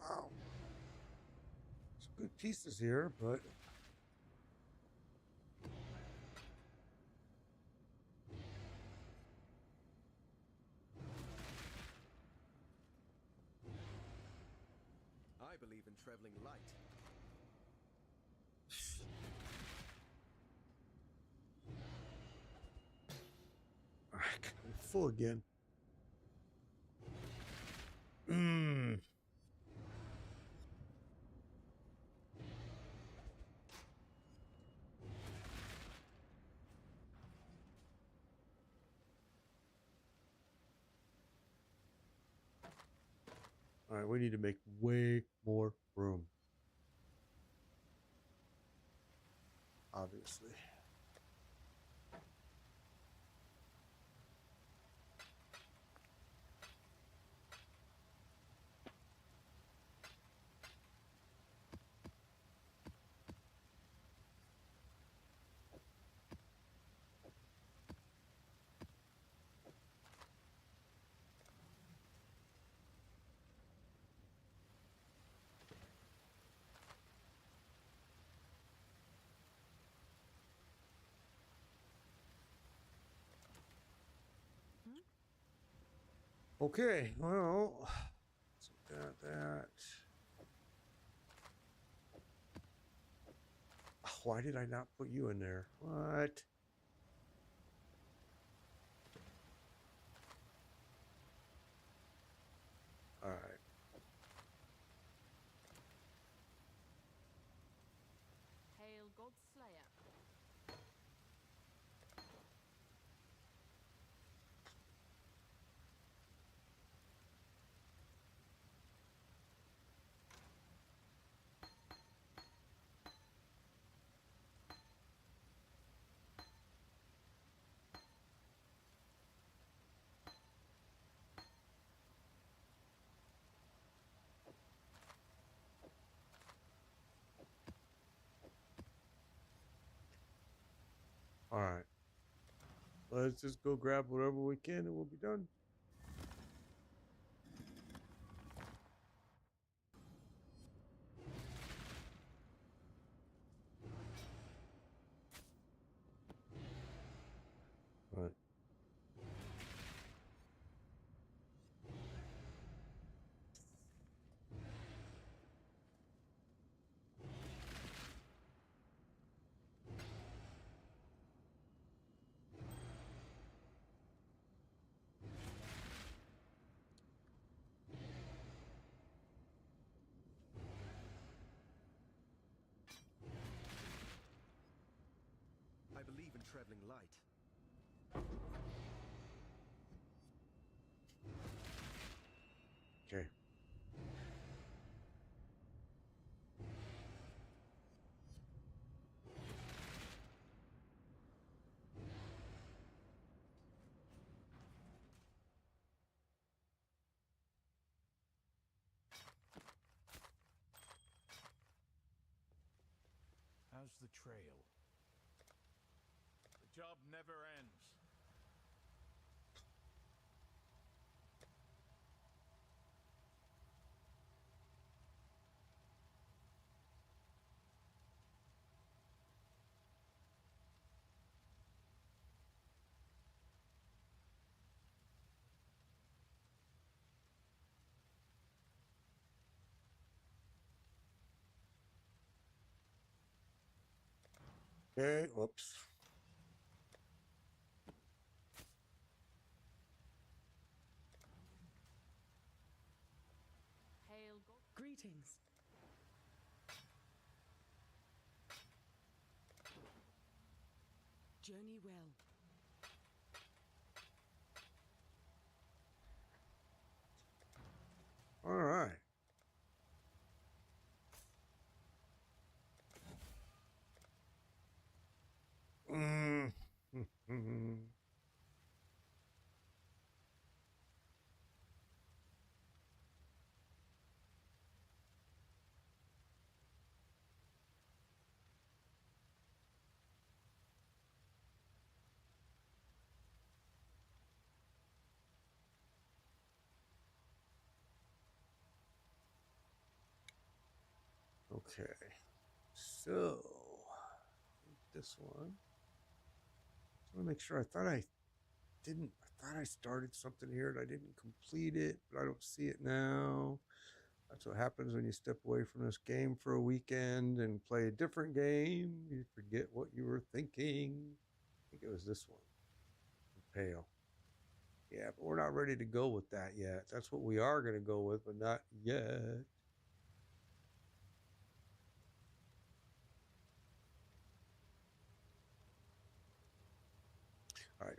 Wow. Some good pieces here, but I believe in traveling light. all right, full again. Mmm. All right, we need to make way more room. Obviously. Okay, well, so got that. Why did I not put you in there? What? All right. Hail God Slayer. All right. Let's just go grab whatever we can and we'll be done. All right. I believe in traveling light. Okay. How's the trail? The job never ends. Okay, whoops. Hail, go. Greetings. Journey well. All right. Mm. Okay. So this one. I want to make sure. I thought I started something here and I didn't complete it, but I don't see it now. That's what happens when you step away from this game for a weekend and play a different game. You forget what you were thinking. I think it was this one. Pale. Yeah, but we're not ready to go with that yet. That's what we are going to go with, but not yet. All right.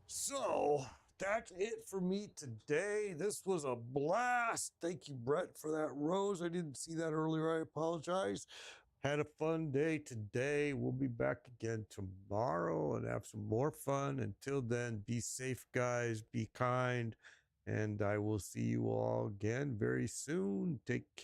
So that's it for me today. This was a blast. Thank you, Brett, for that rose. I didn't see that earlier. I apologize. Had a fun day today. We'll be back again tomorrow and have some more fun. Until then, be safe, guys. Be kind. And I will see you all again very soon. Take care.